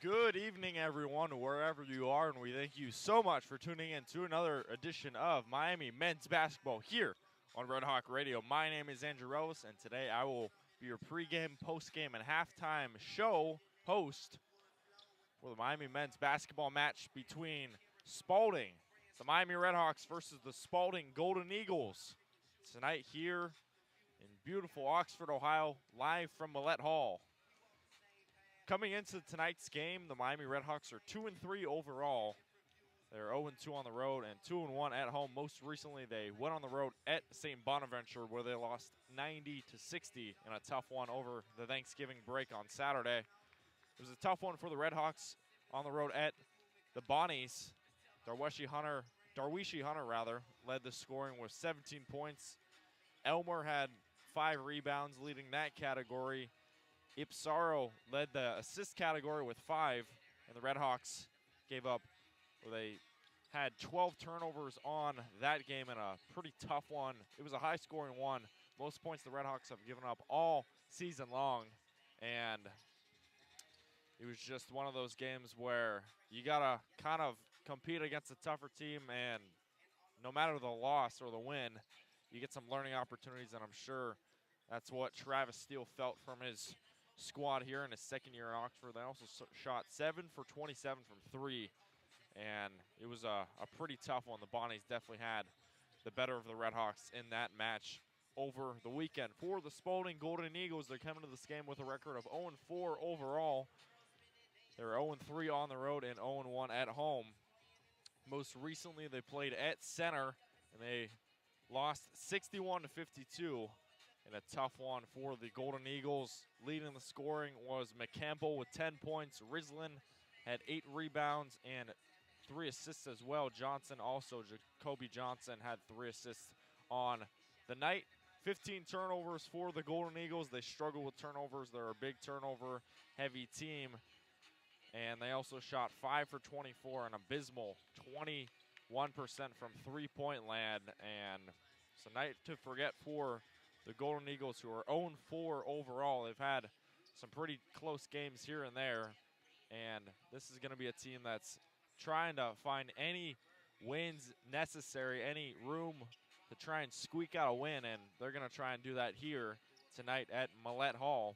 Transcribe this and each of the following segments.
Good evening, everyone, wherever you are, and we thank you so much for tuning in to another edition of Miami Men's Basketball here on RedHawk Radio. My name is Andrew Relvas, and today I will be your pregame, postgame, and halftime show host for the Miami Men's Basketball match between Spalding, the Miami RedHawks, versus the Spalding Golden Eagles. Tonight here in beautiful Oxford, Ohio, live from Millett Hall. Coming into tonight's game, the Miami RedHawks are 2-3 overall. They're 0-2 on the road and 2-1 at home. Most recently, they went on the road at St. Bonaventure, where they lost 90-60 in a tough one over the Thanksgiving break on Saturday. It was a tough one for the RedHawks on the road at the Bonnies. Darwishi Hunter led the scoring with 17 points. Elmer had 5 rebounds, leading that category. Ipsaro led the assist category with 5, and the RedHawks they had 12 turnovers on that game in a pretty tough one. It was a high-scoring one. Most points the RedHawks have given up all season long, and it was just one of those games where you got to kind of compete against a tougher team, and no matter the loss or the win, you get some learning opportunities, and I'm sure that's what Travis Steele felt from his squad here in his second year in Oxford. They also shot 7 for 27 from 3, and it was a pretty tough one. The Bonnies definitely had the better of the RedHawks in that match over the weekend. For the Spalding Golden Eagles, they're coming to this game with a record of 0-4 overall. They're 0-3 on the road and 0-1 at home. Most recently, they played at center, and they lost 61-52. In a tough one for the Golden Eagles. Leading the scoring was McCampbell with 10 points. Rislin had 8 rebounds and 3 assists as well. Johnson also, Jacoby Johnson, had 3 assists on the night. 15 turnovers for the Golden Eagles. They struggle with turnovers. They're a big turnover-heavy team. And they also shot 5 for 24, an abysmal 21% from three-point land. And it's a night to forget for the Golden Eagles, who are 0-4 overall. They've had some pretty close games here and there, and this is going to be a team that's trying to find any wins necessary, any room to try and squeak out a win, and they're going to try and do that here tonight at Millett Hall.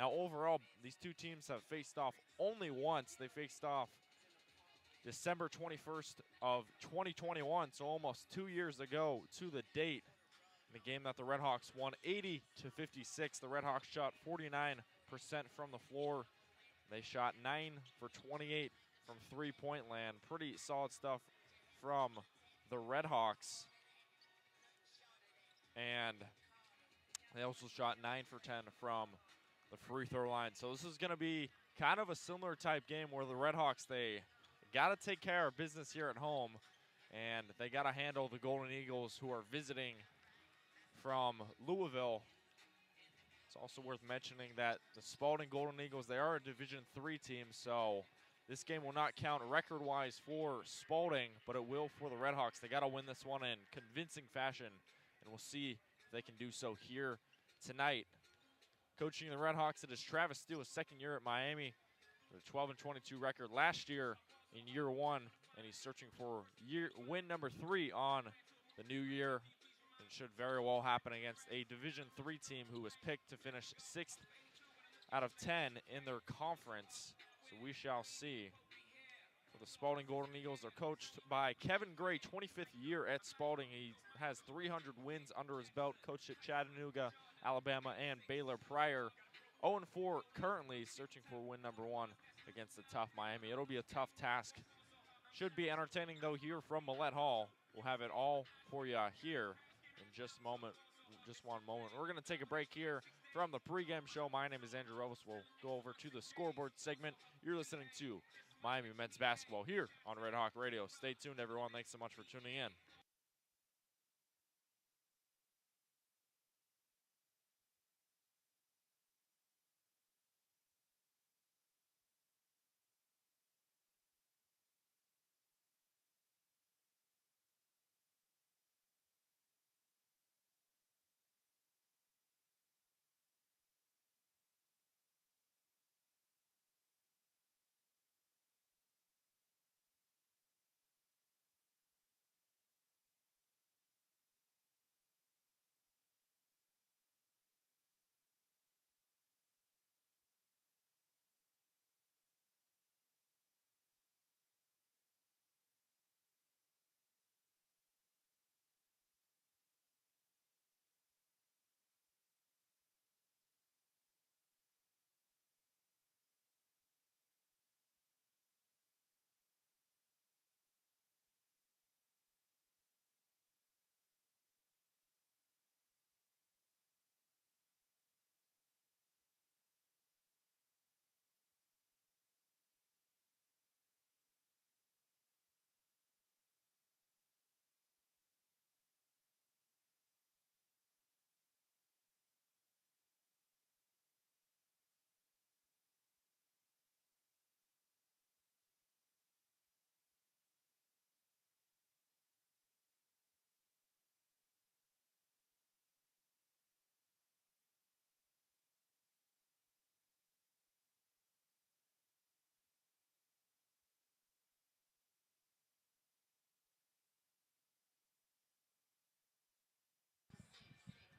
Now, overall, these two teams have faced off only once. They faced off December 21st of 2021, so almost 2 years ago to the date. In a game that the RedHawks won 80-56. The RedHawks shot 49% from the floor. They shot 9 for 28 from three-point land. Pretty solid stuff from the RedHawks. And they also shot 9 for 10 from the free throw line. So this is going to be kind of a similar type game where the RedHawks, they got to take care of business here at home, and they got to handle the Golden Eagles, who are visiting from Louisville. It's also worth mentioning that the Spalding Golden Eagles, they are a Division III team, so this game will not count record-wise for Spalding, but it will for the RedHawks. They got to win this one in convincing fashion, and we'll see if they can do so here tonight. Coaching the RedHawks, it is Travis Steele, his second year at Miami, with a 12-22 record last year in year 1, and he's searching for win number 3 on the new year. It should very well happen against a Division III team who was picked to finish 6th out of 10 in their conference. So we shall see. For the Spalding Golden Eagles, they're coached by Kevin Gray, 25th year at Spalding. He has 300 wins under his belt, coached at Chattanooga, Alabama, and Baylor prior. 0-4 currently, searching for win number 1 against the tough Miami. It'll be a tough task. Should be entertaining, though, here from Millett Hall. We'll have it all for you here in just one moment. We're going to take a break here from the pregame show. My name is Andrew Relvas. We'll go over to the scoreboard segment. You're listening to Miami Men's Basketball here on RedHawk Radio. Stay tuned, everyone. Thanks so much for tuning in.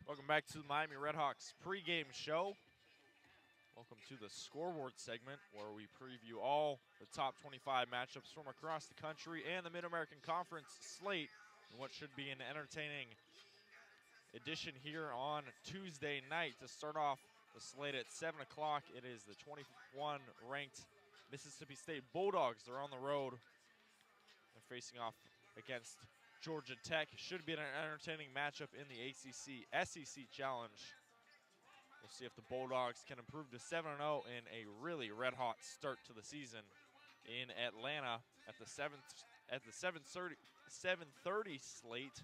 Welcome back to the Miami RedHawks pregame show. Welcome to the scoreboard segment where we preview all the top 25 matchups from across the country and the Mid-American Conference slate in what should be an entertaining edition here on Tuesday night. To start off the slate at 7 o'clock, it is the 21-ranked Mississippi State Bulldogs. They're on the road. They're facing off against Georgia Tech. Should be an entertaining matchup in the ACC SEC Challenge. We'll see if the Bulldogs can improve to 7-0 in a really red-hot start to the season in Atlanta at the 7:30 slate.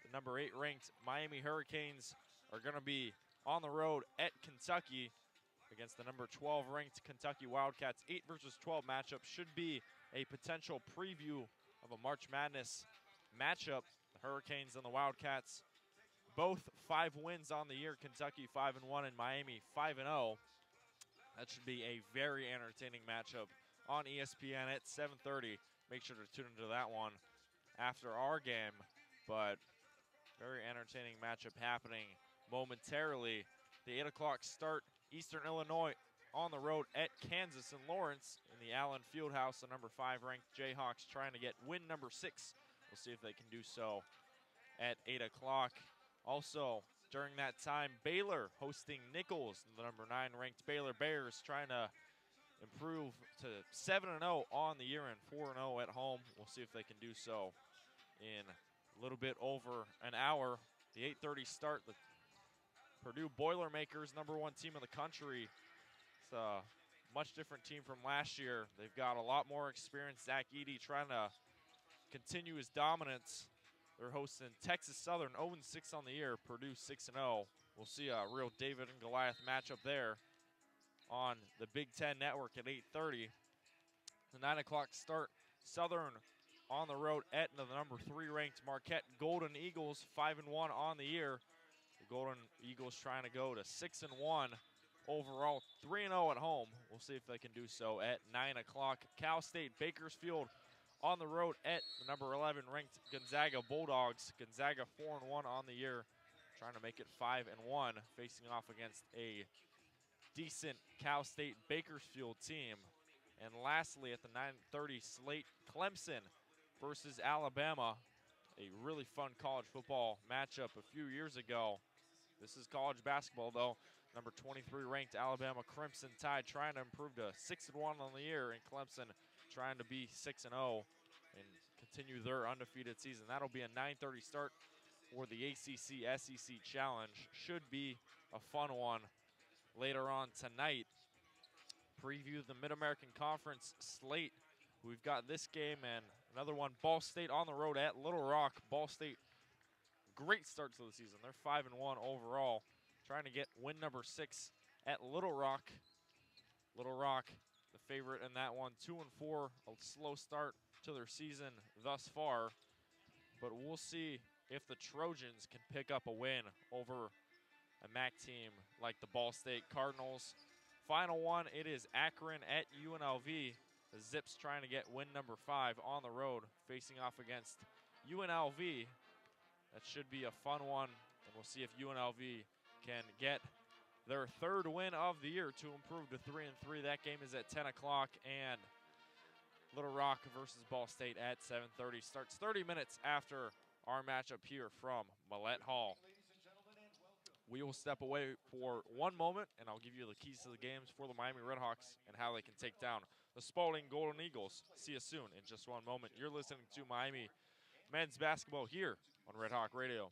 The number 8 ranked Miami Hurricanes are going to be on the road at Kentucky against the number 12 ranked Kentucky Wildcats. 8 versus 12 matchup should be a potential preview of a March Madness matchup. The Hurricanes and the Wildcats, both 5 wins on the year. Kentucky 5-1 and Miami 5-0. That should be a very entertaining matchup on ESPN at 7:30. Make sure to tune into that one after our game. But very entertaining matchup happening momentarily. The 8 o'clock start, Eastern Illinois on the road at Kansas and Lawrence in the Allen Fieldhouse. The number 5 ranked Jayhawks trying to get win number 6. We'll see if they can do so at 8 o'clock. Also, during that time, Baylor hosting Nichols, the number 9 ranked Baylor Bears trying to improve to 7-0 on the year and 4-0 at home. We'll see if they can do so in a little bit over an hour. The 8:30 start, the Purdue Boilermakers, number 1 team in the country. It's a much different team from last year. They've got a lot more experience. Zach Edey trying to continue his dominance. They're hosting Texas Southern, 0-6 on the year. Purdue 6-0. We'll see a real David and Goliath matchup there on the Big Ten Network at 8:30. The 9 o'clock start, Southern on the road at the number 3 ranked Marquette Golden Eagles, 5-1 on the year. The Golden Eagles trying to go to 6-1 overall, 3-0 at home. We'll see if they can do so at 9 o'clock. Cal State Bakersfield on the road at the number 11 ranked Gonzaga Bulldogs. Gonzaga 4-1 on the year, trying to make it 5-1, facing off against a decent Cal State Bakersfield team. And lastly, at the 9:30 slate, Clemson versus Alabama. A really fun college football matchup a few years ago. This is college basketball, though. Number 23 ranked Alabama Crimson Tide trying to improve to 6-1 on the year, and Clemson trying to be 6-0 and continue their undefeated season. That'll be a 9:30 start for the ACC SEC Challenge. Should be a fun one later on tonight. Preview the Mid-American Conference slate. We've got this game and another one. Ball State on the road at Little Rock. Ball State, great start to the season. They're 5-1 overall, trying to get win number 6 at Little Rock. Little Rock, the favorite in that one, 2-4. A slow start to their season thus far, but we'll see if the Trojans can pick up a win over a MAC team like the Ball State Cardinals. Final one, it is Akron at UNLV. The Zips trying to get win number 5 on the road, facing off against UNLV. That should be a fun one, and we'll see if UNLV can get their 3rd win of the year to improve to 3-3. That game is at 10 o'clock, and Little Rock versus Ball State at 7:30. Starts 30 minutes after our matchup here from Millett Hall. We will step away for one moment, and I'll give you the keys to the games for the Miami RedHawks and how they can take down the Spalding Golden Eagles. See you soon in just one moment. You're listening to Miami men's basketball here on RedHawk Radio.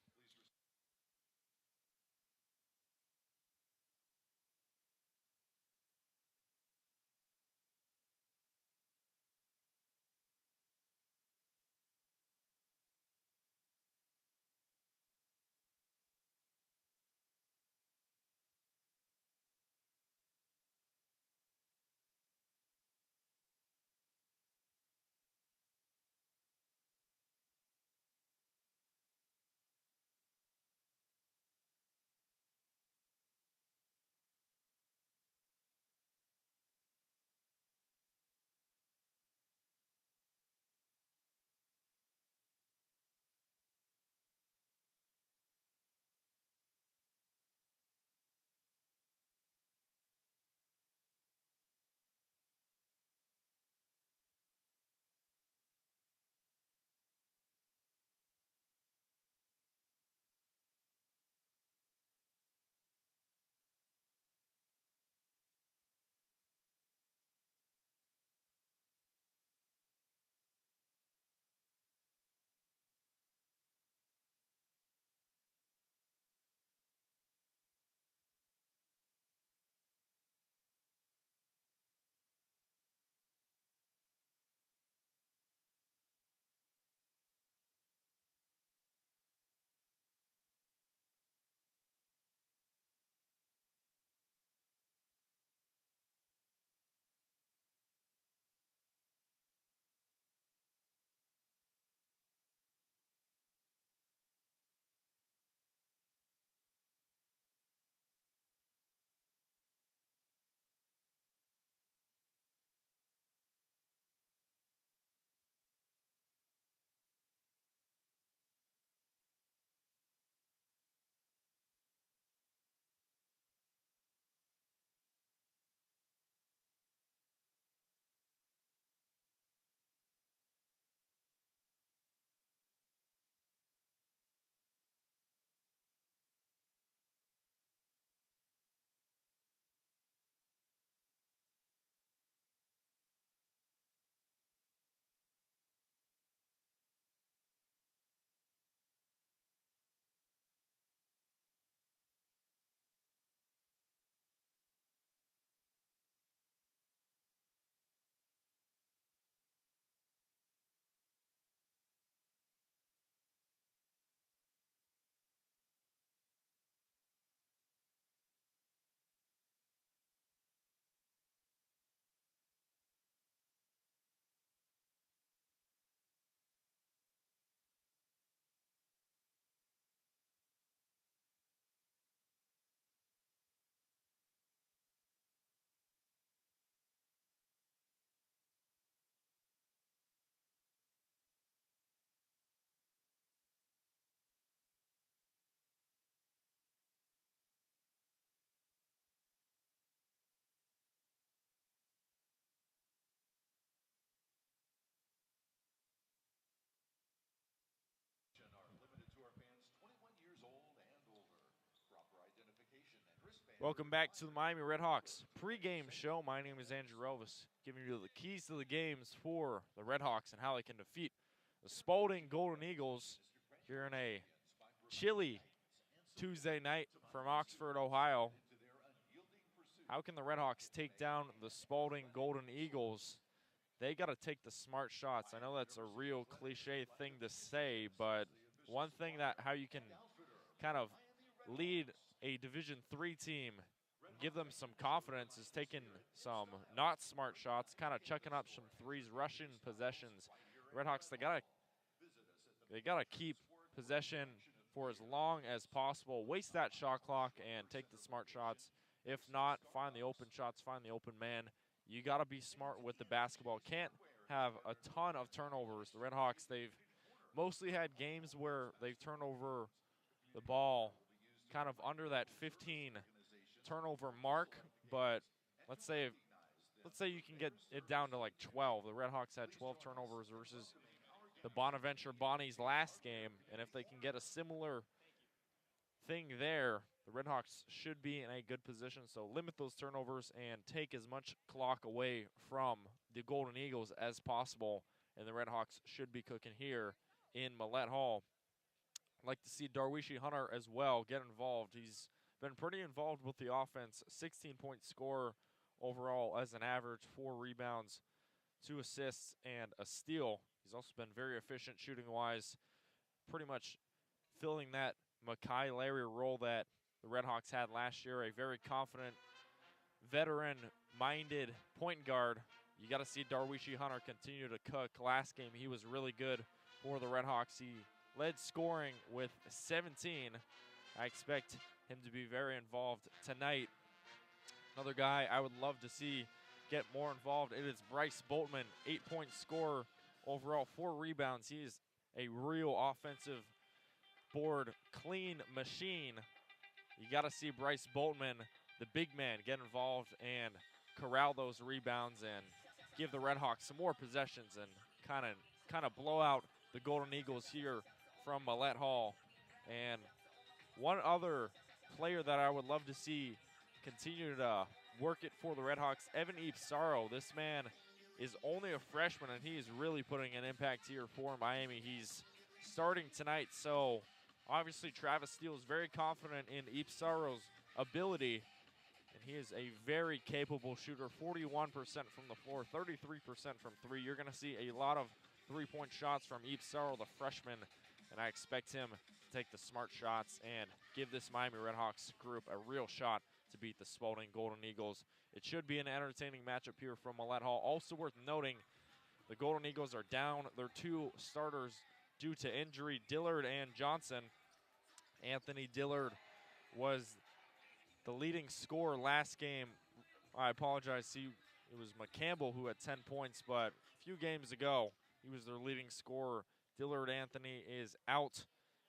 Welcome back to the Miami RedHawks pregame show. My name is Andrew Relvas, giving you the keys to the games for the RedHawks and how they can defeat the Spalding Golden Eagles here in a chilly Tuesday night from Oxford, Ohio. How can the RedHawks take down the Spalding Golden Eagles? They got to take the smart shots. I know that's a real cliche thing to say, but one thing that how you can kind of lead a Division III team, give them some confidence, is taking some not smart shots, kind of chucking up some threes, rushing possessions. RedHawks, they gotta keep possession for as long as possible, waste that shot clock and take the smart shots. If not, find the open shots, find the open man. You gotta be smart with the basketball. Can't have a ton of turnovers. The RedHawks, they've mostly had games where they've turned over the ball kind of under that 15 turnover mark, but let's say you can get it down to like 12. The RedHawks had 12 turnovers versus the Bonaventure Bonnies last game, and if they can get a similar thing there, the RedHawks should be in a good position. So limit those turnovers and take as much clock away from the Golden Eagles as possible, and the RedHawks should be cooking here in Millett Hall. I'd like to see Darwishi Hunter as well get involved. He's been pretty involved with the offense. 16-point scorer overall as an average, 4 rebounds, 2 assists, and a steal. He's also been very efficient shooting-wise, pretty much filling that Makai Larry role that the RedHawks had last year. A very confident, veteran-minded point guard. You got to see Darwishi Hunter continue to cook. Last game, he was really good for the RedHawks. He led scoring with 17. I expect him to be very involved tonight. Another guy I would love to see get more involved, it is Bryce Boltman, 8-point scorer overall, 4 rebounds. He is a real offensive board clean machine. You got to see Bryce Boltman, the big man, get involved and corral those rebounds and give the RedHawks some more possessions and kind of blow out the Golden Eagles here from Millett Hall. And one other player that I would love to see continue to work it for the RedHawks, Evan Ipsaro. This man is only a freshman, and he is really putting an impact here for Miami. He's starting tonight, so obviously Travis Steele is very confident in Ipsaro's ability, and he is a very capable shooter, 41% from the floor, 33% from 3. You're going to see a lot of three-point shots from Ipsaro, the freshman, and I expect him to take the smart shots and give this Miami RedHawks group a real shot to beat the Spalding Golden Eagles. It should be an entertaining matchup here from Millett Hall. Also worth noting, the Golden Eagles are down their 2 starters due to injury, Dillard and Johnson. Anthony Dillard was the leading scorer last game. I apologize, it was McCampbell who had 10 points, but a few games ago, he was their leading scorer. Dillard Anthony is out,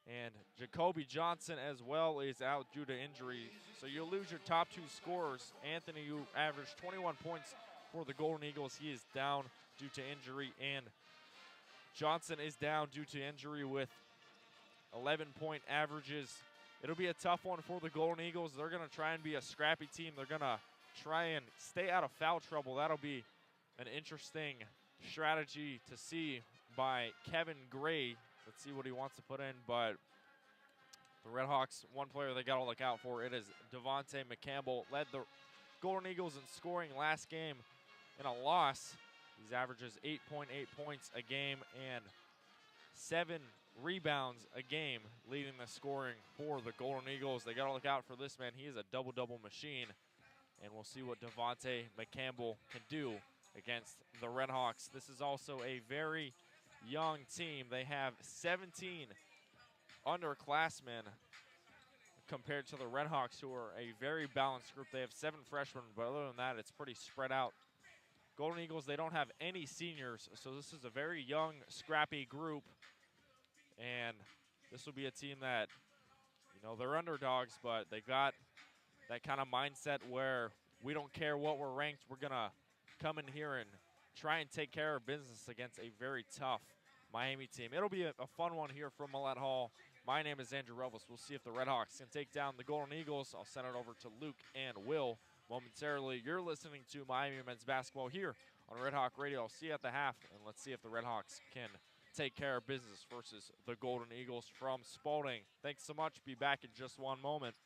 and Jacoby Johnson as well is out due to injury. So you lose your top 2 scorers. Anthony, who averaged 21 points for the Golden Eagles, he is down due to injury, and Johnson is down due to injury with 11-point averages. It'll be a tough one for the Golden Eagles. They're going to try and be a scrappy team. They're going to try and stay out of foul trouble. That'll be an interesting strategy to see by Kevin Gray. Let's see what he wants to put in, but the RedHawks, one player they got to look out for, it is Devontae McCampbell. Led the Golden Eagles in scoring last game in a loss. He averages 8.8 points a game and 7 rebounds a game, leading the scoring for the Golden Eagles. They got to look out for this man. He is a double-double machine, and we'll see what Devontae McCampbell can do against the RedHawks. This is also a very young team. They have 17 underclassmen compared to the RedHawks, who are a very balanced group. They have 7 freshmen, but other than that, it's pretty spread out. Golden Eagles, they don't have any seniors, so this is a very young, scrappy group. And this will be a team that, they're underdogs, but they got that kind of mindset where we don't care what we're ranked. We're going to come in here and try and take care of business against a very tough Miami team. It'll be a fun one here from Millett Hall. My name is Andrew Relvas. We'll see if the RedHawks can take down the Golden Eagles. I'll send it over to Luke and Will momentarily. You're listening to Miami men's basketball here on Red Hawk Radio. I'll see you at the half, and let's see if the RedHawks can take care of business versus the Golden Eagles from Spalding. Thanks so much. Be back in just one moment.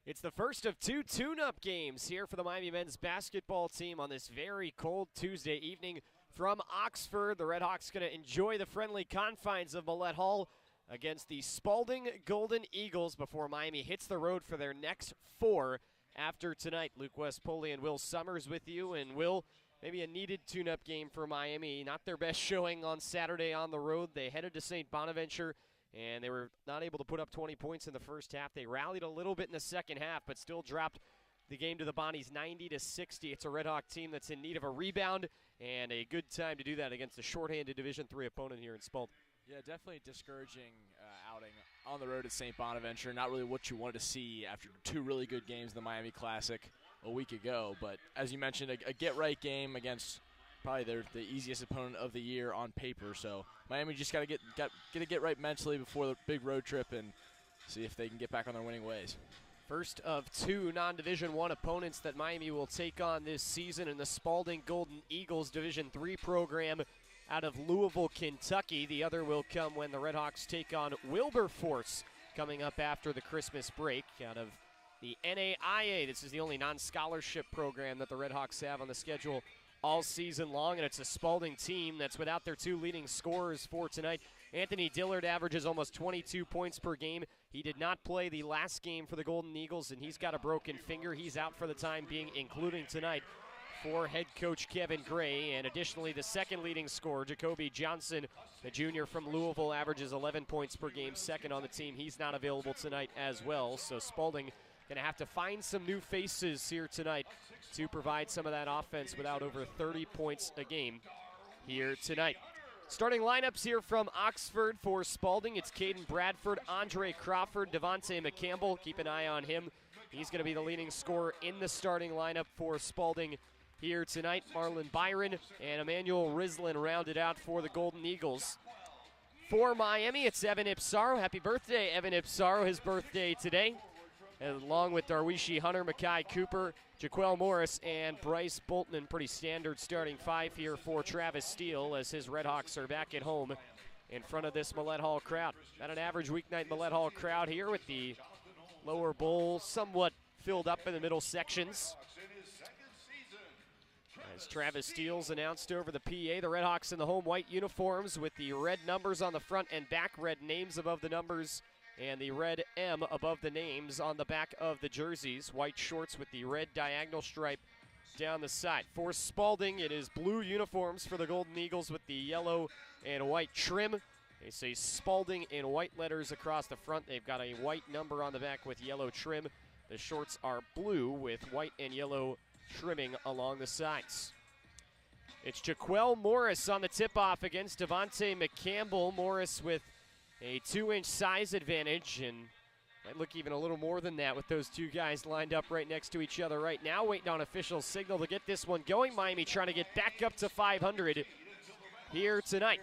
It's the first of two tune-up games here for the Miami men's basketball team on this very cold Tuesday evening from Oxford. The RedHawks going to enjoy the friendly confines of Millett Hall against the Spalding Golden Eagles before Miami hits the road for their next 4 after tonight. Luke West, Poley, and Will Summers with you. And Will, maybe a needed tune-up game for Miami. Not their best showing on Saturday on the road. They headed to St. Bonaventure, and they were not able to put up 20 points in the first half. They rallied a little bit in the second half, but still dropped the game to the Bonnies 90-60. It's a Red Hawk team that's in need of a rebound, and a good time to do that against a shorthanded Division III opponent here in Spalding. Yeah, definitely discouraging outing on the road at St. Bonaventure. Not really what you wanted to see after two really good games in the Miami Classic a week ago. But as you mentioned, a get-right game against probably the easiest opponent of the year on paper. So Miami just got to get right mentally before the big road trip and see if they can get back on their winning ways. First of two non-Division I opponents that Miami will take on this season in the Spalding Golden Eagles Division III program out of Louisville, Kentucky. The other will come when the RedHawks take on Wilberforce coming up after the Christmas break out of the NAIA. This is the only non-scholarship program that the RedHawks have on the schedule all season long, and it's a Spalding team that's without their two leading scorers for tonight. Anthony Dillard averages almost 22 points per game. He did not play the last game for the Golden Eagles, and he's got a broken finger. He's out for the time being, including tonight, for head coach Kevin Gray. And additionally, the second leading scorer, Jacoby Johnson, the junior from Louisville, averages 11 points per game, second on the team. He's not available tonight as well. So Spalding going to have to find some new faces here tonight to provide some of that offense without over 30 points a game here tonight. Starting lineups here from Oxford for Spalding. It's Caden Bradford, Andre Crawford, Devontae McCampbell. Keep an eye on him. He's going to be the leading scorer in the starting lineup for Spalding here tonight. Marlon Byron and Emmanuel Rislin rounded out for the Golden Eagles. For Miami, it's Evan Ipsaro. Happy birthday, Evan Ipsaro. His birthday today. And along with Darwishi Hunter, Makai Cooper, Jaquel Morris, and Bryce Boltman. Pretty standard starting five here for Travis Steele as his RedHawks are back at home in front of this Millett Hall crowd. About an average weeknight Millett Hall crowd here with the lower bowl somewhat filled up in the middle sections. As Travis Steele's announced over the PA, the RedHawks in the home white uniforms with the red numbers on the front and back, red names above the numbers, and the red M above the names on the back of the jerseys. White shorts with the red diagonal stripe down the side. For Spalding, it is blue uniforms for the Golden Eagles with the yellow and white trim. They say Spalding in white letters across the front. They've got a white number on the back with yellow trim. The shorts are blue with white and yellow trimming along the sides. It's Jaquel Morris on the tip-off against Devontae McCampbell. Morris with a 2-inch size advantage, and might look even a little more than that with those two guys lined up right next to each other right now, waiting on official signal to get this one going. Miami trying to get back up to 500 here tonight.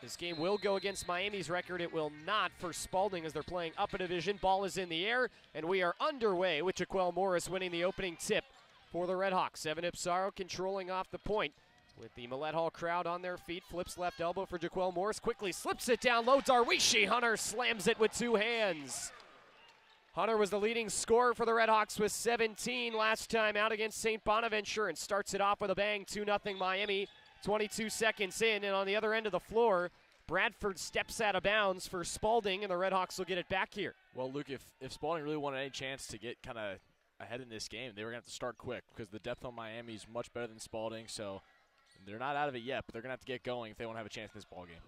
This game will go against Miami's record. It will not for Spalding as they're playing up a division. Ball is in the air, and we are underway with Jaquel Morris winning the opening tip for the RedHawks. Evan Ipsaro controlling off the point with the Millett Hall crowd on their feet. Flips left elbow for Jaquel Morris. Quickly slips it down low. Darwishi Hunter slams it with two hands. Hunter was the leading scorer for the RedHawks with 17 last time out against St. Bonaventure and starts it off with a bang. 2-0 Miami. 22 seconds in, and on the other end of the floor, Bradford steps out of bounds for Spalding, and the RedHawks will get it back here. Well, Luke, if Spalding really wanted any chance to get kind of ahead in this game, they were going to have to start quick because the depth on Miami is much better than Spalding, so they're not out of it yet, but they're going to have to get going if they want to have a chance in this ballgame.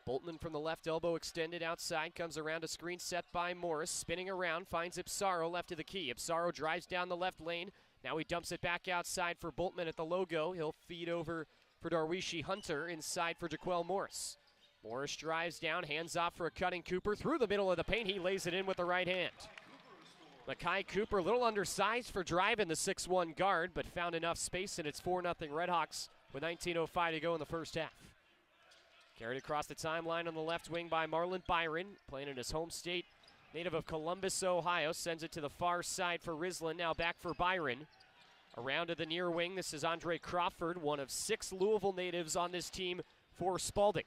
Boltman from the left elbow extended outside, comes around a screen set by Morris, spinning around, finds Ipsaro left of the key. Ipsaro drives down the left lane. Now he dumps it back outside for Boltman at the logo. He'll feed over for Darwishi Hunter inside for Jaquel Morris. Morris drives down, hands off for a cutting Cooper. Through the middle of the paint, he lays it in with the right hand. Makai Cooper, a little undersized for driving the 6'1 guard, but found enough space, and it's 4-0 RedHawks with 19:05 to go in the first half. Carried across the timeline on the left wing by Marlon Byron, playing in his home state. Native of Columbus, Ohio, sends it to the far side for Rislin, now back for Byron. Around to the near wing, this is Andre Crawford, one of 6 Louisville natives on this team for Spalding.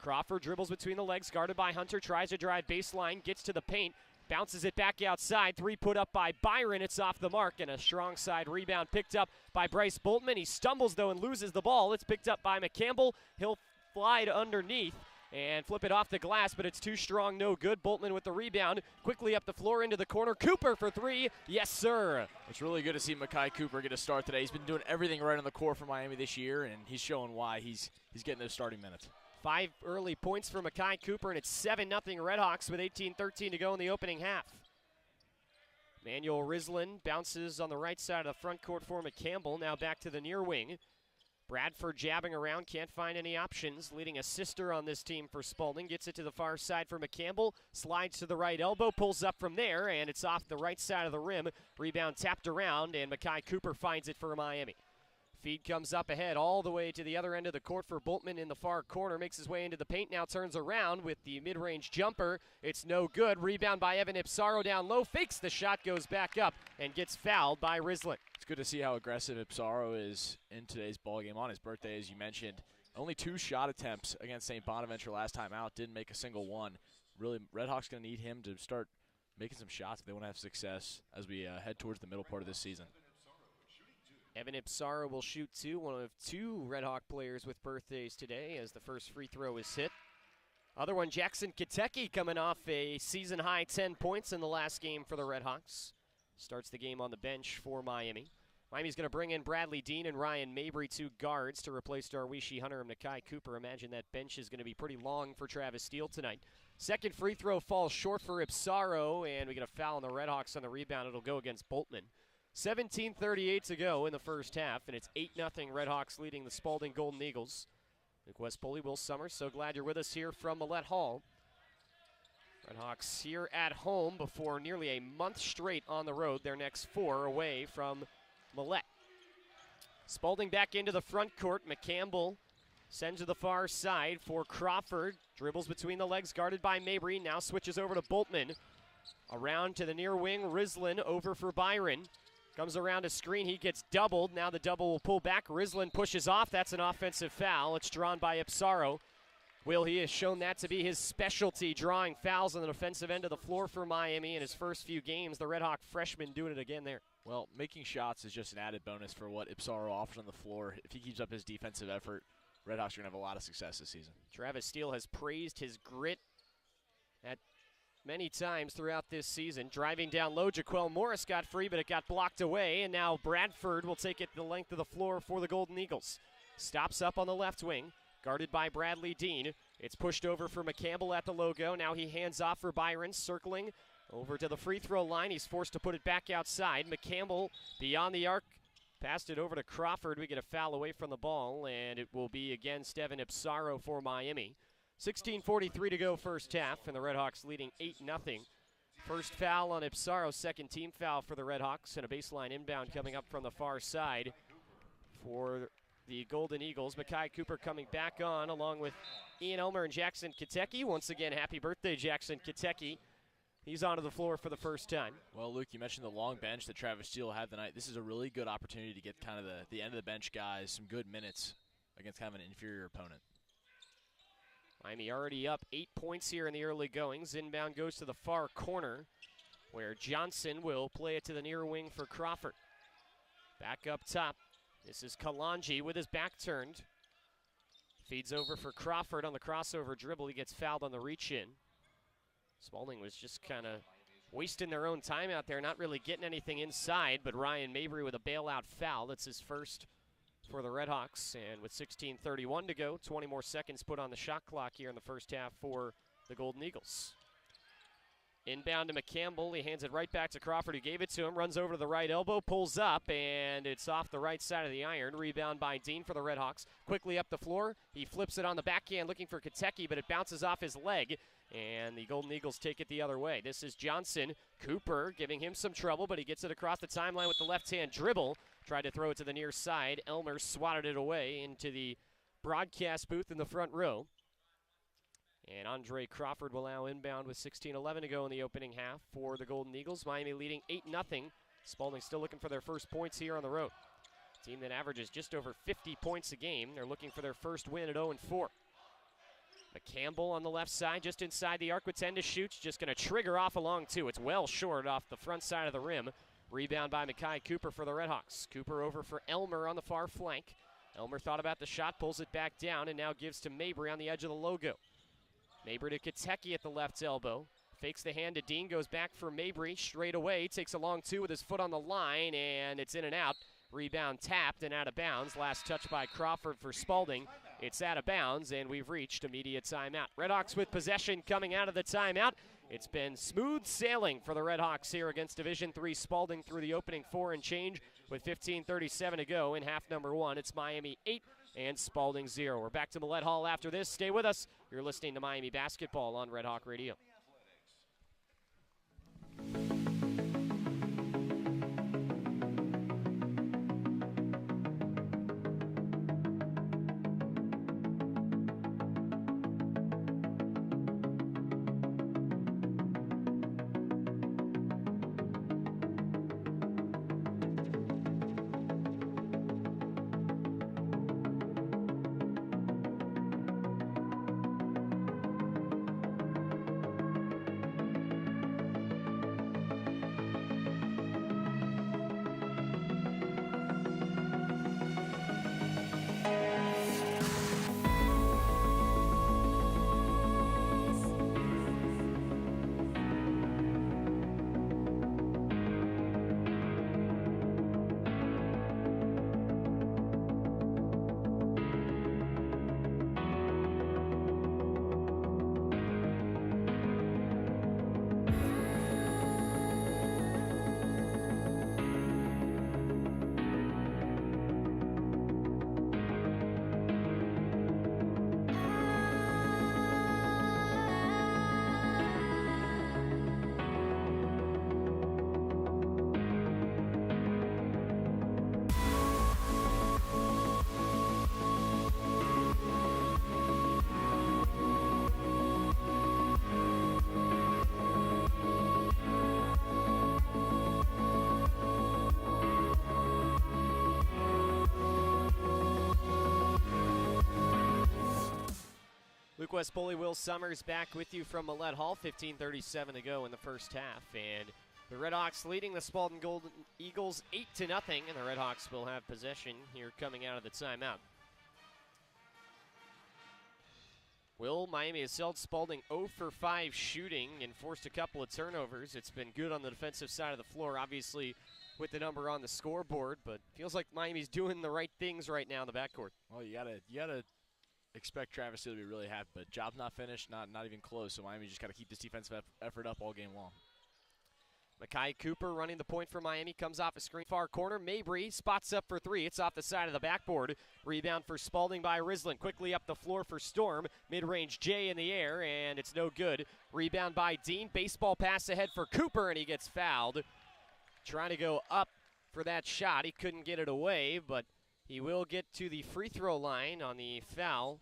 Crawford dribbles between the legs, guarded by Hunter, tries to drive baseline, gets to the paint, bounces it back outside. 3 put up by Byron, it's off the mark, and a strong side rebound picked up by Bryce Boltman. He stumbles, though, and loses the ball. It's picked up by McCampbell. He'll fly to underneath, and flip it off the glass, but it's too strong, no good. Boltman with the rebound, quickly up the floor into the corner. Cooper for three, yes sir. It's really good to see Makai Cooper get a start today. He's been doing everything right on the court for Miami this year, and he's showing why he's getting those starting minutes. 5 early points for Makai Cooper, and it's 7-0 RedHawks with 18:13 to go in the opening half. Manuel Rislin bounces on the right side of the front court for McCampbell, now back to the near wing. Bradford jabbing around, can't find any options. Leading a sister on this team for Spalding. Gets it to the far side for McCampbell. Slides to the right elbow, pulls up from there, and it's off the right side of the rim. Rebound tapped around, and Makai Cooper finds it for Miami. Feed comes up ahead all the way to the other end of the court for Boltman in the far corner. Makes his way into the paint, now turns around with the mid-range jumper. It's no good. Rebound by Evan Ipsaro down low. Fakes the shot, goes back up, and gets fouled by Rislin. It's good to see how aggressive Ipsaro is in today's ballgame. On his birthday, as you mentioned, only 2 shot attempts against St. Bonaventure last time out. Didn't make a single one. Really, RedHawks going to need him to start making some shots if they want to have success as we head towards the middle part of this season. Evan Ipsaro will shoot 2, one of 2 RedHawk players with birthdays today as the first free throw is hit. Other one, Jackson Katecki, coming off a season-high 10 points in the last game for the RedHawks. Starts the game on the bench for Miami. Miami's going to bring in Bradley Dean and Ryan Mabry, 2 guards, to replace Darwishi Hunter and Makai Cooper. Imagine that bench is going to be pretty long for Travis Steele tonight. Second free throw falls short for Ipsaro, and we get a foul on the RedHawks on the rebound. It'll go against Boltman. 17:38 to go in the first half, and it's 8-0 RedHawks leading the Spalding Golden Eagles. Nick West, Poley, Will Summers, so glad you're with us here from Millett Hall. RedHawks here at home before nearly a month straight on the road. Their next 4 away from Millett. Spalding back into the front court. McCampbell sends to the far side for Crawford. Dribbles between the legs, guarded by Mabry. Now switches over to Boltman. Around to the near wing, Rislin over for Byron. Comes around a screen, he gets doubled. Now the double will pull back. Rislin pushes off. That's an offensive foul. It's drawn by Ipsaro. Will, he has shown that to be his specialty, drawing fouls on the defensive end of the floor for Miami in his first few games. The RedHawk freshman doing it again there. Well, making shots is just an added bonus for what Ipsaro offers on the floor. If he keeps up his defensive effort, RedHawks are going to have a lot of success this season. Travis Steele has praised his grit at many times throughout this season. Driving down low, Jaquel Morris got free, but it got blocked away, and now Bradford will take it the length of the floor for the Golden Eagles. Stops up on the left wing, guarded by Bradley Dean. It's pushed over for McCampbell at the logo. Now he hands off for Byron, circling over to the free throw line. He's forced to put it back outside. McCampbell beyond the arc, passed it over to Crawford. We get a foul away from the ball, and it will be against Evan Ipsaro for Miami. 16:43 to go first half, and the RedHawks leading 8-0. First foul on Ipsaro, second team foul for the RedHawks, and a baseline inbound coming up from the far side for the Golden Eagles. Makai Cooper coming back on along with Ian Elmer and Jackson Katecki. Once again, happy birthday, Jackson Katecki. He's onto the floor for the first time. Well, Luke, you mentioned the long bench that Travis Steele had tonight. This is a really good opportunity to get kind of the end of the bench guys some good minutes against kind of an inferior opponent. Miami already up 8 points here in the early goings. Inbound goes to the far corner, where Johnson will play it to the near wing for Crawford. Back up top. This is Kalanji with his back turned. Feeds over for Crawford on the crossover dribble. He gets fouled on the reach-in. Spalding was just kind of wasting their own time out there, not really getting anything inside, but Ryan Mabry with a bailout foul. That's his first for the RedHawks, and with 16:31 to go, 20 more seconds put on the shot clock here in the first half for the Golden Eagles. Inbound to McCampbell. He hands it right back to Crawford, who gave it to him. Runs over to the right elbow, pulls up, and it's off the right side of the iron. Rebound by Dean for the RedHawks. Quickly up the floor. He flips it on the backhand looking for Katecki, but it bounces off his leg, and the Golden Eagles take it the other way. This is Johnson. Cooper giving him some trouble, but he gets it across the timeline with the left-hand dribble. Tried to throw it to the near side. Elmer swatted it away into the broadcast booth in the front row. And Andre Crawford will now inbound with 16:11 to go in the opening half for the Golden Eagles. Miami leading 8-0. Spalding still looking for their first points here on the road. Team that averages just over 50 points a game. They're looking for their first win at 0-4. McCampbell on the left side, just inside the arc with 10 to shoot. Just going to trigger off along two. It's well short off the front side of the rim. Rebound by Makai Cooper for the RedHawks. Cooper over for Elmer on the far flank. Elmer thought about the shot, pulls it back down, and now gives to Mabry on the edge of the logo. Mabry to Katecki at the left elbow. Fakes the hand to Dean, goes back for Mabry straight away. Takes a long two with his foot on the line, and it's in and out. Rebound tapped and out of bounds. Last touch by Crawford for Spalding. It's out of bounds, and we've reached immediate timeout. RedHawks with possession coming out of the timeout. It's been smooth sailing for the RedHawks here against Division III Spalding through the opening 4 and change with 15:37 to go in half number 1. It's Miami 8 and Spalding 0. We're back to Millett Hall after this. Stay with us. You're listening to Miami Basketball on Red Hawk Radio. Luke West, Poley, Will Summers back with you from Millett Hall. 15:37 to go in the first half. And the RedHawks leading the Spalding Golden Eagles 8-0, and the RedHawks will have possession here coming out of the timeout. Miami has held Spalding 0 for 5 shooting and forced a couple of turnovers. It's been good on the defensive side of the floor, obviously with the number on the scoreboard, but feels like Miami's doing the right things right now in the backcourt. Well, you gotta expect Travis Hill to be really happy, but job's not finished, not even close. So Miami just got to keep this defensive effort up all game long. Makai Cooper running the point for Miami, comes off a screen far corner. Mabry spots up for 3. It's off the side of the backboard. Rebound for Spalding by Rislin. Quickly up the floor for Storm. Mid-range J in the air, and it's no good. Rebound by Dean. Baseball pass ahead for Cooper, and he gets fouled. Trying to go up for that shot. He couldn't get it away, but he will get to the free throw line on the foul.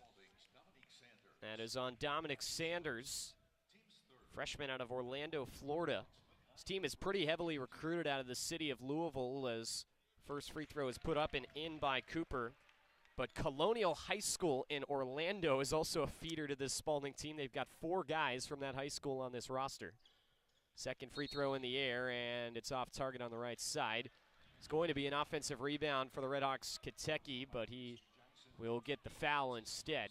That is on Dominic Sanders, freshman out of Orlando, Florida. His team is pretty heavily recruited out of the city of Louisville, as first free throw is put up and in by Cooper. But Colonial High School in Orlando is also a feeder to this Spalding team. They've got 4 guys from that high school on this roster. Second free throw in the air, and it's off target on the right side. It's going to be an offensive rebound for the RedHawks, Katecki, but he will get the foul instead.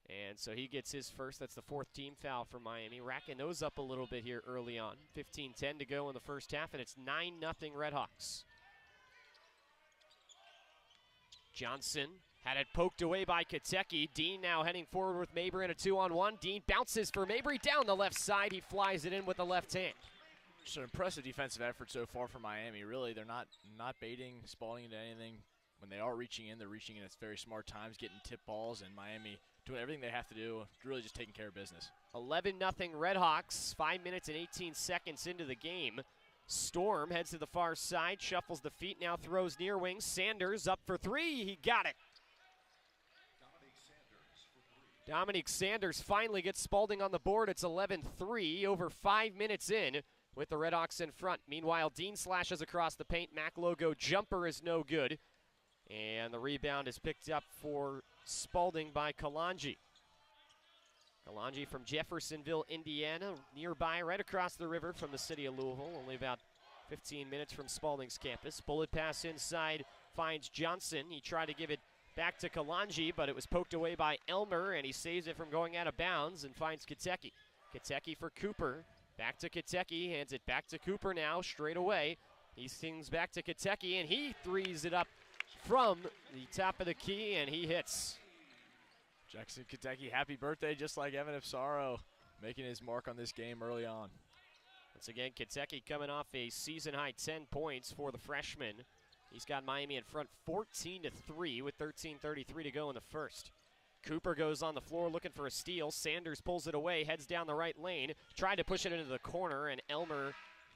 And so he gets his first. That's the 4th team foul for Miami. Racking those up a little bit here early on. 15-10 to go in the first half, and it's 9-0 RedHawks. Johnson had it poked away by Katecki. Dean now heading forward with Mabry in a 2-on-1. Dean bounces for Mabry down the left side. He flies it in with the left hand. Just an impressive defensive effort so far for Miami. Really, they're not baiting Spalding into anything. When they are reaching in, they're reaching in at very smart times, getting tip balls, and Miami doing everything they have to do, really just taking care of business. 11-0 RedHawks, 5 minutes and 18 seconds into the game. Storm heads to the far side, shuffles the feet, now throws near wing. Sanders up for 3, he got it. Dominic Sanders finally gets Spalding on the board. It's 11-3, over 5 minutes in with the RedHawks in front. Meanwhile, Dean slashes across the paint. Mac logo jumper is no good. And the rebound is picked up for Spalding by Kalanji. Kalanji from Jeffersonville, Indiana, nearby, right across the river from the city of Louisville, only about 15 minutes from Spalding's campus. Bullet pass inside finds Johnson. He tried to give it back to Kalanji, but it was poked away by Elmer, and he saves it from going out of bounds and finds Kiteki. Kiteki for Cooper. Back to Kiteki, hands it back to Cooper now, straight away. He swings back to Kiteki, and he threes it up from the top of the key, and he hits. Jackson Kiteki, happy birthday, just like Evan Ipsaro, making his mark on this game early on. Once again, Kiteki coming off a season-high 10 points for the freshman. He's got Miami in front 14-3 with 13:33 to go in the first. Cooper goes on the floor looking for a steal. Sanders pulls it away, heads down the right lane, tried to push it into the corner, and Elmer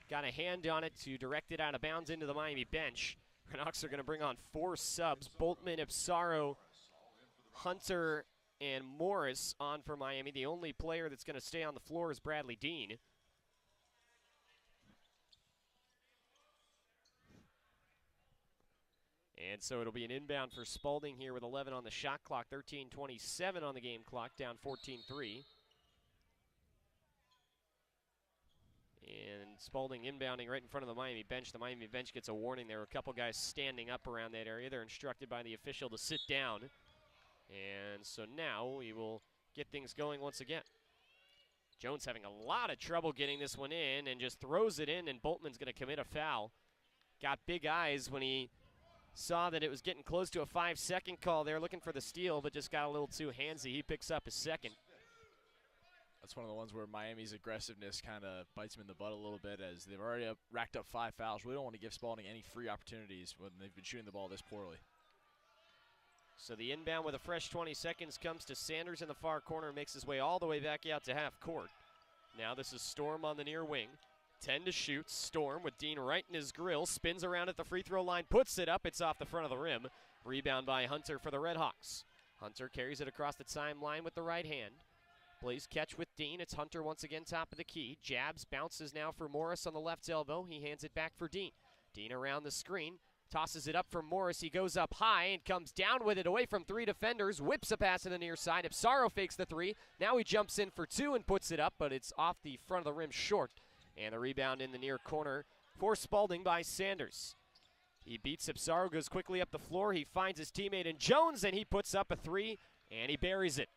got a hand on it to direct it out of bounds into the Miami bench. RedHawks are going to bring on 4 subs. Boltman, Ipsaro, Hunter, and Morris on for Miami. The only player that's going to stay on the floor is Bradley Dean. And so it'll be an inbound for Spalding here with 11 on the shot clock, 13:27 on the game clock, down 14-3. And Spalding inbounding right in front of the Miami bench. The Miami bench gets a warning. There are a couple guys standing up around that area. They're instructed by the official to sit down. And so now we will get things going once again. Jones having a lot of trouble getting this one in and just throws it in, and Boltman's going to commit a foul. Got big eyes when he saw that it was getting close to a 5-second call there, looking for the steal, but just got a little too handsy. He picks up his second. That's one of the ones where Miami's aggressiveness kind of bites him in the butt a little bit, as they've already racked up 5 fouls. We don't want to give Spalding any free opportunities when they've been shooting the ball this poorly. So the inbound with a fresh 20 seconds comes to Sanders in the far corner, makes his way all the way back out to half court. Now this is Storm on the near wing. 10 to shoot. Storm with Dean right in his grill. Spins around at the free throw line. Puts it up. It's off the front of the rim. Rebound by Hunter for the RedHawks. Hunter carries it across the timeline with the right hand. Plays catch with Dean. It's Hunter once again top of the key. Jabs, bounces now for Morris on the left elbow. He hands it back for Dean. Dean around the screen. Tosses it up for Morris. He goes up high and comes down with it away from 3 defenders. Whips a pass to the near side. Ipsaro fakes the 3. Now he jumps in for 2 and puts it up, but it's off the front of the rim short. And the rebound in the near corner for Spalding by Sanders. He beats Ipsaro, goes quickly up the floor. He finds his teammate in Jones, and he puts up a 3, and he buries it.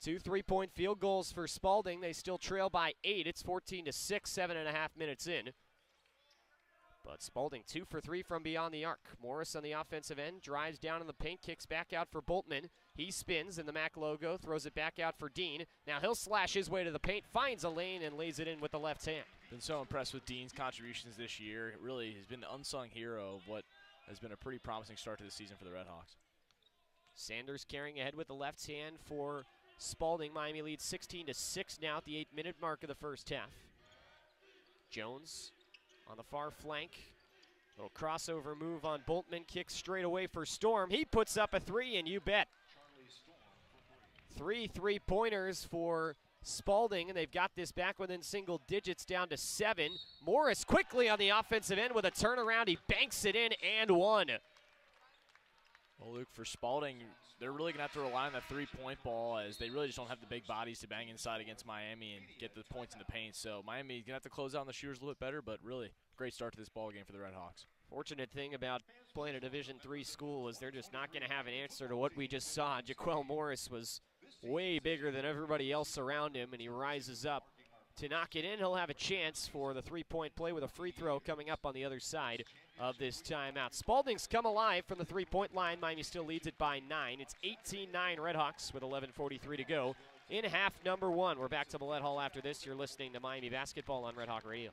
2 3-point field goals for Spalding. They still trail by 8. It's 14-6, 7.5 minutes in. But Spalding 2 for 3 from beyond the arc. Morris on the offensive end, drives down in the paint, kicks back out for Boltman. He spins in the MAC logo, throws it back out for Dean. Now he'll slash his way to the paint, finds a lane, and lays it in with the left hand. Been so impressed with Dean's contributions this year. Really, he's been the unsung hero of what has been a pretty promising start to the season for the RedHawks. Sanders carrying ahead with the left hand for Spalding. Miami leads 16-6 now at the 8-minute mark of the first half. Jones on the far flank. Little crossover move on Boltman. Kicks straight away for Storm. He puts up a 3, and you bet. 3 3-pointers for Spalding, and they've got this back within single digits, down to 7. Morris quickly on the offensive end with a turnaround. He banks it in and 1. Well, Luke, for Spalding, they're really going to have to rely on that 3-point ball, as they really just don't have the big bodies to bang inside against Miami and get the points in the paint. So Miami's going to have to close out on the shooters a little bit better, but really great start to this ball game for the RedHawks. Fortunate thing about playing a Division III school is they're just not going to have an answer to what we just saw. Jaquel Morris was way bigger than everybody else around him, and he rises up to knock it in. He'll have a chance for the 3-point play with a free throw coming up on the other side of this timeout. Spalding's come alive from the 3-point line. Miami still leads it by 9. It's 18-9 RedHawks with 11:43 to go in half number 1. We're back to Millett Hall after this. You're listening to Miami Basketball on RedHawk Radio.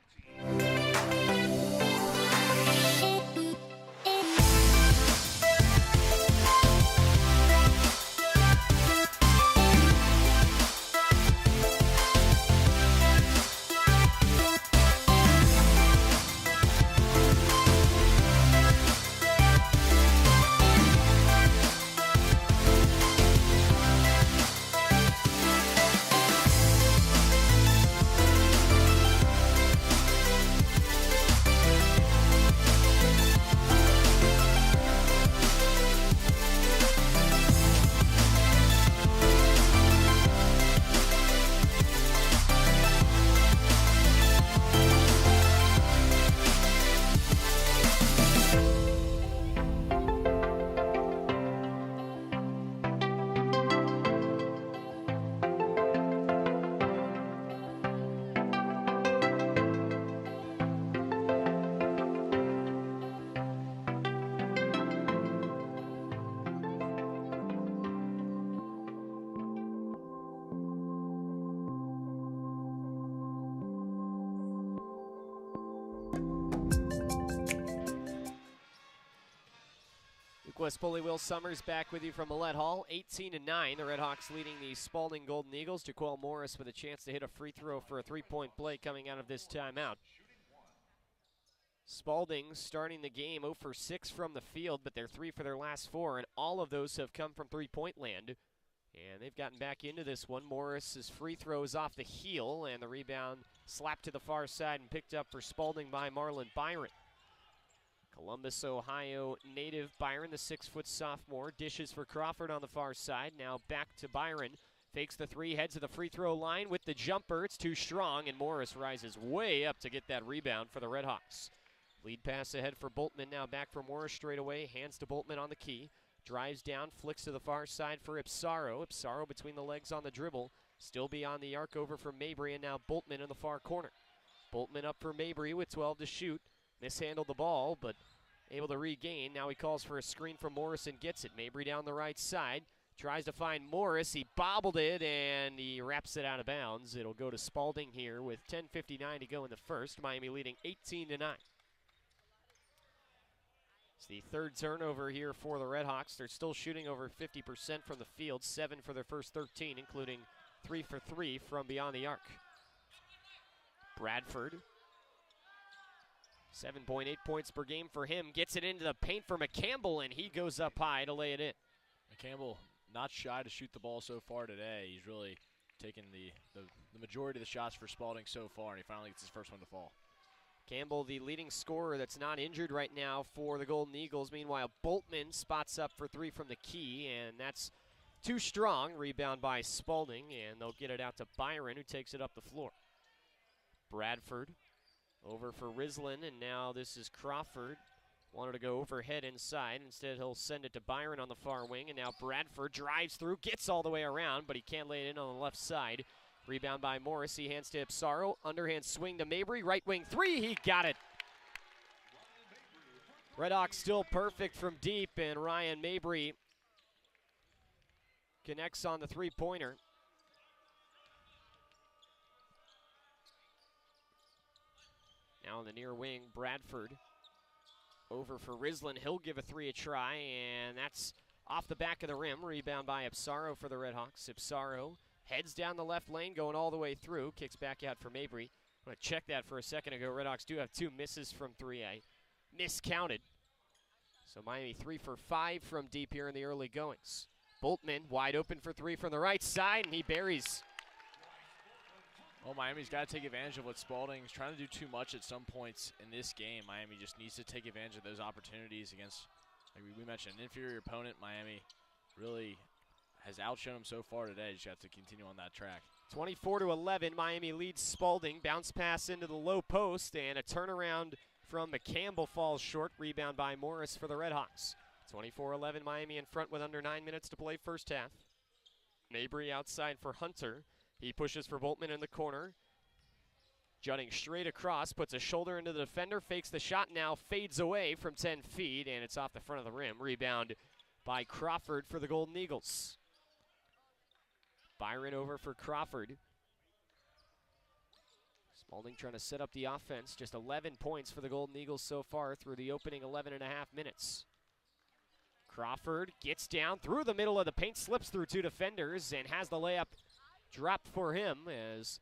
West Poley, Will Summers back with you from Millett Hall. 18-9, the RedHawks leading the Spalding Golden Eagles. Jaquel Morris with a chance to hit a free throw for a three-point play coming out of this timeout. Spalding starting the game 0 for 6 from the field, but they're 3 for their last 4, and all of those have come from three-point land. And they've gotten back into this one. Morris's free throws off the heel, and the rebound slapped to the far side and picked up for Spalding by Marlon Byron. Columbus, Ohio native Byron, the 6-foot sophomore, dishes for Crawford on the far side. Now back to Byron. Fakes the three, heads to the free throw line with the jumper. It's too strong, and Morris rises way up to get that rebound for the RedHawks. Lead pass ahead for Boltman, now back for Morris straight away. Hands to Boltman on the key. Drives down, flicks to the far side for Ipsaro. Ipsaro between the legs on the dribble. Still beyond the arc over for Mabry, and now Boltman in the far corner. Boltman up for Mabry with 12 to shoot. Mishandled the ball, but able to regain. Now he calls for a screen from Morris and gets it. Mabry down the right side. Tries to find Morris. He bobbled it, and he wraps it out of bounds. It'll go to Spalding here with 10:59 to go in the first. Miami leading 18-9. It's the third turnover here for the RedHawks. They're still shooting over 50% from the field. 7 for their first 13, including 3 for 3 from beyond the arc. Bradford. 7.8 points per game for him. Gets it into the paint for McCampbell, and he goes up high to lay it in. McCampbell not shy to shoot the ball so far today. He's really taken the majority of the shots for Spalding so far, and he finally gets his first one to fall. Campbell, the leading scorer that's not injured right now for the Golden Eagles. Meanwhile, Boltman spots up for 3 from the key, and that's too strong. Rebound by Spalding, and they'll get it out to Byron, who takes it up the floor. Bradford over for Rislin, and now this is Crawford. Wanted to go overhead inside. Instead, he'll send it to Byron on the far wing, and now Bradford drives through, gets all the way around, but he can't lay it in on the left side. Rebound by Morris. He hands to Ipsaro. Underhand swing to Mabry. Right wing three. He got it. RedHawks still perfect from deep, and Ryan Mabry connects on the three-pointer. Now on the near wing, Bradford over for Rislin. He'll give a three a try, and that's off the back of the rim. Rebound by Ipsaro for the RedHawks. Ipsaro heads down the left lane, going all the way through. Kicks back out for Mabry. I'm going to check that for a second ago. RedHawks do have 2 misses from 3. I miscounted. So Miami 3 for 5 from deep here in the early goings. Boltman wide open for 3 from the right side, and he buries. Well, Miami's got to take advantage of what Spalding's trying to do too much at some points in this game. Miami just needs to take advantage of those opportunities against, like we mentioned, an inferior opponent. Miami really has outshone them so far today. Just got to continue on that track. 24-11, Miami leads Spalding. Bounce pass into the low post, and a turnaround from McCampbell falls short. Rebound by Morris for the RedHawks. 24-11, Miami in front with under 9 minutes to play first half. Mabry outside for Hunter. He pushes for Boltman in the corner. Jutting straight across, puts a shoulder into the defender, fakes the shot, now fades away from 10 feet, and it's off the front of the rim. Rebound by Crawford for the Golden Eagles. Byron over for Crawford. Spalding trying to set up the offense. Just 11 points for the Golden Eagles so far through the opening 11 and a half minutes. Crawford gets down through the middle of the paint, slips through 2 defenders, and has the layup dropped for him as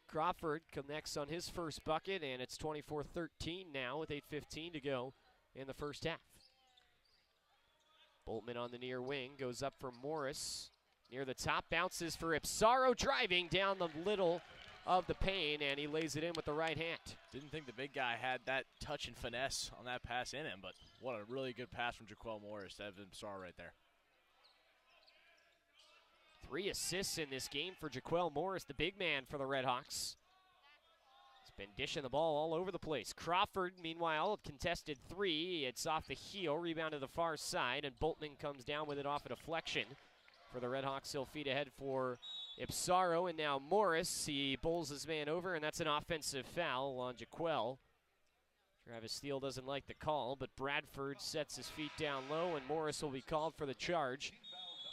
Crawford connects on his first bucket, and it's 24-13 now with 8:15 to go in the first half. Boltman on the near wing goes up for Morris. Near the top, bounces for Ipsaro, driving down the middle of the paint, and he lays it in with the right hand. Didn't think the big guy had that touch and finesse on that pass in him, but what a really good pass from Jaquel Morris. That was Ipsaro right there. 3 assists in this game for Jaquel Morris, the big man for the RedHawks. He's been dishing the ball all over the place. Crawford, meanwhile, contested 3. It's off the heel, rebound to the far side, and Boltman comes down with it off a deflection. For the RedHawks, he'll feed ahead for Ipsaro, and now Morris. He bowls his man over, and that's an offensive foul on Jaquel. Travis Steele doesn't like the call, but Bradford sets his feet down low, and Morris will be called for the charge.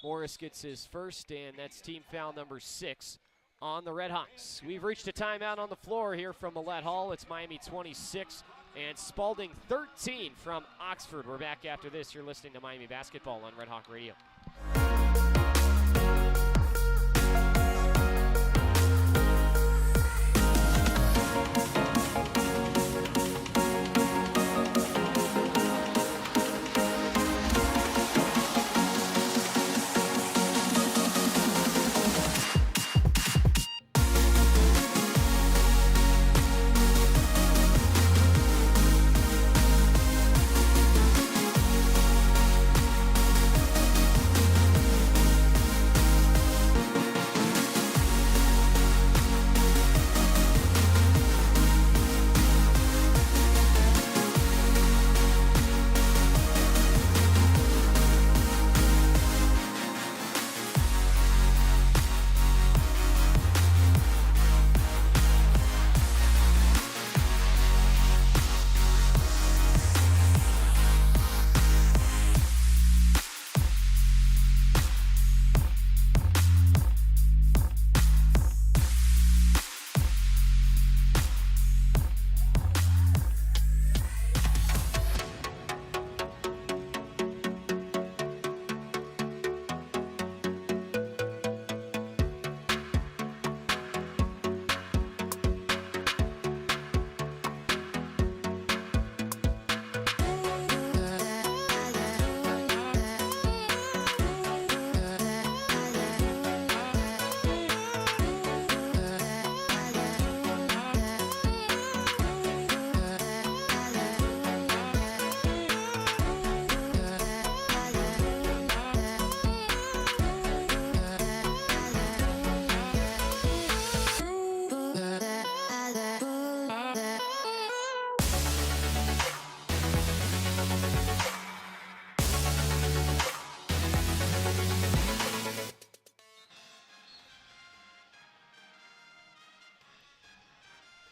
Morris gets his first, and that's team foul number 6 on the RedHawks. We've reached a timeout on the floor here from Millett Hall. It's Miami 26, and Spalding 13 from Oxford. We're back after this. You're listening to Miami Basketball on RedHawk Radio.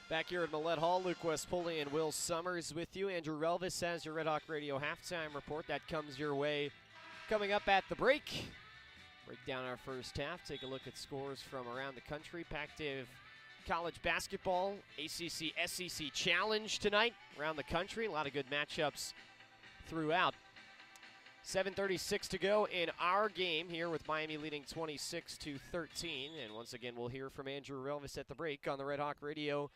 Back here at Millett Hall, Luke West Poley and Will Summers with you. Andrew Relvas has your Red Hawk Radio halftime report. That comes your way coming up at the break. Break down our first half, take a look at scores from around the country. Pac-12 college basketball, ACC, SEC challenge tonight around the country. A lot of good matchups throughout. 7:36 to go in our game here with Miami leading 26-13. And once again, we'll hear from Andrew Relvas at the break on the Red Hawk Radio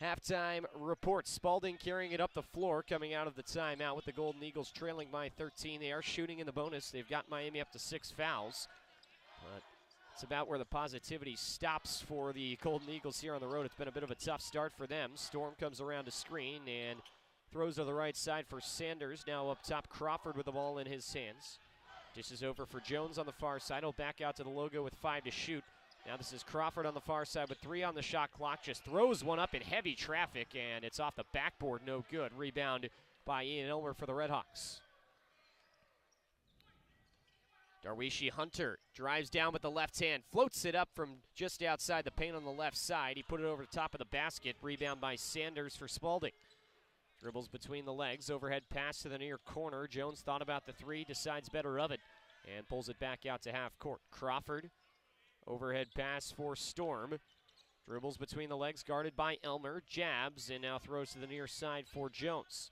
halftime report. Spalding carrying it up the floor coming out of the timeout with the Golden Eagles trailing by 13. They are shooting in the bonus. They've got Miami up to 6 fouls. But it's about where the positivity stops for the Golden Eagles here on the road. It's been a bit of a tough start for them. Storm comes around to screen and throws to the right side for Sanders. Now up top, Crawford with the ball in his hands. Dishes over for Jones on the far side. He'll back out to the logo with 5 to shoot. Now this is Crawford on the far side with 3 on the shot clock. Just throws one up in heavy traffic, and it's off the backboard. No good. Rebound by Ian Elmer for the RedHawks. Darwishi Hunter drives down with the left hand, floats it up from just outside the paint on the left side. He put it over the top of the basket. Rebound by Sanders for Spalding. Dribbles between the legs, overhead pass to the near corner. Jones thought about the 3, decides better of it, and pulls it back out to half court. Crawford, overhead pass for Storm. Dribbles between the legs, guarded by Elmer. Jabs, and now throws to the near side for Jones.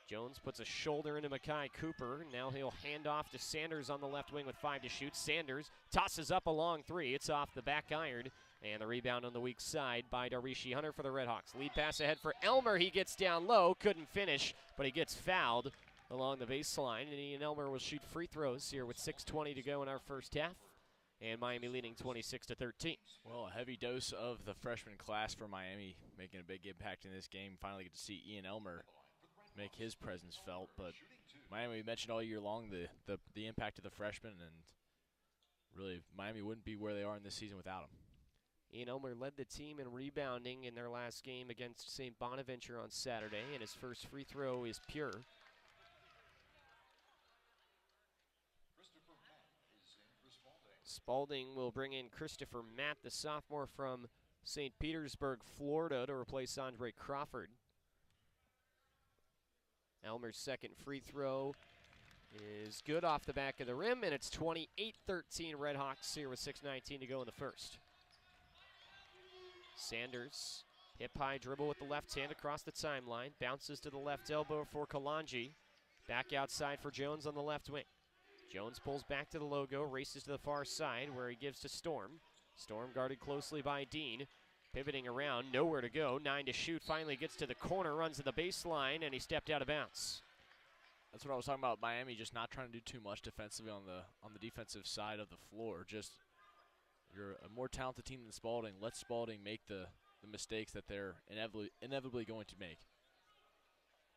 Jones puts a shoulder into Makai Cooper. Now he'll hand off to Sanders on the left wing with 5 to shoot. Sanders tosses up a long 3. It's off the back iron. And the rebound on the weak side by Darwishi Hunter for the RedHawks. Lead pass ahead for Elmer. He gets down low, couldn't finish, but he gets fouled along the baseline. And Ian Elmer will shoot free throws here with 6:20 to go in our first half. And Miami leading 26-13. Well, a heavy dose of the freshman class for Miami, making a big impact in this game. Finally get to see Ian Elmer make his presence felt. But Miami, we mentioned all year long the impact of the freshmen, and really Miami wouldn't be where they are in this season without him. Ian Elmer led the team in rebounding in their last game against St. Bonaventure on Saturday, and his first free throw is pure. Spalding will bring in Christopher Matt, the sophomore from St. Petersburg, Florida, to replace Andre Crawford. Elmer's second free throw is good off the back of the rim, and it's 28-13 RedHawks here with 6:19 to go in the first. Sanders Hip high dribble with the left hand across the timeline. Bounces to the left elbow for Kalanji. Back outside for Jones on the left wing. Jones pulls back to the logo, races to the far side where he gives to Storm. Storm guarded closely by Dean. Pivoting around, nowhere to go. 9 to shoot, finally gets to the corner, runs to the baseline, and he stepped out of bounds. That's what I was talking about. Miami just not trying to do too much defensively on the defensive side of the floor. Just, you're a more talented team than Spalding. Let Spalding make the mistakes that they're inevitably going to make.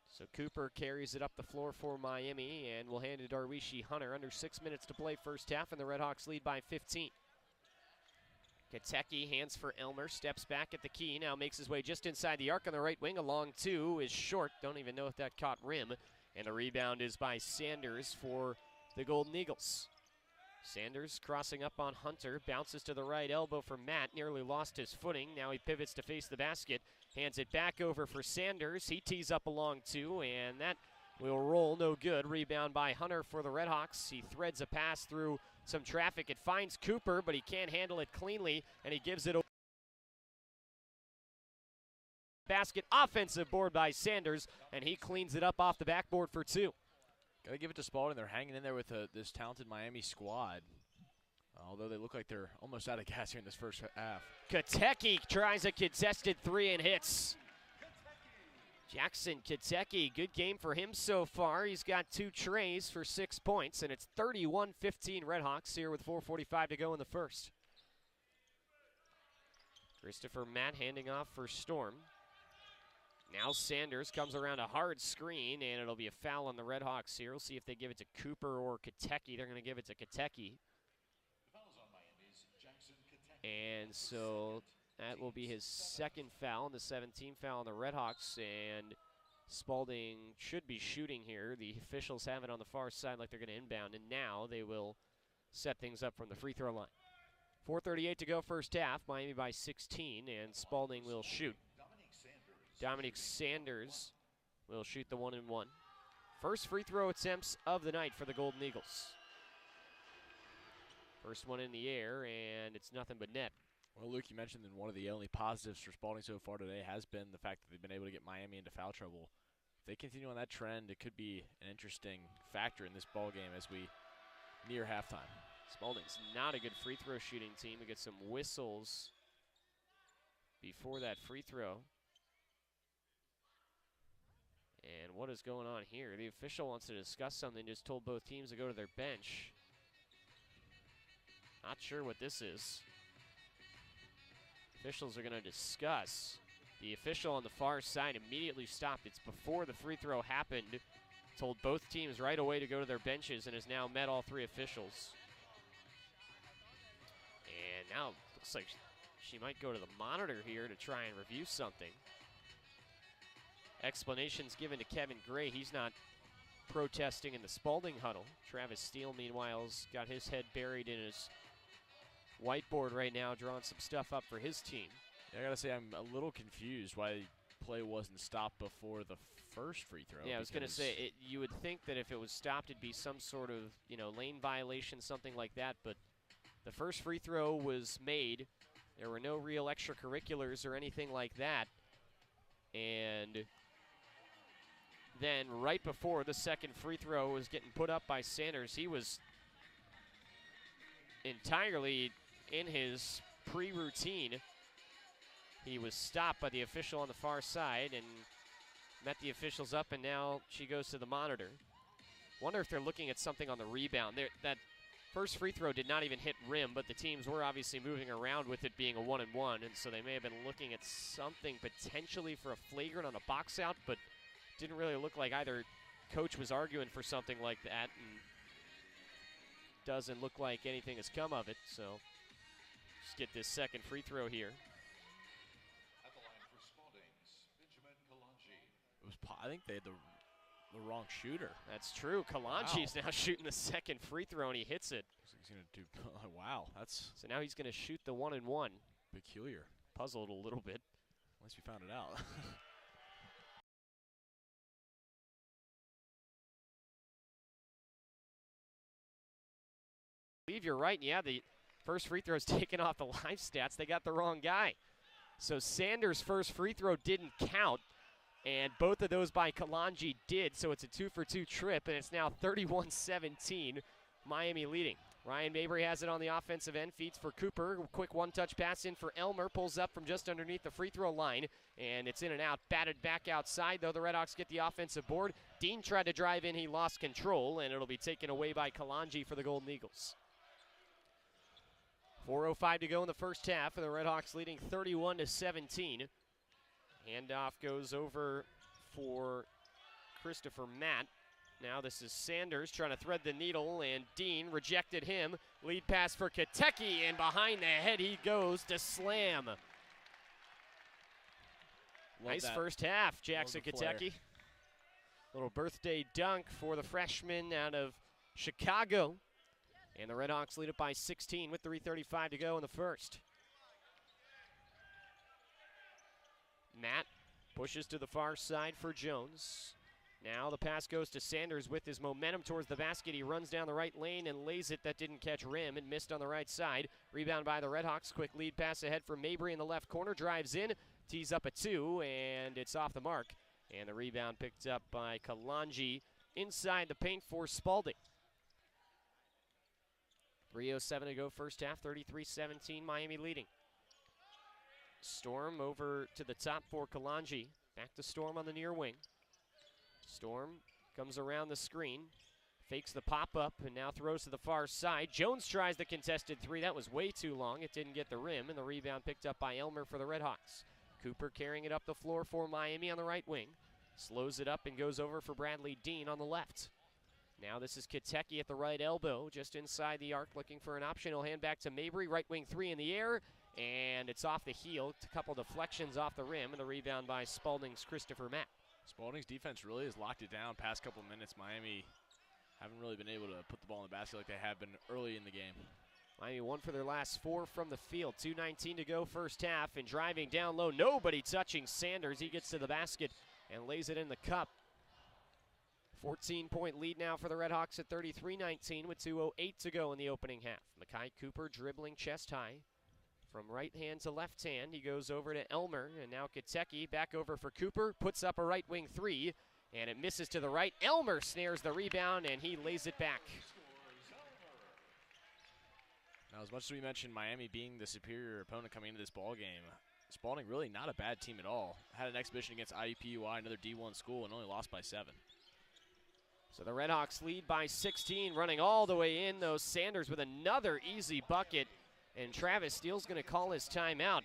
So Cooper carries it up the floor for Miami, and will hand it to Darwishi Hunter. Under 6 minutes to play first half, and the RedHawks lead by 15. Katecki hands for Elmer, steps back at the key, now makes his way just inside the arc on the right wing. A long two is short, don't even know if that caught rim. And the rebound is by Sanders for the Golden Eagles. Sanders crossing up on Hunter, bounces to the right elbow for Matt, nearly lost his footing. Now he pivots to face the basket, hands it back over for Sanders. He tees up a long two, and that will roll no good. Rebound by Hunter for the RedHawks. He threads a pass through some traffic. It finds Cooper, but he can't handle it cleanly, and he gives it a basket. Offensive board by Sanders, and he cleans it up off the backboard for two. Gotta give it to Spalding. They're hanging in there with this talented Miami squad. Although they look like they're almost out of gas here in this first half. Katecki tries a contested three and hits. Jackson Katecki, good game for him so far. He's got 2 trays for 6 points, and it's 31-15 RedHawks here with 4:45 to go in the first. Christopher Matt handing off for Storm. Now Sanders comes around a hard screen, and it'll be a foul on the RedHawks here. We'll see if they give it to Cooper or Katecki. They're going to give it to Katecki. And so that will be his second foul, and the 17th foul on the RedHawks. And Spalding should be shooting here. The officials have it on the far side like they're going to inbound, and now they will set things up from the free throw line. 4:38 to go first half. Miami by 16, and Spalding will shoot. Dominic Sanders will shoot the 1-and-1. First free throw attempts of the night for the Golden Eagles. First one in the air, and it's nothing but net. Well, Luke, you mentioned that one of the only positives for Spalding so far today has been the fact that they've been able to get Miami into foul trouble. If they continue on that trend, it could be an interesting factor in this ball game as we near halftime. Spalding's not a good free throw shooting team. We get some whistles before that free throw. And what is going on here? The official wants to discuss something, just told both teams to go to their bench. Not sure what this is. Officials are going to discuss. The official on the far side immediately stopped. It's before the free throw happened. Told both teams right away to go to their benches and has now met all 3 officials. And now it looks like she might go to the monitor here to try and review something. Explanations given to Kevin Gray. He's not protesting in the Spalding huddle. Travis Steele, meanwhile, has got his head buried in his whiteboard right now, drawing some stuff up for his team. Yeah, I gotta say, I'm a little confused why play wasn't stopped before the first free throw. Yeah, I was gonna say, you would think that if it was stopped, it'd be some sort of, lane violation, something like that, but the first free throw was made. There were no real extracurriculars or anything like that. And then right before the second free throw was getting put up by Sanders, he was entirely in his pre-routine. He was stopped by the official on the far side and met the officials up, and now she goes to the monitor. Wonder if they're looking at something on the rebound. That first free throw did not even hit rim, but the teams were obviously moving around with it being a 1-and-1, and so they may have been looking at something potentially for a flagrant on a box out, but didn't really look like either coach was arguing for something like that, and doesn't look like anything has come of it. So just get this second free throw here. At the line for Spalding's Benjamin Kalanji. It was, I think they had the wrong shooter. That's true. Kalanji's now shooting the second free throw, and he hits it. He's gonna do. Wow, that's so now he's going to shoot the 1-and-1. peculiar. Puzzled a little bit. At least we found it out. I believe you're right. Yeah, the first free throw is taken off the live stats. They got the wrong guy. So Sanders' first free throw didn't count, and both of those by Kalanji did, so it's a 2-for-2 trip, and it's now 31-17, Miami leading. Ryan Mabry has it on the offensive end, feeds for Cooper. Quick one-touch pass in for Elmer, pulls up from just underneath the free throw line, and it's in and out, batted back outside, though the RedHawks get the offensive board. Dean tried to drive in, he lost control, and it'll be taken away by Kalanji for the Golden Eagles. 4:05 to go in the first half, and the RedHawks leading 31-17. Handoff goes over for Christopher Matt. Now this is Sanders trying to thread the needle, and Dean rejected him. Lead pass for Katecki, and behind the head he goes to slam. Nice first half, Jackson Katecki. Little birthday dunk for the freshman out of Chicago. And the RedHawks lead it by 16 with 3:35 to go in the first. Matt pushes to the far side for Jones. Now the pass goes to Sanders with his momentum towards the basket. He runs down the right lane and lays it. That didn't catch rim and missed on the right side. Rebound by the RedHawks. Quick lead pass ahead for Mabry in the left corner. Drives in, tees up a two, and it's off the mark. And the rebound picked up by Kalanji inside the paint for Spalding. 3:07 to go first half, 33-17, Miami leading. Storm over to the top for Kalanji. Back to Storm on the near wing. Storm comes around the screen, fakes the pop-up, and now throws to the far side. Jones tries the contested three. That was way too long. It didn't get the rim, and the rebound picked up by Elmer for the RedHawks. Cooper carrying it up the floor for Miami on the right wing. Slows it up and goes over for Bradley Dean on the left. Now this is Katecki at the right elbow, just inside the arc, looking for an option. He'll hand back to Mabry, right wing three in the air, and it's off the heel. A couple deflections off the rim, and the rebound by Spalding's Christopher Matt. Spalding's defense really has locked it down past couple minutes. Miami haven't really been able to put the ball in the basket like they have been early in the game. Miami won for their last four from the field. 2:19 to go first half, and driving down low, nobody touching Sanders. He gets to the basket and lays it in the cup. 14-point lead now for the RedHawks at 33-19 with 2:08 to go in the opening half. Makai Cooper dribbling chest high. From right hand to left hand, he goes over to Elmer, and now Katecki back over for Cooper, puts up a right wing three, and it misses to the right. Elmer snares the rebound, and he lays it back. Now, as much as we mentioned Miami being the superior opponent coming into this ball game, Spalding really not a bad team at all. Had an exhibition against IUPUI, another D1 school, and only lost by 7. So the RedHawks lead by 16, running all the way in, though. Sanders with another easy bucket. And Travis Steele's going to call his timeout.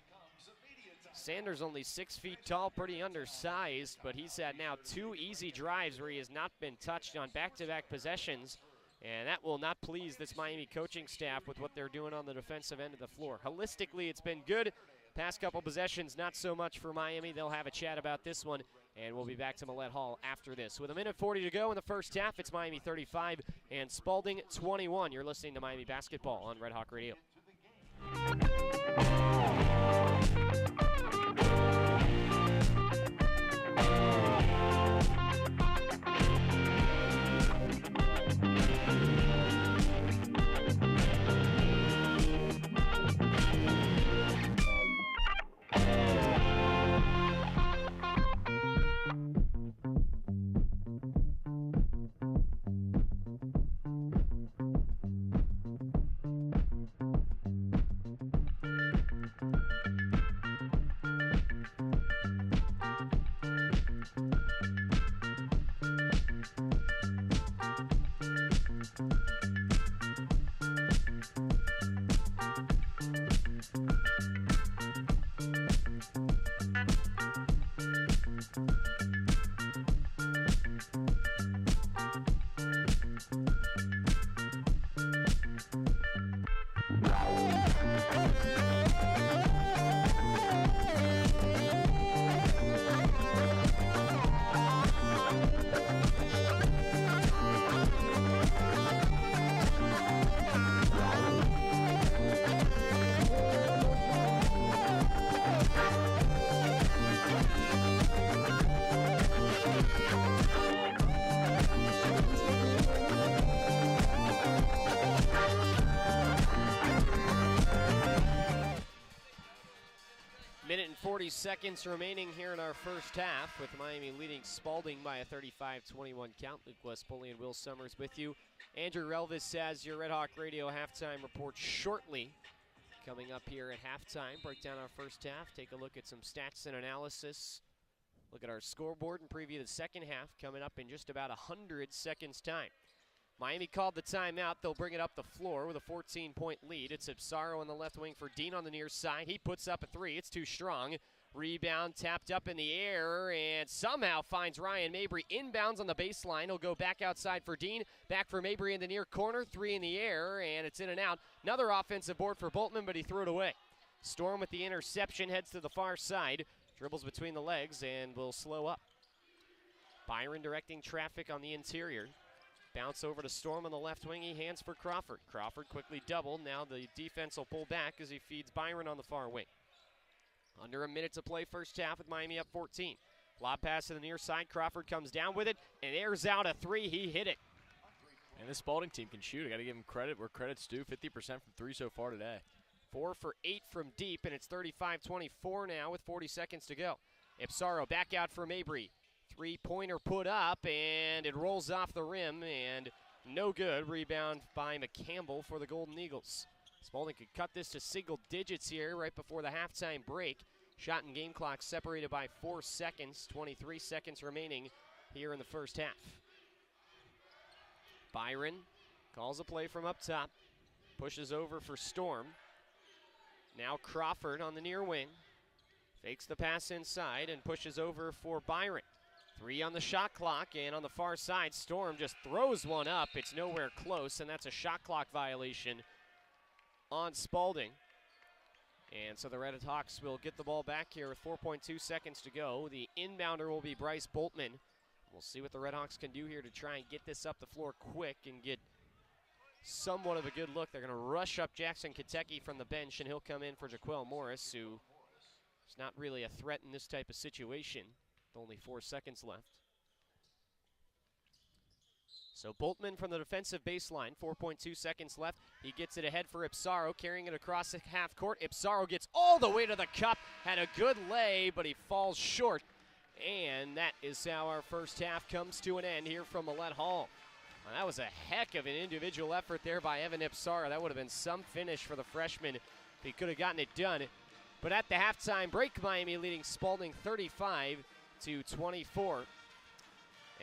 Sanders only 6 feet tall, pretty undersized, but he's had now 2 easy drives where he has not been touched on back-to-back possessions, and that will not please this Miami coaching staff with what they're doing on the defensive end of the floor. Holistically, it's been good. Past couple possessions, not so much for Miami. They'll have a chat about this one, and we'll be back to Millett Hall after this. With 1:40 to go in the first half, it's Miami 35 and Spalding 21. You're listening to Miami Basketball on Red Hawk Radio. Minute and 40 seconds remaining here in our first half, with Miami leading Spalding by a 35-21 count. Luke West, Poley, and Will Summers with you. Andrew Relvas has your Red Hawk Radio halftime report shortly. Coming up here at halftime, break down our first half, take a look at some stats and analysis, look at our scoreboard, and preview the second half coming up in just about 100 seconds' time. Miami called the timeout. They'll bring it up the floor with a 14-point lead. It's Ipsaro on the left wing for Dean on the near side. He puts up a three. It's too strong. Rebound tapped up in the air and somehow finds Ryan Mabry inbounds on the baseline. He'll go back outside for Dean. Back for Mabry in the near corner. Three in the air, and it's in and out. Another offensive board for Boltman, but he threw it away. Storm with the interception heads to the far side. Dribbles between the legs and will slow up. Byron directing traffic on the interior. Bounce over to Storm on the left wing. He hands for Crawford. Crawford quickly doubled. Now the defense will pull back as he feeds Byron on the far wing. Under a minute to play first half with Miami up 14. Lob pass to the near side. Crawford comes down with it and airs out a three. He hit it. And this Spalding team can shoot. I got to give them credit where credit's due. 50% from three so far today. 4 for 8 from deep, and it's 35-24 now with 40 seconds to go. Ipsaro back out for Mabry. Three-pointer put up, and it rolls off the rim, and no good. Rebound by McCampbell for the Golden Eagles. Spalding could cut this to single digits here right before the halftime break. Shot and game clock separated by 4 seconds. 23 seconds remaining here in the first half. Byron calls a play from up top. Pushes over for Storm. Now Crawford on the near wing. Fakes the pass inside and pushes over for Byron. 3 on the shot clock, and on the far side, Storm just throws one up. It's nowhere close, and that's a shot clock violation on Spalding. And so the RedHawks will get the ball back here with 4.2 seconds to go. The inbounder will be Bryce Boltman. We'll see what the RedHawks can do here to try and get this up the floor quick and get somewhat of a good look. They're going to rush up Jackson Katecki from the bench, and he'll come in for Jaquel Morris, who is not really a threat in this type of situation. With only 4 seconds left. So Boltman from the defensive baseline, 4.2 seconds left. He gets it ahead for Ipsaro, carrying it across the half court. Ipsaro gets all the way to the cup, had a good lay, but he falls short. And that is how our first half comes to an end here from Millett Hall. Well, that was a heck of an individual effort there by Evan Ipsaro. That would have been some finish for the freshman if he could have gotten it done. But at the halftime break, Miami leading Spalding 35-24.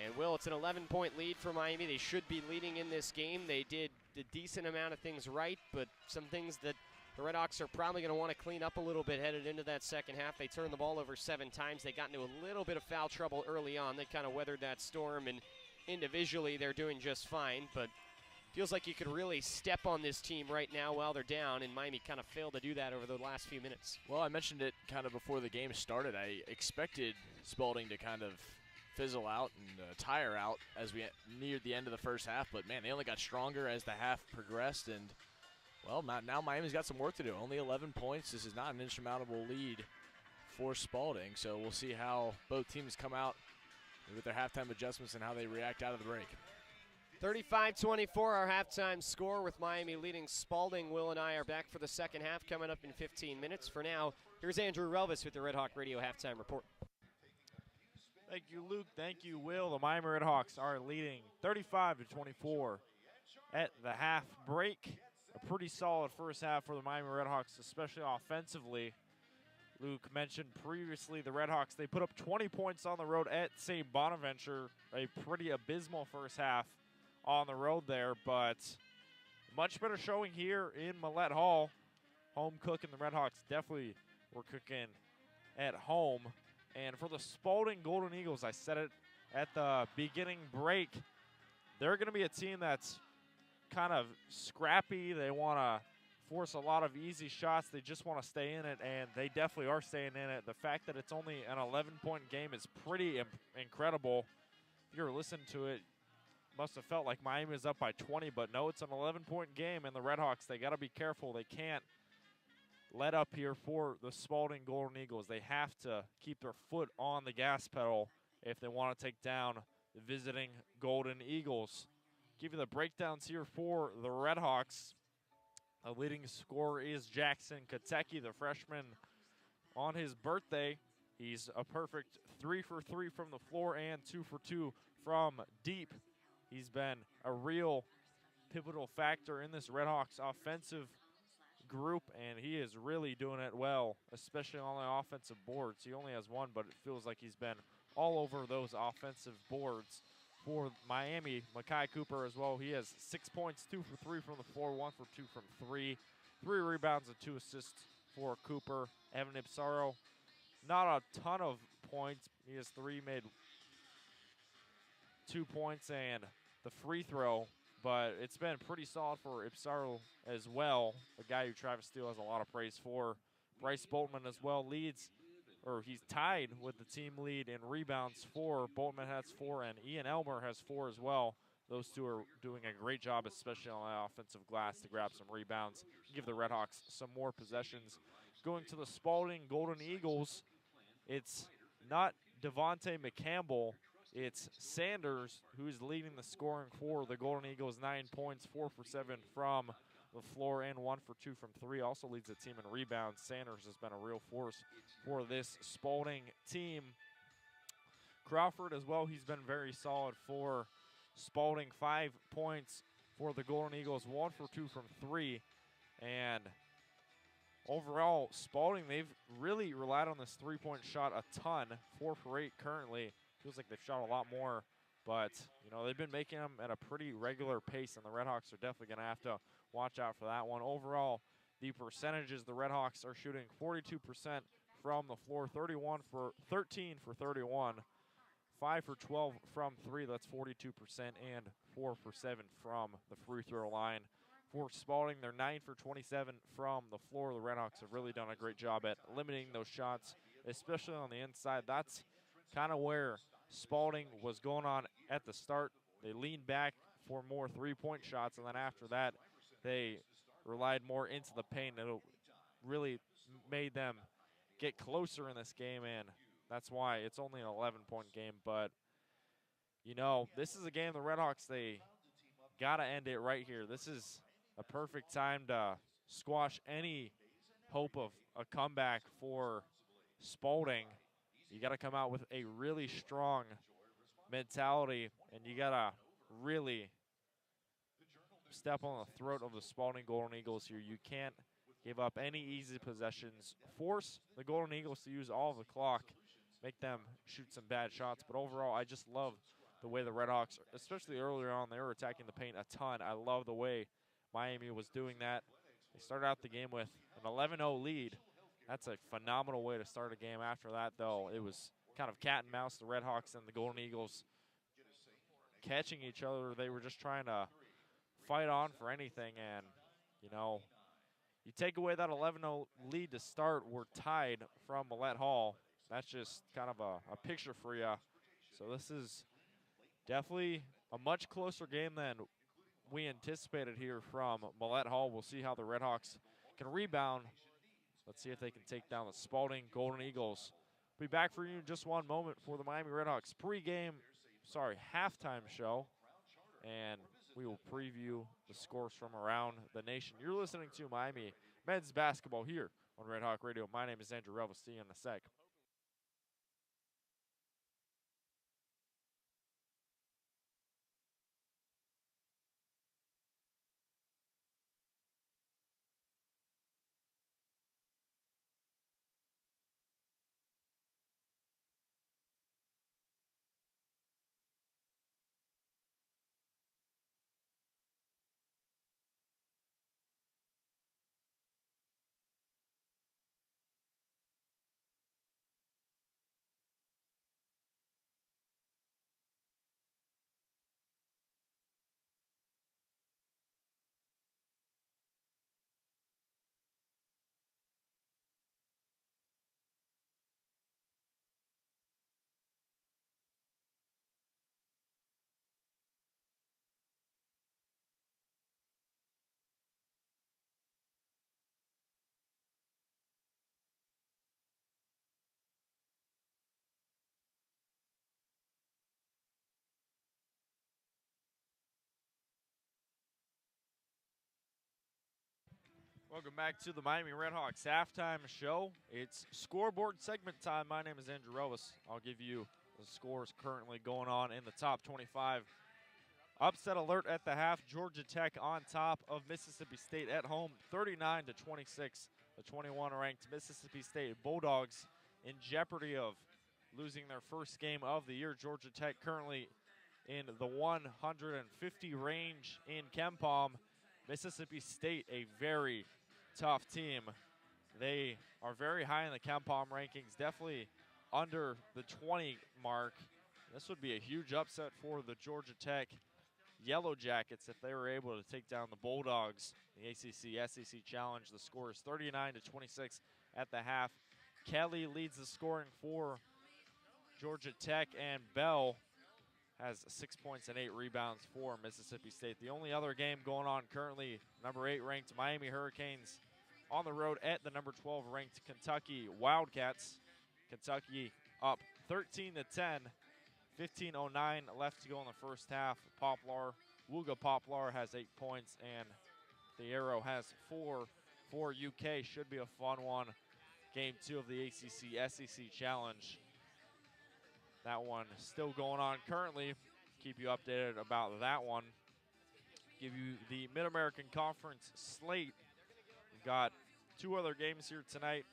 And Will, it's an 11-point lead for Miami. They should be leading in this game. They did a decent amount of things right, but some things that the RedHawks are probably going to want to clean up a little bit headed into that second half. They turned the ball over 7 times. They got into a little bit of foul trouble early on. They kind of weathered that storm, and individually they're doing just fine, but feels like you could really step on this team right now while they're down, and Miami kind of failed to do that over the last few minutes. Well, I mentioned it kind of before the game started. I expected Spalding to kind of fizzle out and tire out as we neared the end of the first half, but man, they only got stronger as the half progressed, and well, now Miami's got some work to do. Only 11 points. This is not an insurmountable lead for Spalding, so we'll see how both teams come out with their halftime adjustments and how they react out of the break. 35-24, our halftime score with Miami leading Spalding. Will and I are back for the second half coming up in 15 minutes. For now, here's Andrew Relvas with the Red Hawk Radio halftime report. Thank you, Luke. Thank you, Will. The Miami RedHawks are leading 35-24 at the half break. A pretty solid first half for the Miami RedHawks, especially offensively. Luke mentioned previously the RedHawks, they put up 20 points on the road at St. Bonaventure. A pretty abysmal first half on the road there, but much better showing here in Millett Hall. Home cooking, the RedHawks definitely were cooking at home. And for the Spalding Golden Eagles, I said it at the beginning break, they're going to be a team that's kind of scrappy. They want to force a lot of easy shots. They just want to stay in it, and they definitely are staying in it. The fact that it's only an 11-point game is pretty incredible. If you were listening to it, must have felt like Miami was up by 20, but no, it's an 11-point game, and the RedHawks, they got to be careful. They can't let up here for the Spalding Golden Eagles. They have to keep their foot on the gas pedal if they want to take down the visiting Golden Eagles. Give you the breakdowns here for the RedHawks. The leading scorer is Jackson Katecki, the freshman on his birthday. He's a perfect 3 for 3 from the floor and 2 for 2 from deep. He's been a real pivotal factor in this RedHawks offensive group, and he is really doing it well, especially on the offensive boards. He only has one, but it feels like he's been all over those offensive boards. For Miami, Makai Cooper as well. He has 6 points, 2 for 3 from the floor, 1 for 2 from 3. 3 rebounds and 2 assists for Cooper. Evan Ipsaro, not a ton of points. He has 3, made 2 points and the free throw, but it's been pretty solid for Ipsaro as well, a guy who Travis Steele has a lot of praise for. Bryce Boltman as well leads, or he's tied with the team lead in rebounds. 4. Boltman has 4, and Ian Elmer has 4 as well. Those two are doing a great job, especially on the offensive glass, to grab some rebounds, give the RedHawks some more possessions. Going to the Spalding Golden Eagles, it's not Devontae McCampbell, it's Sanders who's leading the scoring for the Golden Eagles. 9 points, 4 for 7 from the floor and 1 for 2 from 3. Also leads the team in rebounds. Sanders has been a real force for this Spalding team. Crawford as well, he's been very solid for Spalding. 5 points for the Golden Eagles, 1 for 2 from 3. And overall, Spalding, they've really relied on this three-point shot a ton. 4 for 8 currently. Feels like they've shot a lot more, but you know, they've been making them at a pretty regular pace, and the RedHawks are definitely going to have to watch out for that one. Overall, the percentages, the RedHawks are shooting 42% from the floor, 13 for 31, 5 for 12 from 3, that's 42%, and 4 for 7 from the free throw line. For Spalding, they're 9 for 27 from the floor. The RedHawks have really done a great job at limiting those shots, especially on the inside. That's kind of where Spalding was going on at the start. They leaned back for more three-point shots, and then after that, they relied more into the paint, and it really made them get closer in this game, and that's why it's only an 11-point game. But, you know, this is a game the RedHawks, they got to end it right here. This is a perfect time to squash any hope of a comeback for Spalding. You got to come out with a really strong mentality, and you got to really step on the throat of the Spalding Golden Eagles here. You can't give up any easy possessions. Force the Golden Eagles to use all of the clock, make them shoot some bad shots. But overall, I just love the way the RedHawks, especially earlier on, they were attacking the paint a ton. I love the way Miami was doing that. They started out the game with an 11-0 lead. That's a phenomenal way to start a game. After that, though, it was kind of cat and mouse. The RedHawks and the Golden Eagles catching each other. They were just trying to fight on for anything. And, you know, you take away that 11-0 lead to start. We're tied from Millett Hall. That's just kind of a picture for you. So this is definitely a much closer game than we anticipated here from Millett Hall. We'll see how the RedHawks can rebound. Let's see if they can take down the Spalding Golden Eagles. We'll be back for you in just one moment for the Miami RedHawks halftime show. And we will preview the scores from around the nation. You're listening to Miami men's basketball here on Red Hawk Radio. My name is Andrew Relvas. See you in a sec. Welcome back to the Miami RedHawks halftime show. It's scoreboard segment time. My name is Andrew Relvas. I'll give you the scores currently going on in the top 25. Upset alert at the half. Georgia Tech on top of Mississippi State at home, 39-26. The 21-ranked Mississippi State Bulldogs in jeopardy of losing their first game of the year. Georgia Tech currently in the 150 range in KenPom. Mississippi State, a very tough team. They are very high in the KenPom rankings, definitely under the 20 mark. This would be a huge upset for the Georgia Tech Yellow Jackets if they were able to take down the Bulldogs. The ACC-SEC Challenge, the score is 39-26 at the half. Kelly leads the scoring for Georgia Tech, and Bell has 6 points and 8 rebounds for Mississippi State. The only other game going on currently, number 8 ranked Miami Hurricanes on the road at the number 12 ranked Kentucky Wildcats. Kentucky up 13-10, 15:09 left to go in the first half. Wooga Poplar has 8 points, and the Arrow has 4 for UK. Should be a fun one. Game 2 of the ACC-SEC Challenge. That one still going on currently. Keep you updated about that one. Give you the Mid-American Conference slate. We've got 2 other games here tonight.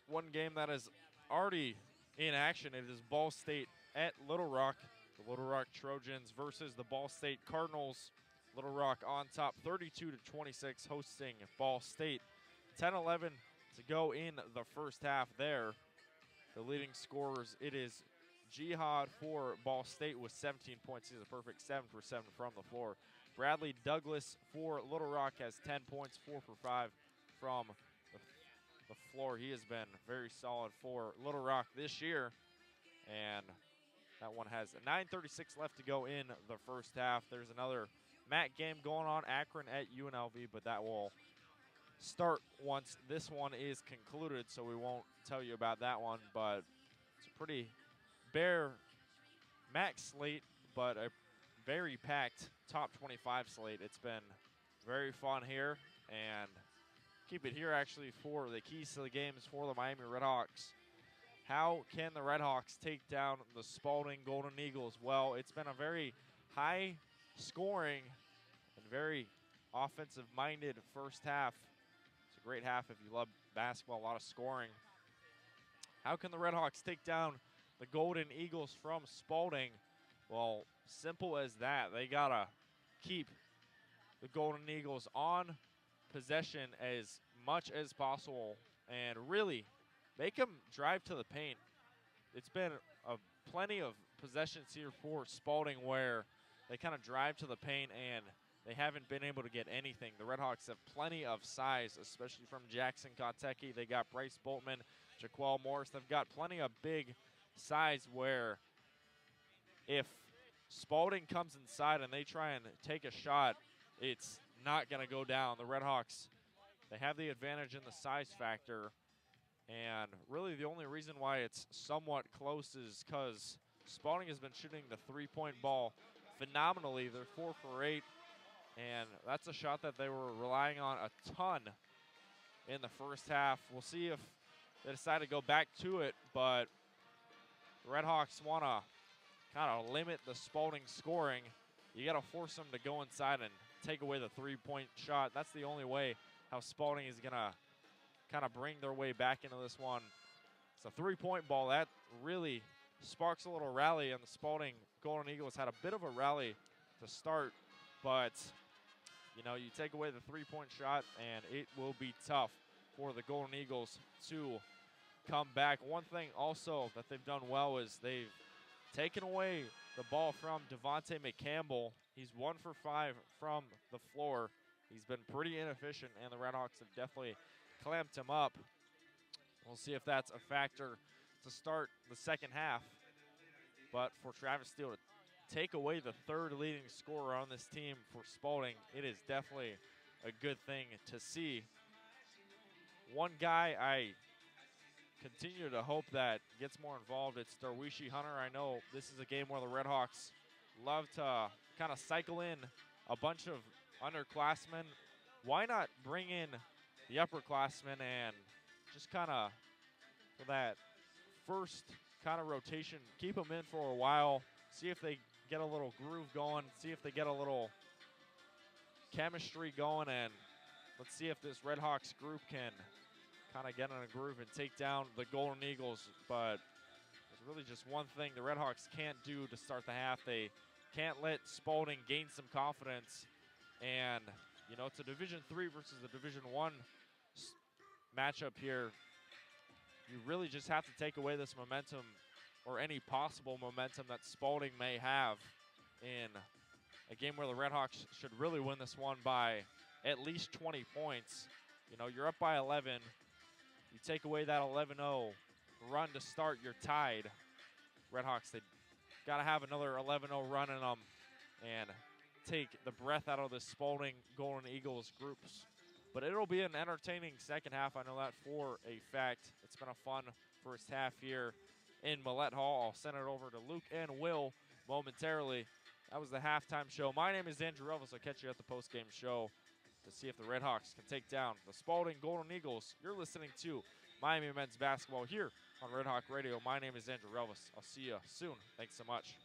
One game that is already in action. It is Ball State at Little Rock. The Little Rock Trojans versus the Ball State Cardinals. Little Rock on top 32-26, hosting Ball State. 10-11 to go in the first half there. The leading scorers, it is Jihad for Ball State with 17 points. He's a perfect 7 for 7 from the floor. Bradley Douglas for Little Rock has 10 points, 4 for 5 from the floor. He has been very solid for Little Rock this year. And that one has 9:36 left to go in the first half. There's another MAC game going on, Akron at UNLV, but that will start once this one is concluded, so we won't tell you about that one. But it's a pretty bare MAC slate, but a very packed top 25 slate. It's been very fun here, and keep it here actually for the keys to the games for the Miami RedHawks. How can the RedHawks take down the Spalding Golden Eagles? Well, it's been a very high scoring and very offensive-minded first half. It's a great half if you love basketball, a lot of scoring. How can the RedHawks take down the Golden Eagles from Spalding? Well, simple as that. They got to keep the Golden Eagles on possession as much as possible and really make them drive to the paint. It's been plenty of possessions here for Spalding where they kind of drive to the paint and they haven't been able to get anything. The RedHawks have plenty of size, especially from Jackson Kontecki. They got Bryce Boltman, Jaquel Morris. They've got plenty of big size where if Spalding comes inside and they try and take a shot, it's not going to go down. The RedHawks, they have the advantage in the size factor. And really the only reason why it's somewhat close is because Spalding has been shooting the three-point ball phenomenally. They're 4 for 8. And that's a shot that they were relying on a ton in the first half. We'll see if they decide to go back to it, but the RedHawks want to kind of limit the Spalding scoring. You got to force them to go inside and take away the three-point shot. That's the only way how Spalding is going to kind of bring their way back into this one. It's a three-point ball. That really sparks a little rally, and the Spalding Golden Eagles had a bit of a rally to start, but you know, you take away the three-point shot, and it will be tough for the Golden Eagles to come back. One thing also that they've done well is they've taken away the ball from Devontae McCampbell. He's 1 for 5 from the floor. He's been pretty inefficient, and the RedHawks have definitely clamped him up. We'll see if that's a factor to start the second half. But for Travis Steele to take away the third leading scorer on this team for Spalding, it is definitely a good thing to see. One guy I continue to hope that gets more involved, it's Darwishi Hunter. I know this is a game where the RedHawks love to kind of cycle in a bunch of underclassmen why not bring in the upperclassmen and just kind of for that first kind of rotation, keep them in for a while, see if they get a little groove going, see if they get a little chemistry going, and let's see if this RedHawks group can kind of get in a groove and take down the Golden Eagles. But there's really just one thing the RedHawks can't do to start the half. They can't let Spalding gain some confidence. And, you know, it's a Division III versus a Division I matchup here. You really just have to take away this momentum or any possible momentum that Spalding may have in a game where the RedHawks should really win this one by at least 20 points. You know, you're up by 11. You take away that 11-0 run to start, you're tied. RedHawks, they got to have another 11-0 run in them and take the breath out of the Spalding Golden Eagles groups. But it'll be an entertaining second half. I know that for a fact. It's been a fun first half here in Millett Hall. I'll send it over to Luke and Will momentarily. That was the halftime show. My name is Andrew Relvas. I'll catch you at the postgame show to see if the RedHawks can take down the Spalding Golden Eagles. You're listening to Miami Men's Basketball here on RedHawk Radio. My name is Andrew Relvas. I'll see you soon. Thanks so much.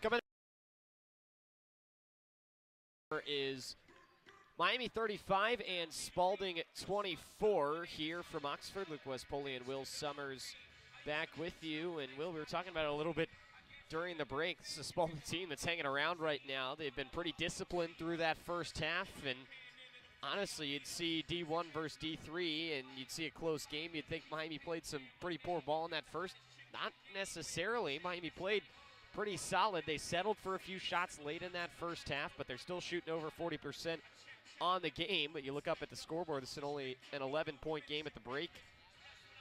Coming is Miami 35 and Spalding 24 here from Oxford. Luke West, Poley, and Will Summers back with you. And Will, we were talking about it a little bit during the break. This is a Spalding team that's hanging around right now. They've been pretty disciplined through that first half, and honestly, you'd see D1 versus D3, and you'd see a close game. You'd think Miami played some pretty poor ball in that first. Not necessarily. Miami played pretty solid. They settled for a few shots late in that first half, but they're still shooting over 40% on the game. But you look up at the scoreboard, this is only an 11-point game at the break.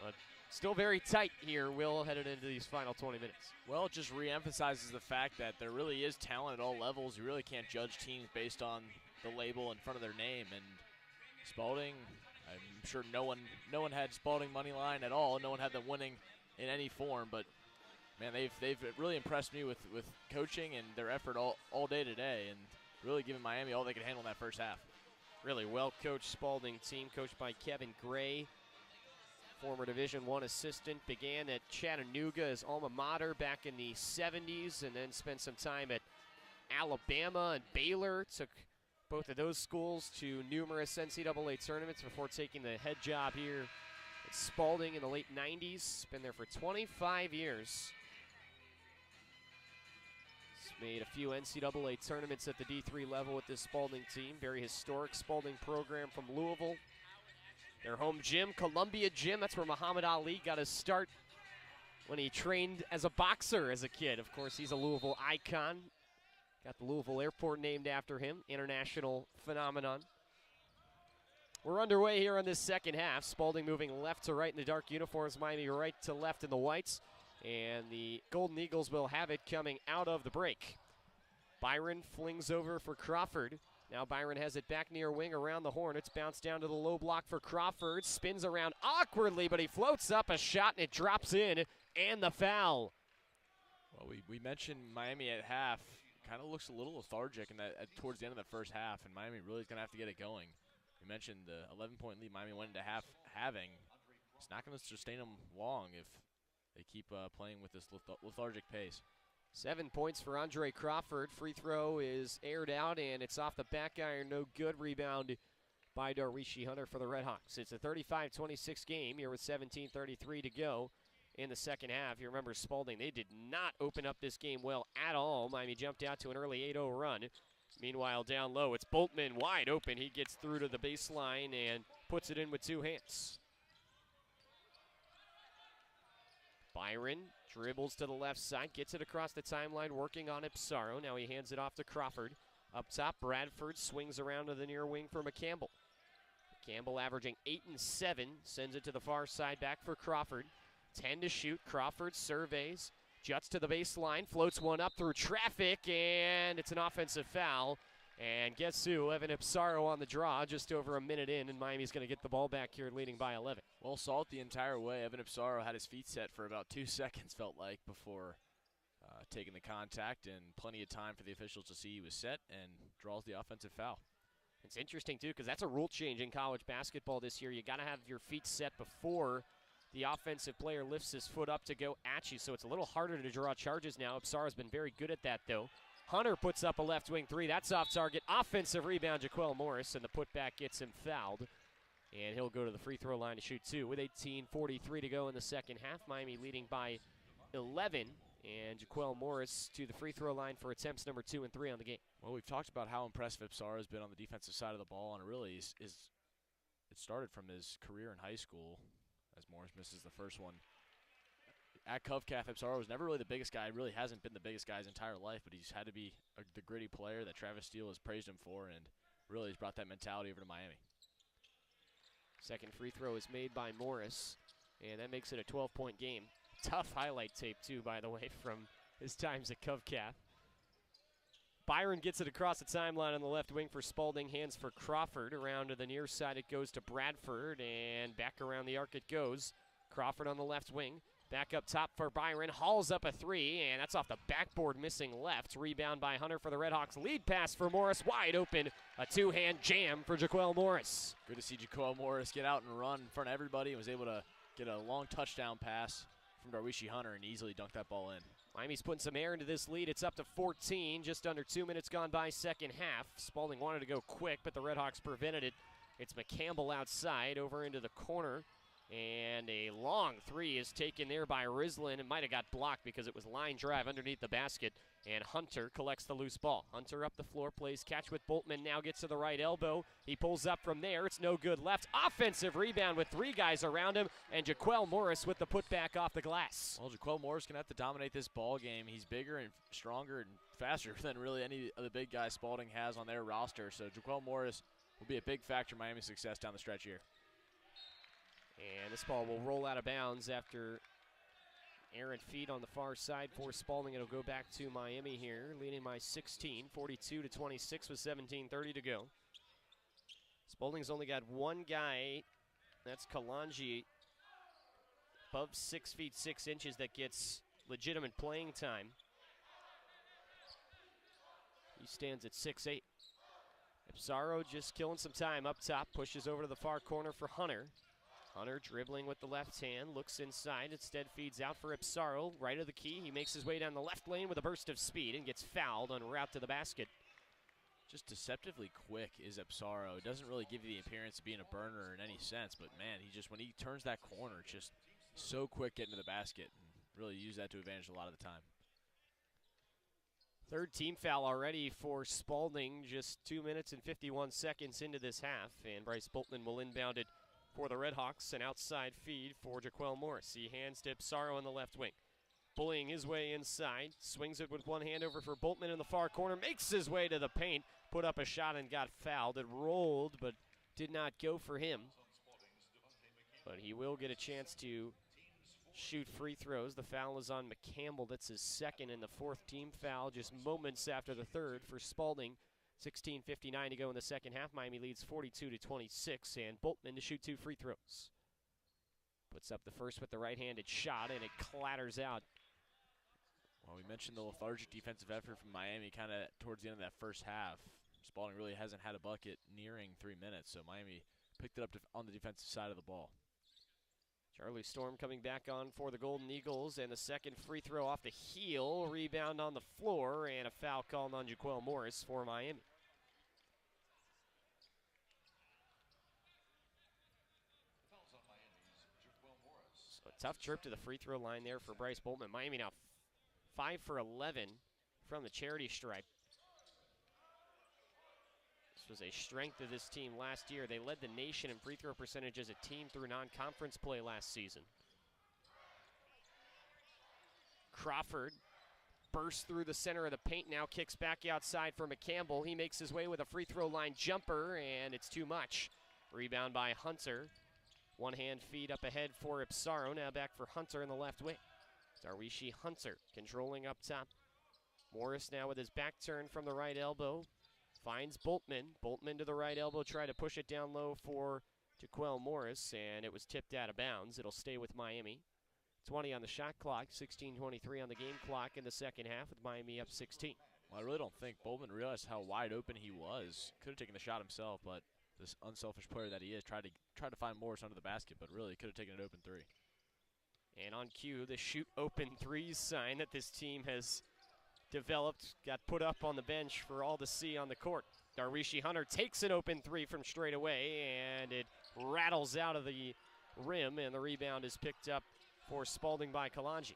But still very tight here, Will, headed into these final 20 minutes. Well, it just reemphasizes the fact that there really is talent at all levels. You really can't judge teams based on the label in front of their name. And Spalding, I'm sure no one had Spalding money line at all. No one had them winning in any form, but man, they've really impressed me with coaching and their effort all day today, and really giving Miami all they could handle in that first half. Really well-coached Spalding team, coached by Kevin Gray, former Division I assistant. Began at Chattanooga, his alma mater, back in the 70s, and then spent some time at Alabama and Baylor. Took both of those schools to numerous NCAA tournaments before taking the head job here at Spalding in the late 90s. Been there for 25 years. Made a few NCAA tournaments at the D3 level with this Spalding team. Very historic Spalding program from Louisville. Their home gym, Columbia Gym, that's where Muhammad Ali got his start when he trained as a boxer as a kid. Of course, he's a Louisville icon. Got the Louisville Airport named after him, international phenomenon. We're underway here on this second half. Spalding moving left to right in the dark uniforms, Miami right to left in the whites. And the Golden Eagles will have it coming out of the break. Byron flings over for Crawford. Now Byron has it back near wing around the horn. It's bounced down to the low block for Crawford. Spins around awkwardly, but he floats up a shot and it drops in. And the foul. Well, we mentioned Miami at half. Kind of looks a little lethargic towards the end of the first half, and Miami really is going to have to get it going. We mentioned the 11-point lead Miami went into half having. It's not going to sustain them long if they keep playing with this lethargic pace. 7 points for Andre Crawford. Free throw is aired out, and it's off the back iron. No good. Rebound by Darishi Hunter for the RedHawks. It's a 35-26 game here with 17:33 to go in the second half. You remember Spalding, they did not open up this game well at all. Miami jumped out to an early 8-0 run. Meanwhile, down low, it's Boltman wide open. He gets through to the baseline and puts it in with two hands. Byron dribbles to the left side, gets it across the timeline, working on it, Pissarro. Now he hands it off to Crawford. Up top, Bradford swings around to the near wing for McCampbell. Campbell averaging 8 and 7, sends it to the far side back for Crawford. 10 to shoot. Crawford surveys, juts to the baseline, floats one up through traffic, and it's an offensive foul. And guess who? Evan Ipsaro on the draw, just over a minute in, and Miami's going to get the ball back here, leading by 11. Well, Salt the entire way. Evan Ipsaro had his feet set for about 2 seconds, felt like, before taking the contact, and plenty of time for the officials to see he was set, and draws the offensive foul. It's interesting, too, because that's a rule change in college basketball this year. You got to have your feet set before the offensive player lifts his foot up to go at you, so it's a little harder to draw charges now. Ipsaro's been very good at that, though. Hunter puts up a left wing three. That's off target. Offensive rebound, Jaquel Morris, and the putback gets him fouled. And he'll go to the free throw line to shoot two with 18:43 to go in the second half. Miami leading by 11. And Jaquel Morris to the free throw line for attempts number 2 and 3 on the game. Well, we've talked about how impressive Ipsaro has been on the defensive side of the ball, and it really is it started from his career in high school, as Morris misses the first one. At Covcath, Ipsaro was never really the biggest guy. Really hasn't been the biggest guy his entire life, but he's had to be the gritty player that Travis Steele has praised him for, and really has brought that mentality over to Miami. Second free throw is made by Morris, and that makes it a 12-point game. Tough highlight tape, too, by the way, from his times at Covcath. Byron gets it across the timeline on the left wing for Spalding. Hands for Crawford. Around to the near side it goes to Bradford, and back around the arc it goes. Crawford on the left wing. Back up top for Byron. Hauls up a three, and that's off the backboard, missing left. Rebound by Hunter for the RedHawks. Lead pass for Morris. Wide open. A two-hand jam for Jaquel Morris. Good to see Jaquel Morris get out and run in front of everybody, and was able to get a long touchdown pass from Darwishi Hunter and easily dunk that ball in. Miami's putting some air into this lead. It's up to 14. Just under 2 minutes gone by second half. Spalding wanted to go quick, but the RedHawks prevented it. It's McCampbell outside over into the corner. And a long three is taken there by Rislin. It might have got blocked because it was line drive underneath the basket. And Hunter collects the loose ball. Hunter up the floor, plays catch with Boltman, now gets to the right elbow. He pulls up from there. It's no good left. Offensive rebound with 3 guys around him. And Jaquel Morris with the putback off the glass. Well, Jaquel Morris going to have to dominate this ball game. He's bigger and stronger and faster than really any of the big guys Spalding has on their roster. So Jaquel Morris will be a big factor in Miami's success down the stretch here. And this ball will roll out of bounds after errant feet on the far side for Spalding. It'll go back to Miami here, leading by 16, 42-26 with 17:30 to go. Spalding's only got one guy, that's Kalanji, above 6 feet 6 inches, that gets legitimate playing time. He stands at 6'8". Ipsaro just killing some time up top, pushes over to the far corner for Hunter. Hunter dribbling with the left hand, looks inside, instead feeds out for Ipsaro, right of the key. He makes his way down the left lane with a burst of speed and gets fouled en route to the basket. Just deceptively quick is Ipsaro. It doesn't really give you the appearance of being a burner in any sense, but man, when he turns that corner, it's just so quick getting to the basket, and really use that to advantage a lot of the time. Third team foul already for Spalding, just 2 minutes and 51 seconds into this half, and Bryce Boltman will inbound it for the RedHawks. An outside feed for Jaquel Morris. He hands to Ipsaro on the left wing. Bullying his way inside. Swings it with one hand over for Boltman in the far corner. Makes his way to the paint. Put up a shot and got fouled. It rolled, but did not go for him. But he will get a chance to shoot free throws. The foul is on McCampbell. That's his second and the fourth team foul, just moments after the third for Spalding. 16:59 to go in the second half. Miami leads 42-26, and Boltman to shoot 2 free throws. Puts up the first with the right-handed shot, and it clatters out. Well, we mentioned the lethargic defensive effort from Miami kind of towards the end of that first half. Spalding really hasn't had a bucket nearing 3 minutes, so Miami picked it up on the defensive side of the ball. Charlie Storm coming back on for the Golden Eagles, and the second free throw off the heel. Rebound on the floor, and a foul called on Jaquel Morris for Miami. So a tough trip to the free throw line there for Bryce Boltman. Miami now 5 for 11 from the charity stripe. Was a strength of this team last year. They led the nation in free throw percentage as a team through non-conference play last season. Crawford bursts through the center of the paint, now kicks back outside for McCampbell. He makes his way with a free throw line jumper, and it's too much. Rebound by Hunter. One-hand feed up ahead for Ipsaro. Now back for Hunter in the left wing. Darwishi Hunter controlling up top. Morris now with his back turn from the right elbow. Finds Boltman. Boltman to the right elbow. Try to push it down low for Jaquel Morris, and it was tipped out of bounds. It'll stay with Miami. 20 on the shot clock, 16:23 on the game clock in the second half with Miami up 16. Well, I really don't think Boltman realized how wide open he was. Could have taken the shot himself, but this unselfish player that he is tried to find Morris under the basket, but really could have taken an open three. And on cue, the shoot open threes sign that this team has developed got put up on the bench for all to see on the court. Darwishi Hunter takes an open three from straight away, and it rattles out of the rim, and the rebound is picked up for Spalding by Kalanji.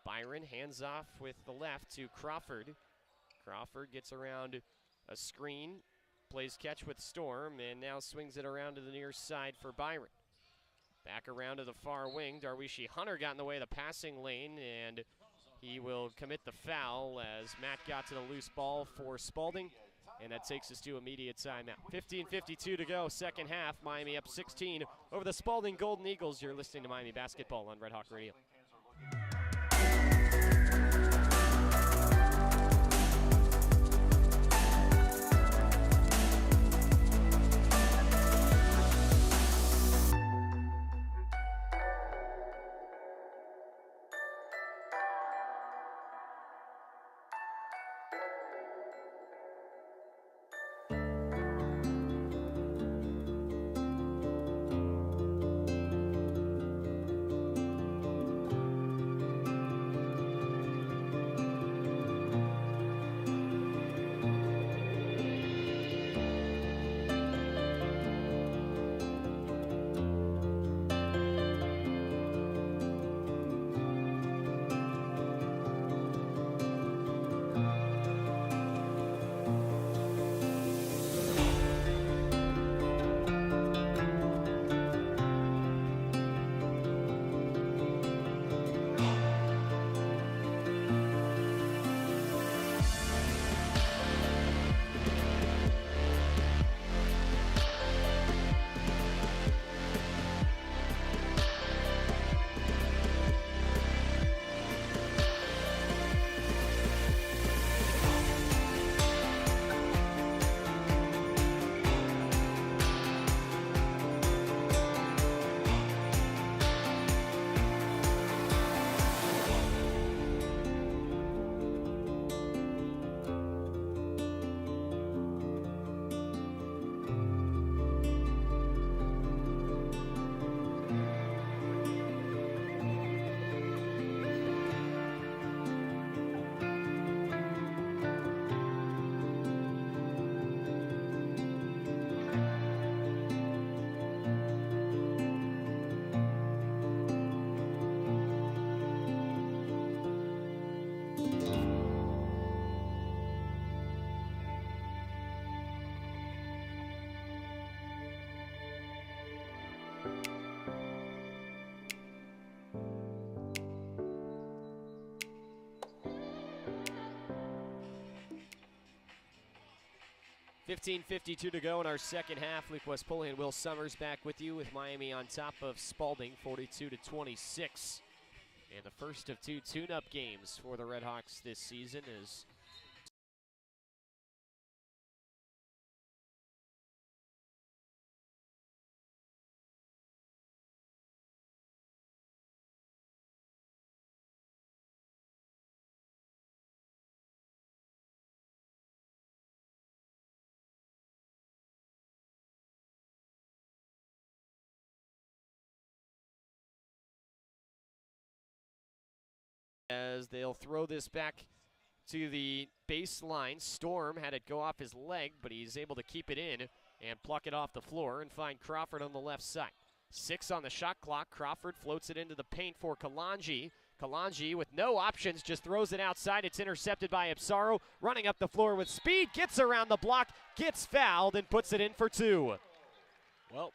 Byron hands off with the left to Crawford. Crawford gets around a screen, plays catch with Storm, and now swings it around to the near side for Byron. Back around to the far wing. Darwishi Hunter got in the way of the passing lane, and he will commit the foul as Matt got to the loose ball for Spalding, and that takes us to immediate timeout. 15:52 to go, second half. Miami up 16 over the Spalding Golden Eagles. You're listening to Miami Basketball on Red Hawk Radio. $15:52 to go in our second half. Luke West-Poley and Will Summers back with you with Miami on top of Spalding, 42-26. And the first of two tune-up games for the RedHawks this season is as they'll throw this back to the baseline. Storm had it go off his leg, but he's able to keep it in and pluck it off the floor and find Crawford on the left side. 6 on the shot clock. Crawford floats it into the paint for Kalanji. Kalanji with no options just throws it outside. It's intercepted by Ipsaro. Running up the floor with speed. Gets around the block. Gets fouled and puts it in for 2. Well,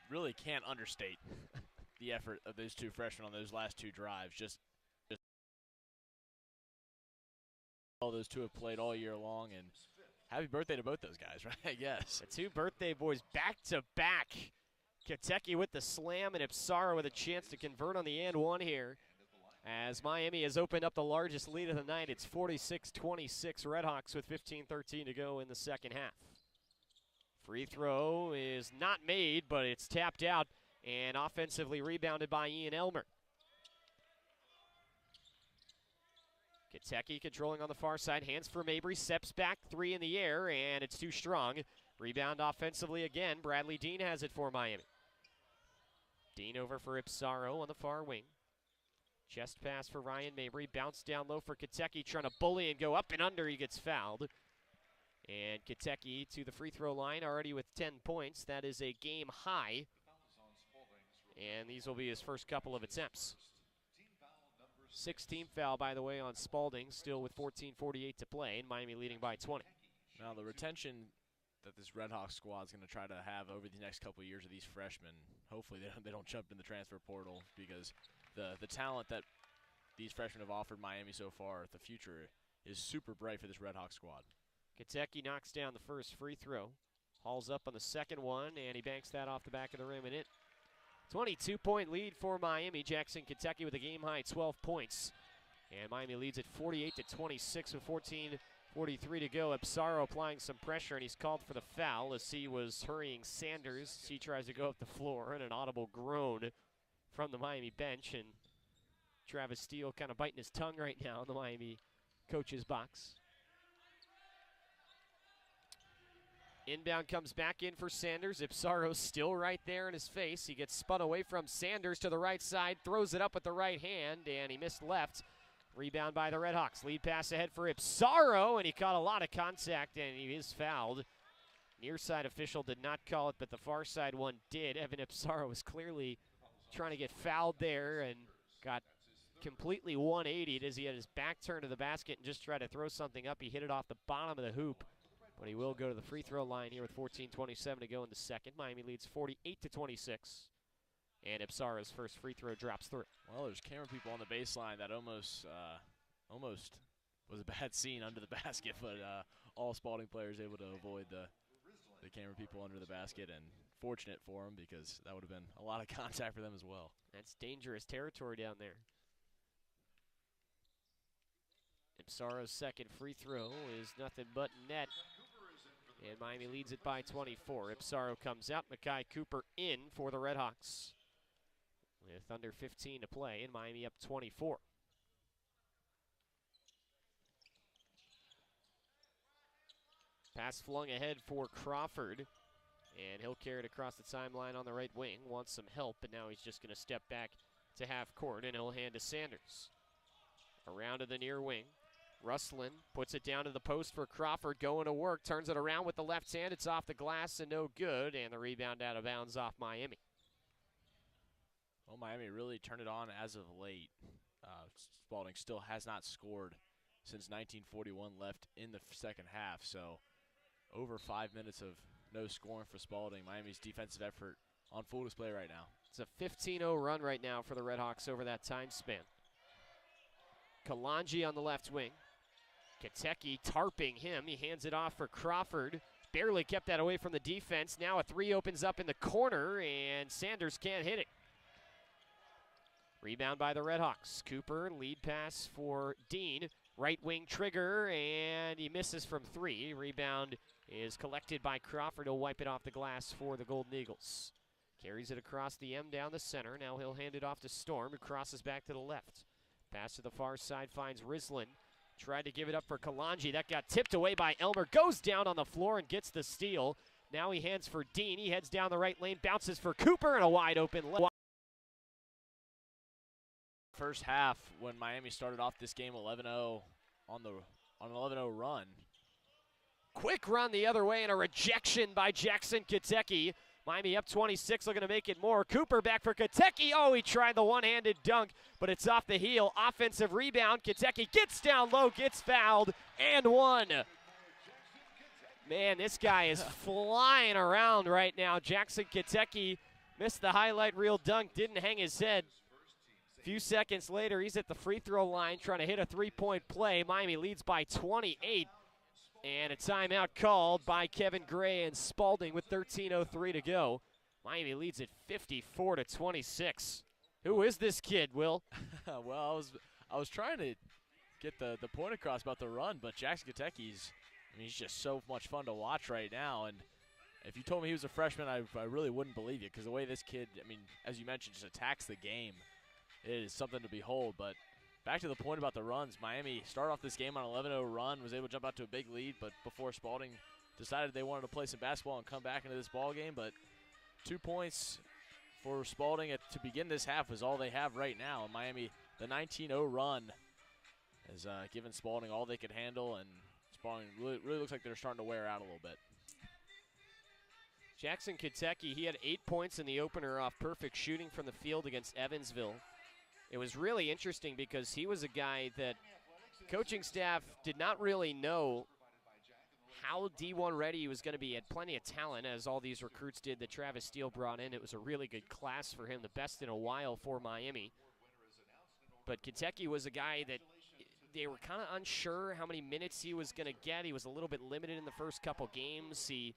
really can't understate the effort of those two freshmen on those last two drives. Just all those two have played all year long, and Happy birthday to both those guys, right? I guess. The two birthday boys back-to-back. Kiteki with the slam and Ipsara with a chance to convert on the and one here. As Miami has opened up the largest lead of the night, it's 46-26 RedHawks with 15:13 to go in the second half. Free throw is not made, but it's tapped out and offensively rebounded by Ian Elmer. Kiteki controlling on the far side, hands for Mabry, steps back, three in the air, and it's too strong. Rebound offensively again, Bradley Dean has it for Miami. Dean over for Ipsaro on the far wing. Chest pass for Ryan Mabry, bounce down low for Kiteki, trying to bully and go up and under, he gets fouled. And Kiteki to the free throw line, already with 10 points. That is a game high. And these will be his first couple of attempts. 16th foul, by the way, on Spalding, still with 14:48 to play, and Miami leading by 20. Now the retention that this RedHawks squad is going to try to have over the next couple of years of these freshmen, hopefully they don't jump in the transfer portal, because the talent that these freshmen have offered Miami so far, the future is super bright for this RedHawks squad. Kiteki knocks down the first free throw, hauls up on the second one, and he banks that off the back of the rim and in. 22-point lead for Miami. Jackson Kiteki with a game-high 12 points. And Miami leads at 48-26 with 14:43 to go. Ipsaro applying some pressure, and he's called for the foul as he was hurrying Sanders. He tries to go up the floor, and an audible groan from the Miami bench. And Travis Steele kind of biting his tongue right now in the Miami coach's box. Inbound comes back in for Sanders. Ipsaro still right there in his face. He gets spun away from Sanders to the right side, throws it up with the right hand, and he missed left. Rebound by the RedHawks. Lead pass ahead for Ipsaro, and he caught a lot of contact, and he is fouled. Near side official did not call it, but the far side one did. Evan Ipsaro was clearly trying to get fouled there and got completely 180'd as he had his back turned to the basket and just tried to throw something up. He hit it off the bottom of the hoop. But he will go to the free throw line here with 14:27 to go in the second. Miami leads 48-26. And Ipsara's first free throw drops through. Well, there's camera people on the baseline that almost was a bad scene under the basket, but all Spalding players able to avoid the camera people under the basket, and fortunate for them because that would have been a lot of contact for them as well. That's dangerous territory down there. Ipsara's second free throw is nothing but net. And Miami leads it by 24. Ipsaro comes out. Makai Cooper in for the RedHawks. With under 15 to play, and Miami up 24. Pass flung ahead for Crawford. And he'll carry it across the timeline on the right wing. Wants some help, but now he's just going to step back to half court, and he'll hand to Sanders. Around to the near wing. Rustlin puts it down to the post for Crawford, going to work, turns it around with the left hand. It's off the glass and no good, and the rebound out of bounds off Miami. Well, Miami really turned it on as of late. Spalding still has not scored since 1941 left in the second half, so over 5 minutes of no scoring for Spalding. Miami's defensive effort on full display right now. It's a 15-0 run right now for the RedHawks over that time span. Kalanji on the left wing. Kiteki tarping him. He hands it off for Crawford. Barely kept that away from the defense. Now a three opens up in the corner, and Sanders can't hit it. Rebound by the RedHawks. Cooper, lead pass for Dean. Right wing trigger, and he misses from three. Rebound is collected by Crawford. He'll wipe it off the glass for the Golden Eagles. Carries it across the M down the center. Now he'll hand it off to Storm, who crosses back to the left. Pass to the far side finds Rislin. Tried to give it up for Kalanji. That got tipped away by Elmer. Goes down on the floor and gets the steal. Now he hands for Dean. He heads down the right lane, bounces for Cooper, and a wide open left. First half, when Miami started off this game 11-0 on an 11-0 run. Quick run the other way and a rejection by Jackson Kiteki. Miami up 26, looking to make it more. Cooper back for Kiteki. Oh, he tried the one-handed dunk, but it's off the heel. Offensive rebound. Kiteki gets down low, gets fouled, and one. Man, this guy is flying around right now. Jackson Kiteki missed the highlight reel dunk, didn't hang his head. A few seconds later, he's at the free throw line trying to hit a three-point play. Miami leads by 28. And a timeout called by Kevin Gray and Spalding with 13:03 to go. Miami leads at 54-26. Who is this kid, Will? Well, I was trying to get the point across about the run, but Jackson Kateki's, he's just so much fun to watch right now. And if you told me he was a freshman, I really wouldn't believe you, because the way this kid, as you mentioned, just attacks the game, it is something to behold. But back to the point about the runs, Miami started off this game on an 11-0 run, was able to jump out to a big lead, but before Spalding decided they wanted to play some basketball and come back into this ball game. But 2 points for Spalding to begin this half was all they have right now. And Miami, the 19-0 run has given Spalding all they could handle, and Spalding really looks like they're starting to wear out a little bit. Jackson Katecki, he had 8 points in the opener off perfect shooting from the field against Evansville. It was really interesting because he was a guy that coaching staff did not really know how D1 ready he was going to be. He had plenty of talent, as all these recruits did that Travis Steele brought in. It was a really good class for him, the best in a while for Miami. But Katecki was a guy that they were kind of unsure how many minutes he was going to get. He was a little bit limited in the first couple games. He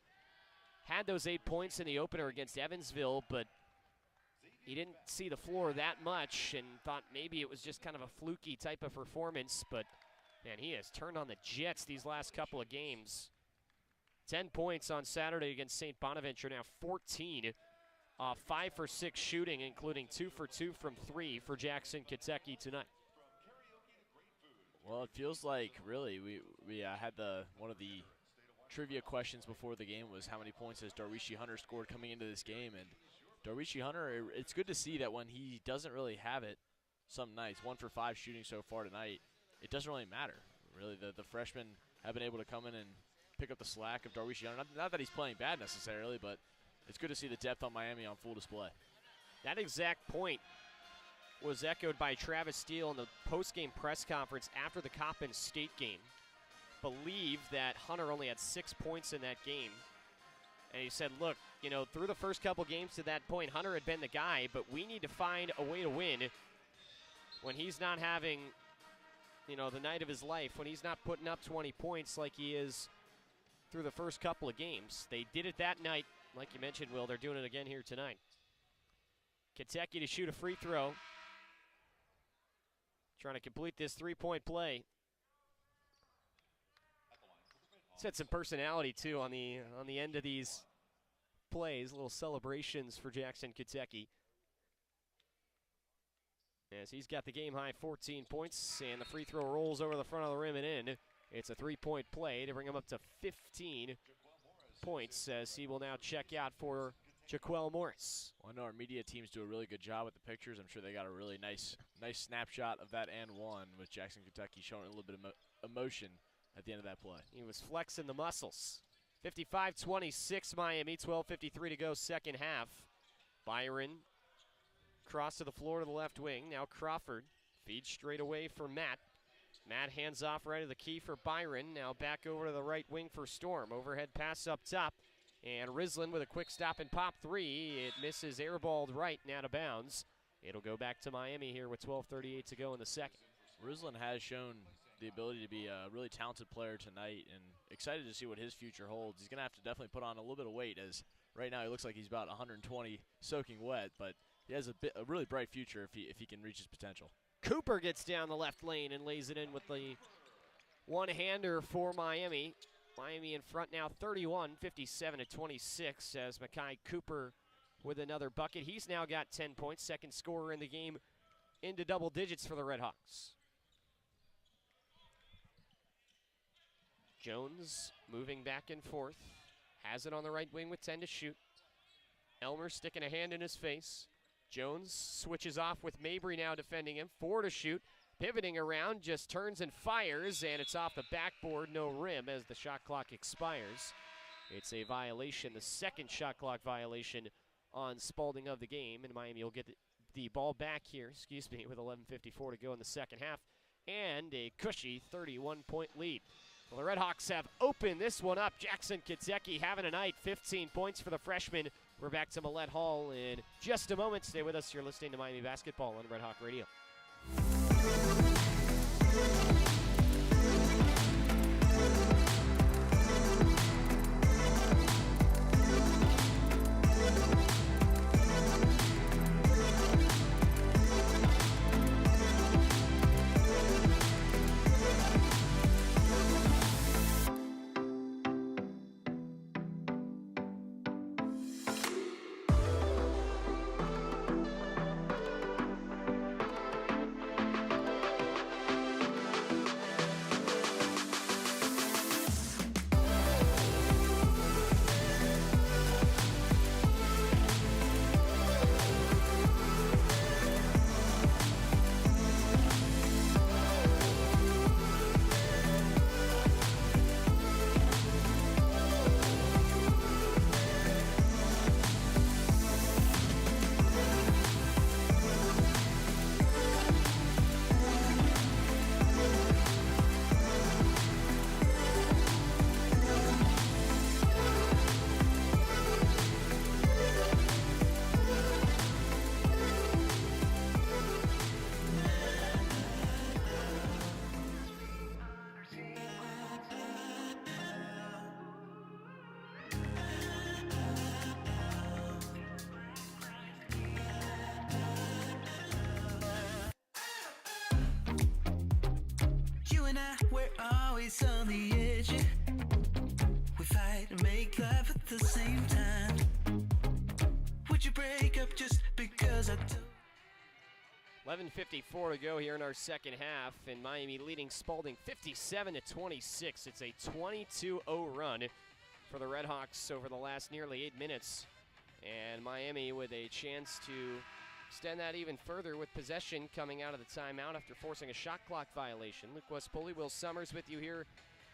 had those 8 points in the opener against Evansville, but he didn't see the floor that much and thought maybe it was just kind of a fluky type of performance. But, man, he has turned on the jets these last couple of games. 10 points on Saturday against St. Bonaventure, now 14. 5 for 6 shooting, including 2 for 2 from 3 for Jackson Katecki tonight. Well, it feels like, really, we had one of the trivia questions before the game was how many points has Darwishi Hunter scored coming into this game. And Darwishi Hunter, it's good to see that when he doesn't really have it some nights, 1 for 5 shooting so far tonight, it doesn't really matter. Really, the freshmen have been able to come in and pick up the slack of Darwishi Hunter. Not that he's playing bad necessarily, but it's good to see the depth on Miami on full display. That exact point was echoed by Travis Steele in the post-game press conference after the Coppin State game. Believed that Hunter only had 6 points in that game. And he said, look, through the first couple games to that point, Hunter had been the guy, but we need to find a way to win when he's not having, the night of his life, when he's not putting up 20 points like he is through the first couple of games. They did it that night. Like you mentioned, Will, they're doing it again here tonight. Katecki to shoot a free throw. Trying to complete this three-point play. He's had some personality, too, on the end of these plays. Little celebrations for Jackson Katecki. As he's got the game-high 14 points, and the free throw rolls over the front of the rim and in. It's a three-point play to bring him up to 15 points, as he will now check out for Jaquel Morris. Well, I know our media teams do a really good job with the pictures. I'm sure they got a really nice snapshot of that and one with Jackson Katecki showing a little bit of emotion at the end of that play. He was flexing the muscles. 55-26 Miami, 12:53 to go second half. Byron cross to the floor to the left wing. Now Crawford feeds straight away for Matt. Matt hands off right of the key for Byron. Now back over to the right wing for Storm. Overhead pass up top. And Rislin with a quick stop and pop three. It misses, airballed right and out of bounds. It'll go back to Miami here with 12:38 to go in the second. Rislin has shown the ability to be a really talented player tonight, and excited to see what his future holds. He's going to have to definitely put on a little bit of weight, as right now he looks like he's about 120 soaking wet, but he has a really bright future if he can reach his potential. Cooper gets down the left lane and lays it in with the one-hander for Miami. Miami in front now 31, 57-26 as Makai Cooper with another bucket. He's now got 10 points, second scorer in the game into double digits for the RedHawks. Jones moving back and forth. Has it on the right wing with 10 to shoot. Elmer sticking a hand in his face. Jones switches off with Mabry now defending him. 4 to shoot. Pivoting around, just turns and fires, and it's off the backboard, no rim as the shot clock expires. It's a violation, the second shot clock violation on Spalding of the game, and Miami will get the ball back here, with 11:54 to go in the second half, and a cushy 31-point lead. Well, the RedHawks have opened this one up. Jackson Katecki having a night, 15 points for the freshman. We're back to Millett Hall in just a moment. Stay with us. You're listening to Miami Basketball on Red Hawk Radio. and I, we're always on the edge. We fight and make love at the same time. Would you break up just because I do? 11:54 to go here in our second half, and Miami leading Spalding 57-26. It's a 22-0 run for the RedHawks over the last nearly 8 minutes, and Miami with a chance to extend that even further with possession coming out of the timeout after forcing a shot clock violation. Luke West-Poley, Will Summers with you here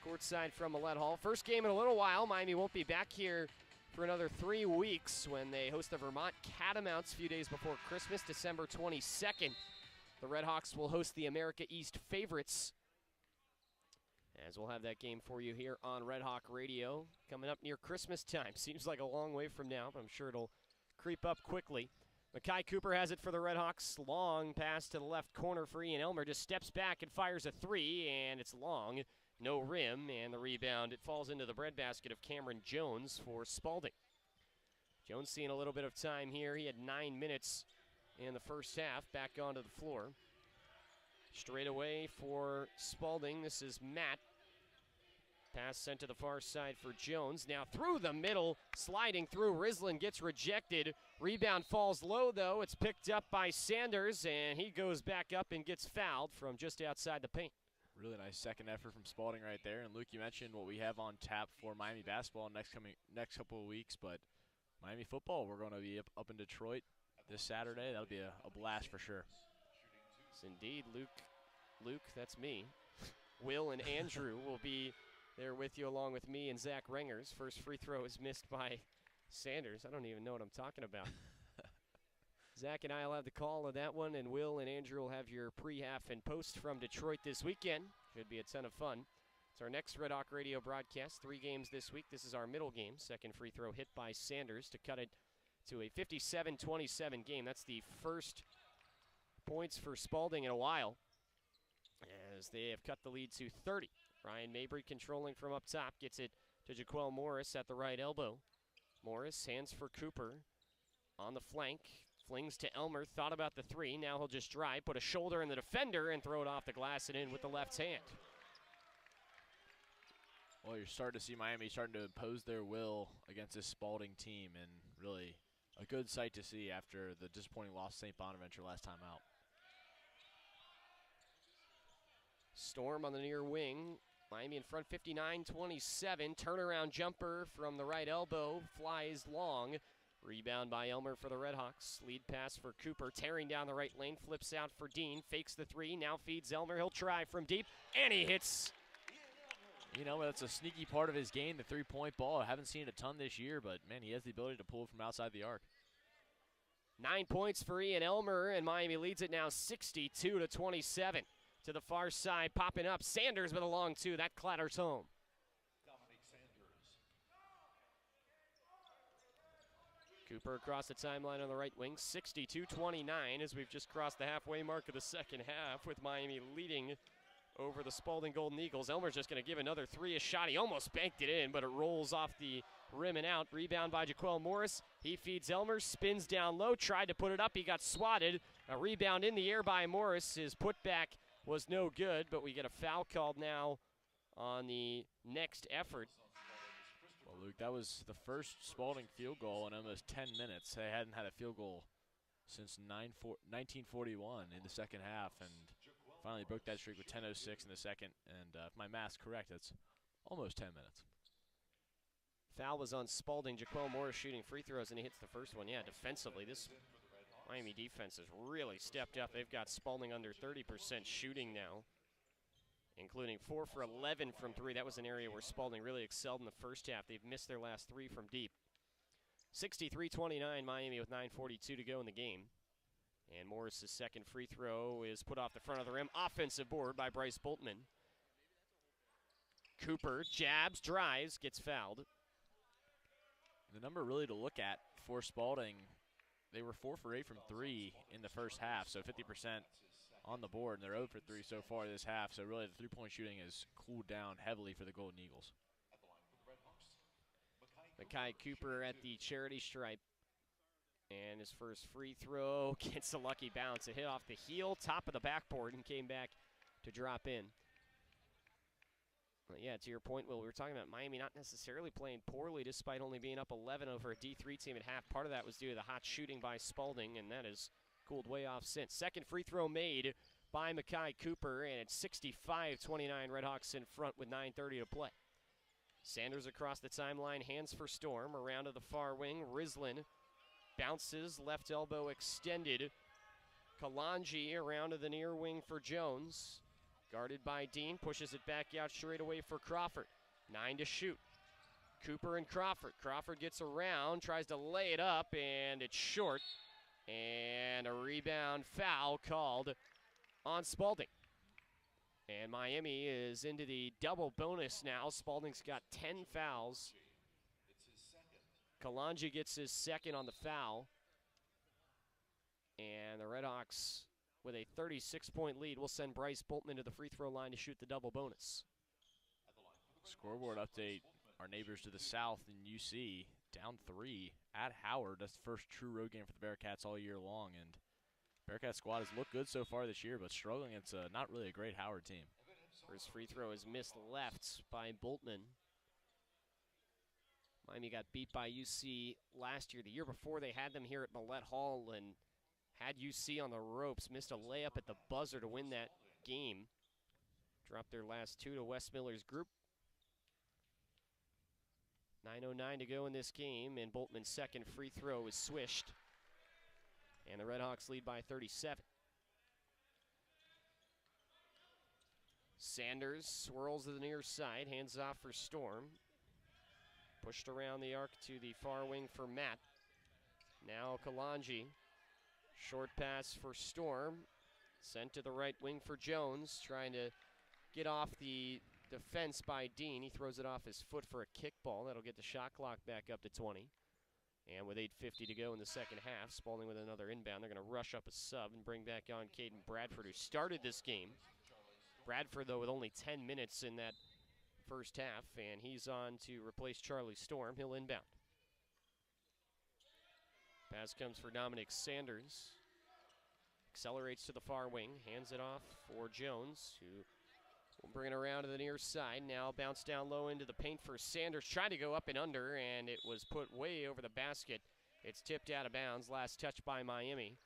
courtside from Millett Hall. First game in a little while. Miami won't be back here for another 3 weeks when they host the Vermont Catamounts a few days before Christmas, December 22nd. The RedHawks will host the America East favorites, as we'll have that game for you here on RedHawk Radio coming up near Christmas time. Seems like a long way from now, but I'm sure it'll creep up quickly. Makai Cooper has it for the RedHawks. Long pass to the left corner for Ian Elmer. Just steps back and fires a three, and it's long. No rim, and the rebound, it falls into the breadbasket of Cameron Jones for Spalding. Jones seeing a little bit of time here. He had 9 minutes in the first half, back onto the floor. Straight away for Spalding, this is Matt. Pass sent to the far side for Jones. Now through the middle, sliding through. Rislin gets rejected. Rebound falls low, though. It's picked up by Sanders, and he goes back up and gets fouled from just outside the paint. Really nice second effort from Spalding right there. And Luke, you mentioned what we have on tap for Miami basketball next couple of weeks, but Miami football, we're going to be up in Detroit this Saturday. That'll be a blast for sure. Yes, indeed. Luke, that's me. Will and Andrew will be there with you along with me and Zach Rengers. First free throw is missed by Sanders. I don't even know what I'm talking about. Zach and I will have the call on that one, and Will and Andrew will have your pre-half and post from Detroit this weekend. Should be a ton of fun. It's our next RedHawk Radio broadcast. 3 games this week. This is our middle game. Second free throw hit by Sanders to cut it to a 57-27 game. That's the first points for Spalding in a while, as they have cut the lead to 30. Ryan Mabry controlling from up top. Gets it to Jaquel Morris at the right elbow. Morris hands for Cooper on the flank. Flings to Elmer, thought about the three. Now he'll just drive, put a shoulder in the defender, and throw it off the glass and in with the left hand. Well, you're starting to see Miami starting to impose their will against this Spalding team, and really a good sight to see after the disappointing loss to St. Bonaventure last time out. Storm on the near wing. Miami in front 59-27. Turnaround jumper from the right elbow. Flies long. Rebound by Elmer for the RedHawks. Lead pass for Cooper. Tearing down the right lane. Flips out for Dean. Fakes the three. Now feeds Elmer. He'll try from deep. And he hits. You know, that's a sneaky part of his game, the three-point ball. I haven't seen it a ton this year, but, man, he has the ability to pull from outside the arc. 9 points for Ian Elmer, and Miami leads it now 62-27. To the far side, popping up. Sanders with a long two. That clatters home. Cooper across the timeline on the right wing. 62-29 as we've just crossed the halfway mark of the second half with Miami leading over the Spalding Golden Eagles. Elmer's just going to give another three a shot. He almost banked it in, but it rolls off the rim and out. Rebound by Jaquel Morris. He feeds Elmer, spins down low, tried to put it up. He got swatted. A rebound in the air by Morris. His putback was no good, but we get a foul called now on the next effort. Well, Luke, that was the first Spalding field goal in almost 10 minutes. They hadn't had a field goal since 1941 in the second half, and finally broke that streak with 10:06 in the second. And if my math's correct, that's almost 10 minutes. Foul was on Spalding. Jaquel Morris shooting free throws, and he hits the first one. Yeah, defensively, this Miami defense has really stepped up. They've got Spalding under 30% shooting now, including 4 for 11 from three. That was an area where Spalding really excelled in the first half. They've missed their last 3 from deep. 63-29, Miami with 9:42 to go in the game. And Morris's second free throw is put off the front of the rim. Offensive board by Bryce Boltman. Cooper jabs, drives, gets fouled. The number really to look at for Spalding, they were 4 for 8 from 3 in the first half, so 50% on the board, and they're 0 for 3 so far this half, so really the three-point shooting has cooled down heavily for the Golden Eagles. Makai Cooper at the charity stripe. And his first free throw gets a lucky bounce. It hit off the heel, top of the backboard, and came back to drop in. But yeah, to your point, Will, we were talking about Miami not necessarily playing poorly despite only being up 11 over a D3 team at half. Part of that was due to the hot shooting by Spalding, and that has cooled way off since. Second free throw made by Makai Cooper, and it's 65-29. RedHawks in front with 9:30 to play. Sanders across the timeline, hands for Storm. Around to the far wing, Rislin bounces, left elbow extended. Kalanji around to the near wing for Jones. Guarded by Dean, pushes it back out straight away for Crawford. 9 to shoot. Cooper and Crawford. Crawford gets around, tries to lay it up, and it's short. And a rebound foul called on Spalding. And Miami is into the double bonus now. Spalding's got 10 fouls. Kalanji gets his second on the foul. And the RedHawks, with a 36-point lead, will send Bryce Boltman to the free throw line to shoot the double bonus. Scoreboard update. Our neighbors to the south in UC, down 3 at Howard. That's the first true road game for the Bearcats all year long. And Bearcat squad has looked good so far this year, but struggling against not really a great Howard team. First free throw is missed left by Boltman. Miami got beat by UC last year. The year before, they had them here at Millett Hall and had UC on the ropes. Missed a layup at the buzzer to win that game. Dropped their last 2 to Wes Miller's group. 9:09 to go in this game, and Boltman's second free throw is swished. And the RedHawks lead by 37. Sanders swirls to the near side, hands off for Storm. Pushed around the arc to the far wing for Matt. Now Kalanji. Short pass for Storm. Sent to the right wing for Jones, trying to get off the defense by Dean. He throws it off his foot for a kickball. That'll get the shot clock back up to 20. And with 8:50 to go in the second half, Spalding with another inbound. They're going to rush up a sub and bring back on Caden Bradford, who started this game. Bradford, though, with only 10 minutes in that first half, and he's on to replace Charlie Storm. He'll inbound. Pass comes for Dominic Sanders. Accelerates to the far wing, hands it off for Jones, who will bring it around to the near side. Now bounce down low into the paint for Sanders. Tried to go up and under, and it was put way over the basket. It's tipped out of bounds. Last touch by Miami.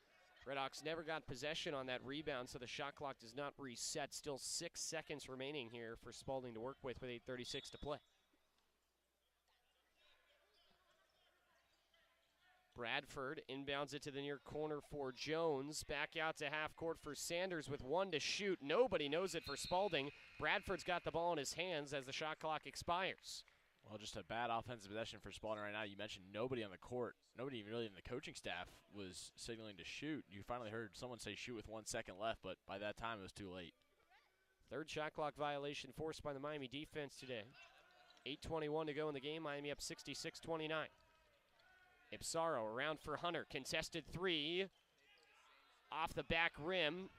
RedHawks never got possession on that rebound, so the shot clock does not reset. Still 6 seconds remaining here for Spalding to work with 8:36 to play. Bradford inbounds it to the near corner for Jones. Back out to half court for Sanders with 1 to shoot. Nobody knows it for Spalding. Bradford's got the ball in his hands as the shot clock expires. Well, just a bad offensive possession for Spalding right now. You mentioned nobody on the court, nobody even really in the coaching staff was signaling to shoot. You finally heard someone say shoot with 1 second left, but by that time it was too late. Third shot clock violation forced by the Miami defense today. 8:21 to go in the game. Miami up 66-29. Ipsaro around for Hunter. Contested 3. Off the back rim.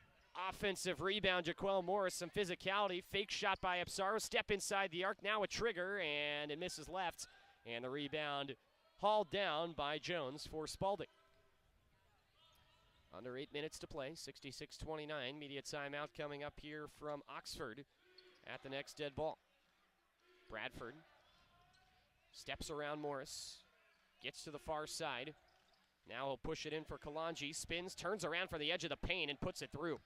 Offensive rebound, Jaquel Morris. Some physicality. Fake shot by Ipsaro. Step inside the arc. Now a trigger, and it misses left. And the rebound hauled down by Jones for Spalding. Under 8 minutes to play. 66-29. Media timeout coming up here from Oxford at the next dead ball. Bradford steps around Morris. Gets to the far side. Now he'll push it in for Kalanji. Spins, turns around for the edge of the paint, and puts it through.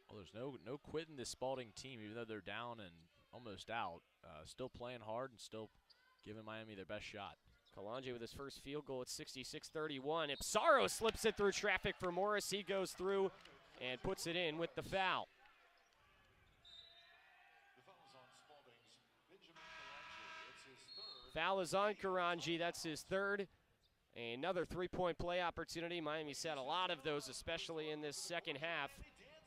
Well, there's no quitting this Spalding team, even though they're down and almost out. Still playing hard and still giving Miami their best shot. Kalanji with his first field goal at 66-31. Ipsaro slips it through traffic for Morris. He goes through and puts it in with the foul. Foul is on Kalanji. That's his third. Another three-point play opportunity. Miami's had a lot of those, especially in this second half.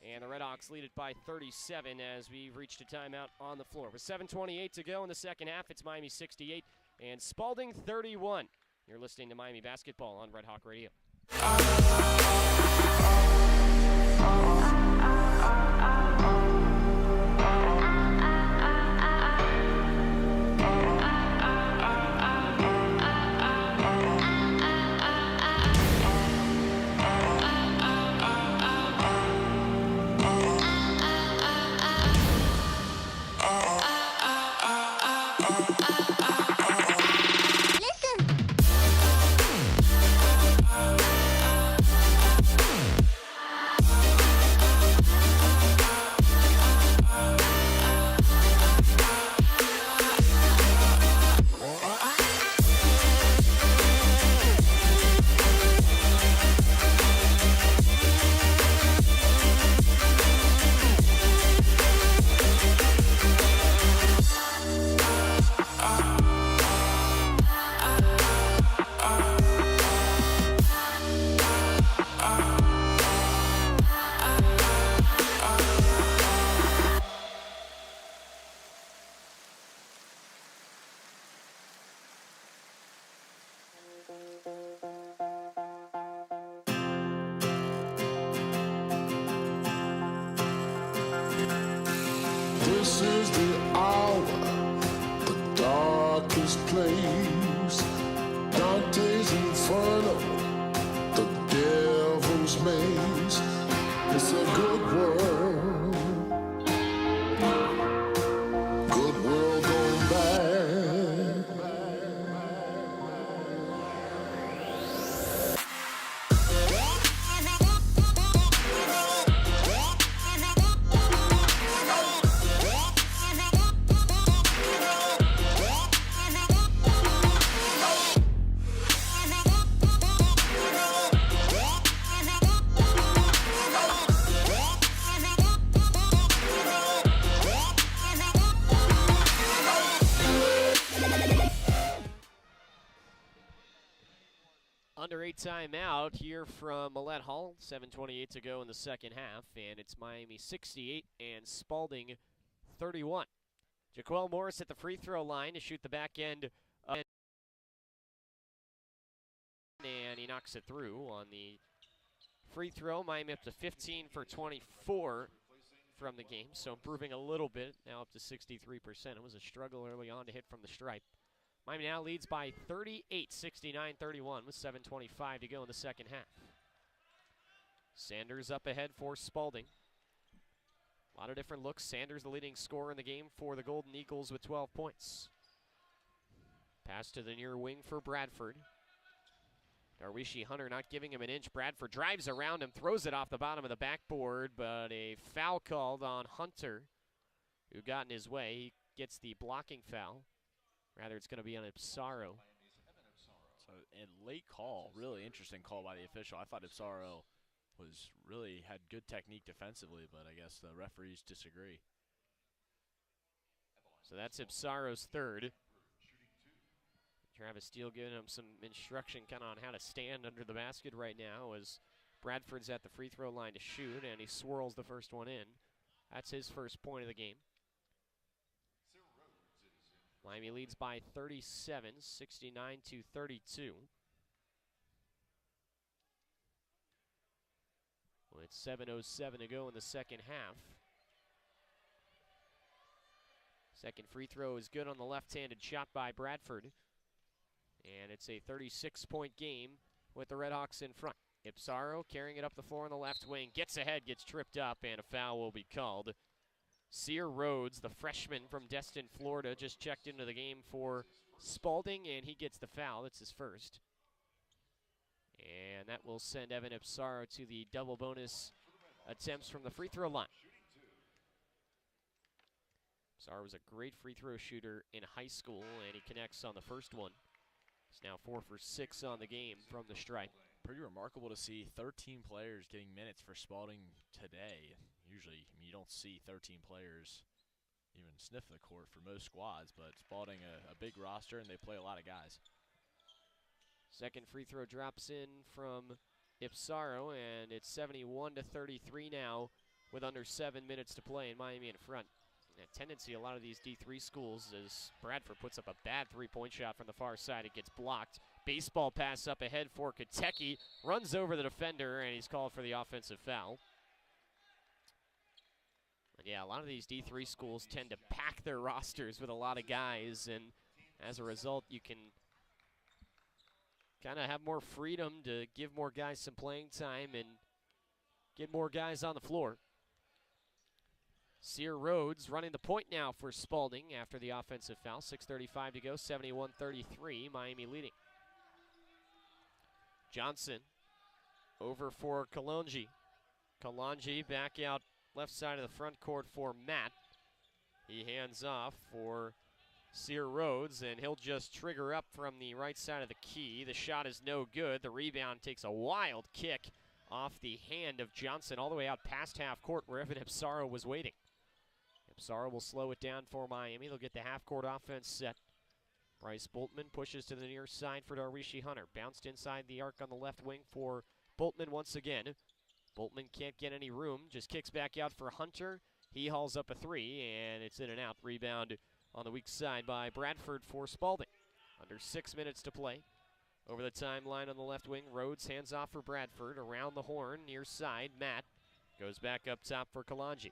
And the RedHawks lead it by 37 as we've reached a timeout on the floor. With 7:28 to go in the second half, it's Miami 68 and Spalding 31. You're listening to Miami Basketball on Red Hawk Radio. This is the hour, the darkest place. Dante's Inferno, the devil's maze. It's a good world, good world going bad. Under 8 timeout here from Millett Hall. 7:28 to go in the second half, and it's Miami 68 and Spalding 31. Jaquel Morris at the free throw line to shoot the back end, and he knocks it through on the free throw. Miami up to 15 for 24 from the game, so improving a little bit, now up to 63%. It was a struggle early on to hit from the stripe. Miami now leads by 38, 69-31 with 7:25 to go in the second half. Sanders up ahead for Spalding. A lot of different looks. Sanders the leading scorer in the game for the Golden Eagles with 12 points. Pass to the near wing for Bradford. Darwishi Hunter not giving him an inch. Bradford drives around him, throws it off the bottom of the backboard, but a foul called on Hunter, who got in his way. He gets the blocking foul. Rather, it's going to be on Ipsaro. So, and late call, really interesting call by the official. I thought Ipsaro had good technique defensively, but I guess the referees disagree. So that's Ipsaro's third. Travis Steele giving him some instruction kind of on how to stand under the basket right now as Bradford's at the free throw line to shoot, and he swirls the first one in. That's his first point of the game. Miami leads by 37, 69-32. With 7:07 to go in the second half. Second free throw is good on the left-handed shot by Bradford. And it's a 36-point game with the RedHawks in front. Ipsaro carrying it up the floor on the left wing. Gets ahead, gets tripped up, and a foul will be called. Sear Rhodes, the freshman from Destin, Florida, just checked into the game for Spalding, and he gets the foul. That's his first. And that will send Evan Ipsaro to the double bonus attempts from the free throw line. Ipsaro was a great free throw shooter in high school, and he connects on the first one. He's now 4 for 6 on the game from the stripe. Pretty remarkable to see 13 players getting minutes for Spalding today. Usually, you don't see 13 players even sniff the court for most squads, but Spalding a big roster, and they play a lot of guys. Second free throw drops in from Ipsaro, and it's 71-33 now with under 7 minutes to play, and Miami in front. And a tendency, a lot of these D3 schools, as Bradford puts up a bad three-point shot from the far side. It gets blocked. Baseball pass up ahead for Katecki. Runs over the defender, and he's called for the offensive foul. And yeah, a lot of these D3 schools tend to pack their rosters with a lot of guys, and as a result, you can kind of have more freedom to give more guys some playing time and get more guys on the floor. Sear Rhodes running the point now for Spalding after the offensive foul. 6:35 to go, 71-33, Miami leading. Johnson over for Kalonji. Kalonji back out left side of the front court for Matt. He hands off for Sear Rhodes, and he'll just trigger up from the right side of the key. The shot is no good. The rebound takes a wild kick off the hand of Johnson all the way out past half court where Evan Ipsaro was waiting. Ipsaro will slow it down for Miami. They'll get the half-court offense set. Bryce Boltman pushes to the near side for Darwishi Hunter. Bounced inside the arc on the left wing for Boltman once again. Boltman can't get any room, just kicks back out for Hunter. He hauls up a three, and it's in and out. Rebound on the weak side by Bradford for Spalding. Under 6 minutes to play. Over the timeline on the left wing, Rhodes hands off for Bradford. Around the horn, near side, Matt goes back up top for Kalonji.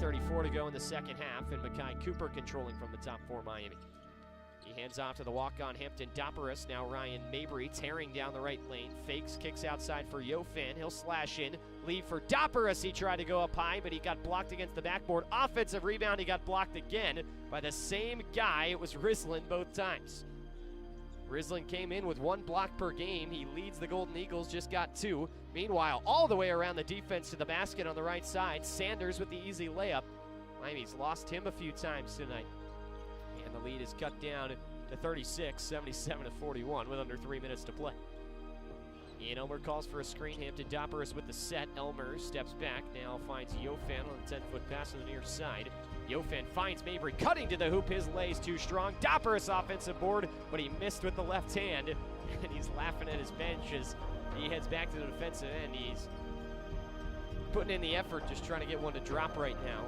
3:34 to go in the second half, and Makai Cooper controlling from the top for Miami. He hands off to the walk-on Hampton Doparis. Now Ryan Mabry tearing down the right lane. Fakes, kicks outside for Yofan. He'll slash in. Lead for Doparis. He tried to go up high, but he got blocked against the backboard. Offensive rebound. He got blocked again by the same guy. It was Rislin both times. Rislin came in with 1 block per game. He leads the Golden Eagles, just got 2. Meanwhile, all the way around the defense to the basket on the right side, Sanders with the easy layup. Miami's lost him a few times tonight. And the lead is cut down to 36, 77-41 with under 3 minutes to play. Ian Elmer calls for a screen. Hampton Doparis with the set. Elmer steps back, now finds Yofan on a 10-foot pass on the near side. Yofan finds Mabry cutting to the hoop. His lay's too strong. Doparis offensive board, but he missed with the left hand. And he's laughing at his bench as he heads back to the defensive end. He's putting in the effort, just trying to get one to drop right now.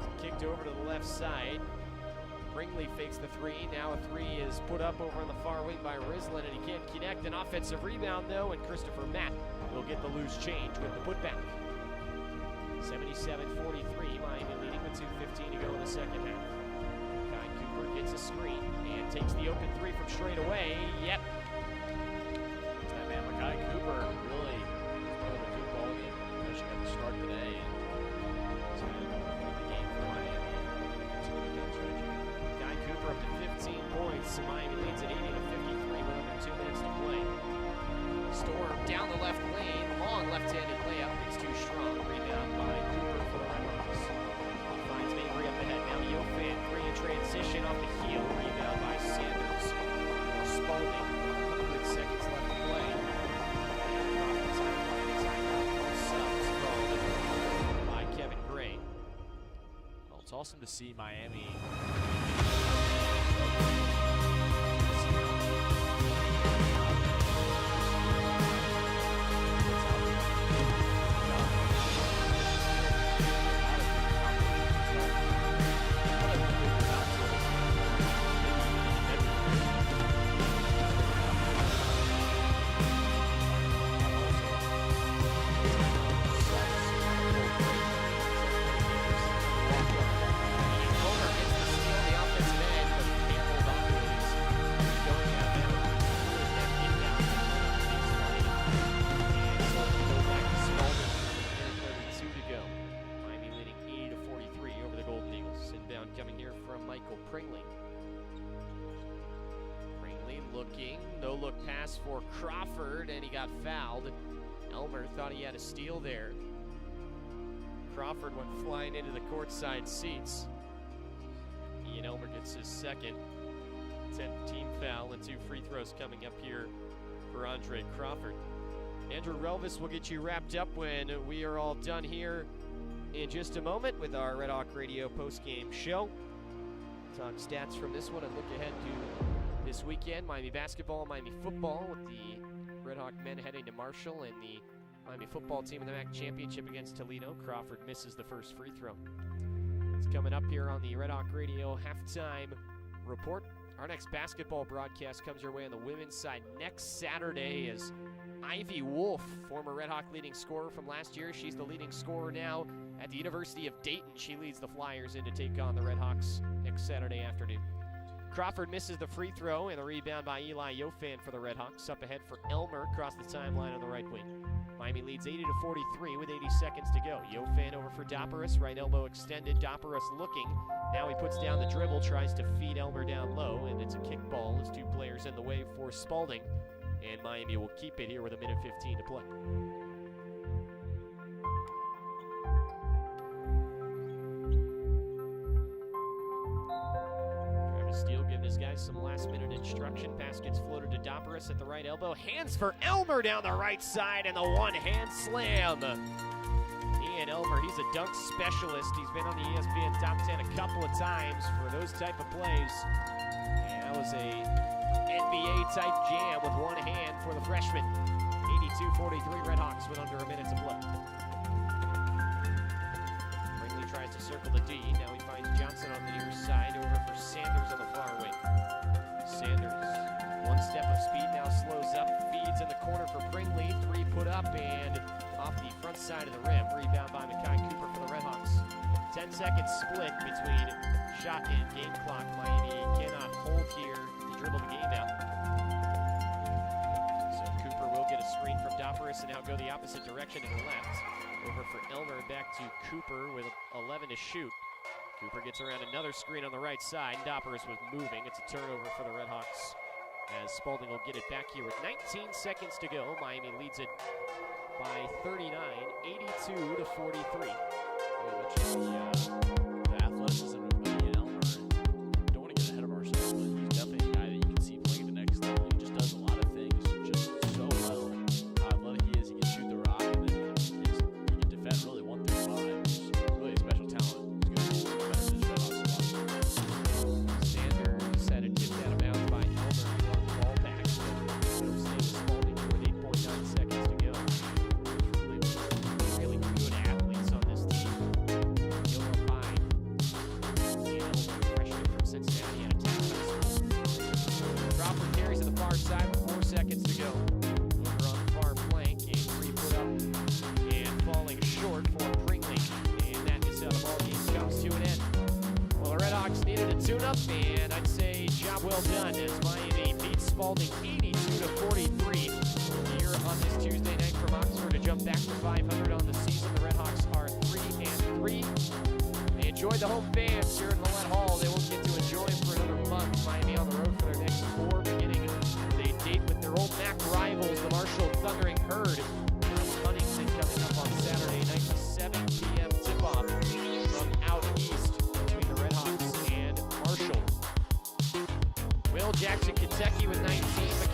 It's kicked over to the left side. Bringley fakes the 3. Now a 3 is put up over on the far wing by Rislin, and he can't connect. An offensive rebound, though, and Christopher Matt will get the loose change with the putback. 77-43, Miami with 2:15 to go in the second half. Kai Cooper gets a screen and takes the open three from straight away. Yep. That man, Kai Cooper, really playing a good ball game, especially at the start today. And he's going to win the game for Miami. Continue to stretch here. Kai Cooper up to 15 points. Miami leads at 80-53 with under 2 minutes to play. Storm down the left lane, long left-handed layup. It's too strong. Rebound by Cooper for the RedHawks. Finds Mabry up ahead. Now Yofan, three in transition off the heel. Rebound by Sanders. Spalding. 100 seconds left to play. And off the timeline, timeout for subs called by Kevin Gray. Well, it's awesome to see Miami. No-look pass for Crawford, and he got fouled. Elmer thought he had a steal there. Crawford went flying into the courtside seats. Ian Elmer gets his second. 10th team foul and 2 free throws coming up here for Andre Crawford. Andrew Relvas will get you wrapped up when we are all done here in just a moment with our Red Hawk Radio post-game show. Talk stats from this one and look ahead to this weekend, Miami basketball, Miami football, with the Red Hawk men heading to Marshall and the Miami football team in the MAC championship against Toledo. Crawford misses the first free throw. It's coming up here on the Red Hawk Radio halftime report. Our next basketball broadcast comes your way on the women's side next Saturday as Ivy Wolf, former Red Hawk leading scorer from last year. She's the leading scorer now at the University of Dayton. She leads the Flyers in to take on the Red Hawks next Saturday afternoon. Crawford misses the free throw, and the rebound by Eli Yofan for the RedHawks. Up ahead for Elmer, across the timeline on the right wing. Miami leads 80-43 with 80 seconds to go. Yofan over for Doparis, right elbow extended. Doparis looking. Now he puts down the dribble, tries to feed Elmer down low, and it's a kick ball. There's 2 players in the way for Spalding, and Miami will keep it here with 1:15 to play. Steele giving his guys some last-minute instruction. Pass gets floated to Doparis at the right elbow. Hands for Elmer down the right side, and the one-hand slam. Ian Elmer, he's a dunk specialist. He's been on the ESPN Top 10 a couple of times for those type of plays. And that was a NBA-type jam with one hand for the freshman. 82-43 RedHawks with under a minute to play. Ringley tries to circle the D. Now he finds Johnson on the near side, over for Sanders on the far wing. Sanders, one step of speed, now slows up, feeds in the corner for Bringley. 3 put up and off the front side of the rim. Rebound by Kai Cooper for the RedHawks. 10-second split between shot and game clock. Miami cannot hold here to dribble the game out. So Cooper will get a screen from Doparis and now go the opposite direction to the left. Over for Elmer, back to Cooper with 11 to shoot. Cooper gets around another screen on the right side. Doparis was moving. It's a turnover for the RedHawks as Spalding will get it back here with 19 seconds to go. Miami leads it by 39, 82-43. The athleticism of Ian Elmer. Don't want to get ahead of ourselves, but he's definitely a guy that you can see playing the next level. He just does a lot of things just so well. How athletic he is, he can shoot the rock, and then he can defend really 1 through 5. He's really a special talent. He's going to be better than his RedHawks spot. Sanders had it tipped out of bounds by Elmer. He won the ball back. It'll stay with Spalding with 8.9 seconds to go. Really good athletes on this team. Gilroy Pine. Ian Elmer, freshman from Cincinnati, and a tackle. Crawford carries to the far side with 4 seconds to go. Over on the far flank, a 3 put up and falling short for Brinkley. And that is how the ball game comes to an end. tune-up, and I'd say job well done as Miami beats Spalding 82-43 here on this Tuesday night from Oxford to jump back to 500 on the season. The RedHawks are 3-3. They enjoyed the home fans here in Millett Hall. They won't get to enjoy them for another month. Miami on the road for their next 4, beginning with a date with their old MAC rivals, the Marshall Thundering Herd, from Huntington, coming up on Saturday night, 7 p.m. tip-off from out east between the RedHawks and Marshall. Will Jackson, Kentucky with 19.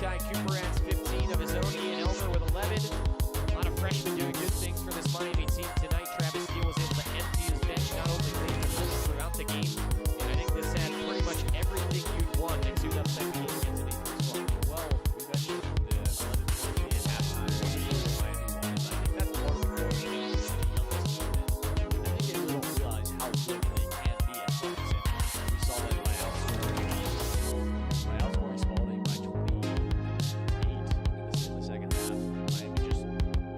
Mackay Cooper adds 15 of his own. Ian Elmer with 11. A lot of freshmen doing good things for this Miami team tonight. Travis Steele was able to empty his bench, not only late but really throughout the game. And I think this had pretty much everything you'd want to tune up that game against an Eagles squad. Well, we mentioned the at halftime. I think that's more of the goal. I think they really don't realize how good they can be at times. We saw that by outscoring Spalding by 28 in the second half. Miami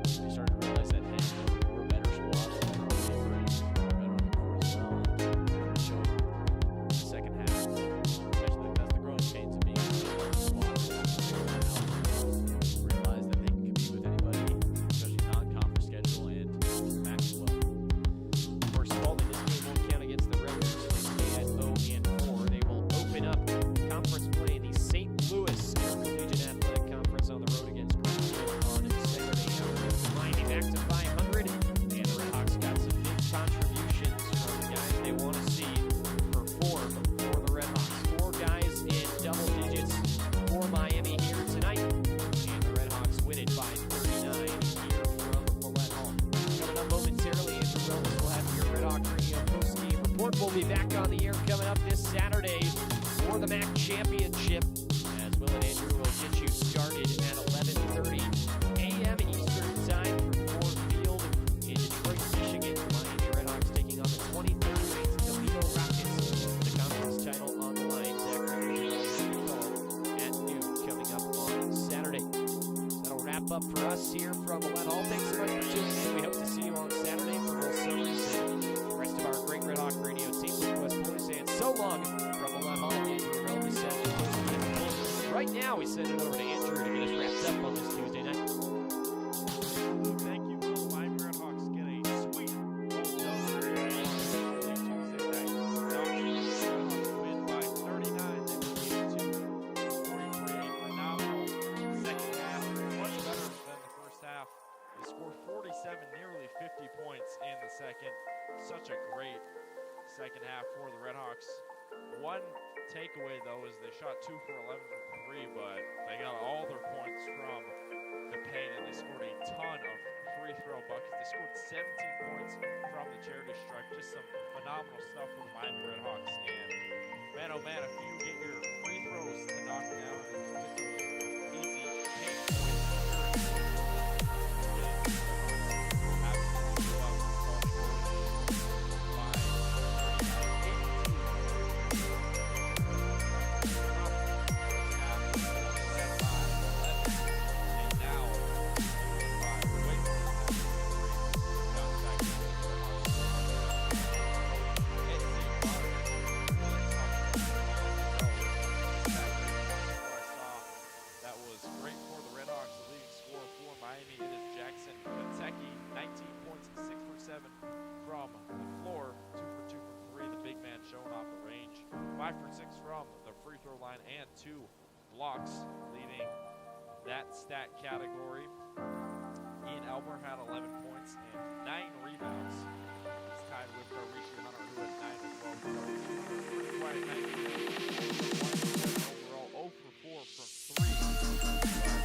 they started to realize that, hey, we're a better squad. We're better on the court as well. And showed in the second half, especially that's the growing pains of being a squad. Realize that they can compete with anybody, especially non-conference schedule and MAC as well. Of course, Spalding this game won't count against the Relvas. They stay at 0-4. They will open up conference play in the St. Louis Intercollegiate Athletic Conference on the road against Greenville on Saturday afternoon. Miami back to 500, and the RedHawks got some big contributions from the guys they want to see perform for the RedHawks. 4 guys in double digits for Miami here tonight, and the RedHawks win it by 39 here from Millett Hall. Coming up momentarily, Andrew Relvas will have your RedHawk Radio post-game report. We'll be back on the air coming up this Saturday for the MAC Championship, as Will and Andrew will get you started at 11:30 a.m. Eastern Time from Ford Field in Detroit, Michigan. The Miami RedHawks taking on the 23rd ranked Toledo Rockets. The conference title on the line. Zach Rivers at noon coming up on Saturday. That'll wrap up for us here from Millett Hall. Thanks so much for tuning in. We hope to see you on Saturday for Will Summers and the rest of our great RedHawk Radio team. West Poley saying so long from Millett Hall. Andrew Relvas said right now we send it over to Andrew to get us wrapped up on this Tuesday night. Thank you, Will. Miami RedHawks get a sweet home dub early Tuesday night. RedHawks win by 39. They were 82-43. Phenomenal second half, much better than the first half. They scored 47, nearly 50 points in the second. Such a great second half for the RedHawks. One takeaway, though, is they shot 2 for 11 from 3, but they got all their points from the paint, and they scored a ton of free throw buckets. They scored 17 points from the charity stripe. Just some phenomenal stuff for the Miami RedHawks. And man, oh man, if you get your free throws to knock down and get those easy paint points, from the floor, 2 for 2 from 3. The big man showing off the range. 5 for 6 from the free throw line and 2 blocks, leading that stat category. Ian Elmer had 11 points and 9 rebounds. He's tied with Rishi Hunter, who had 9 as well. Pretty quiet night. Overall, 0 for 4 from 3.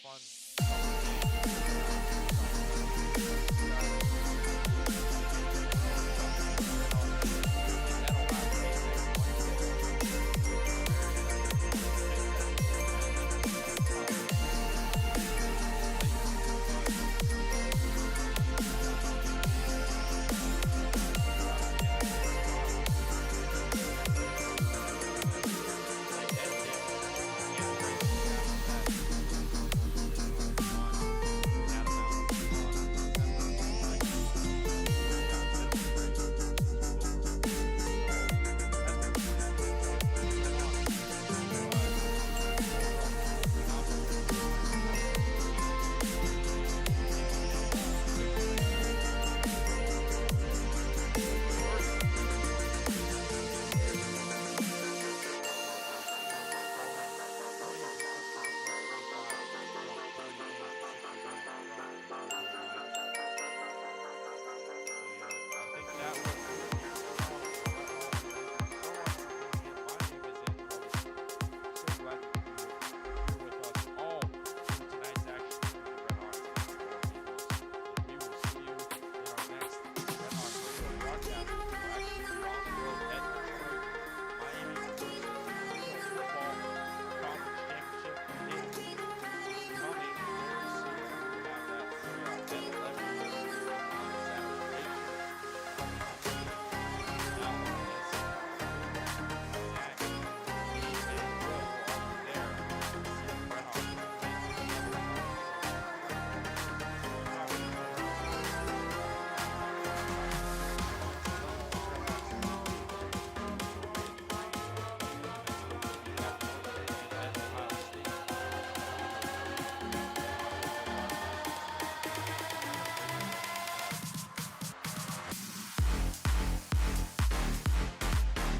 fun.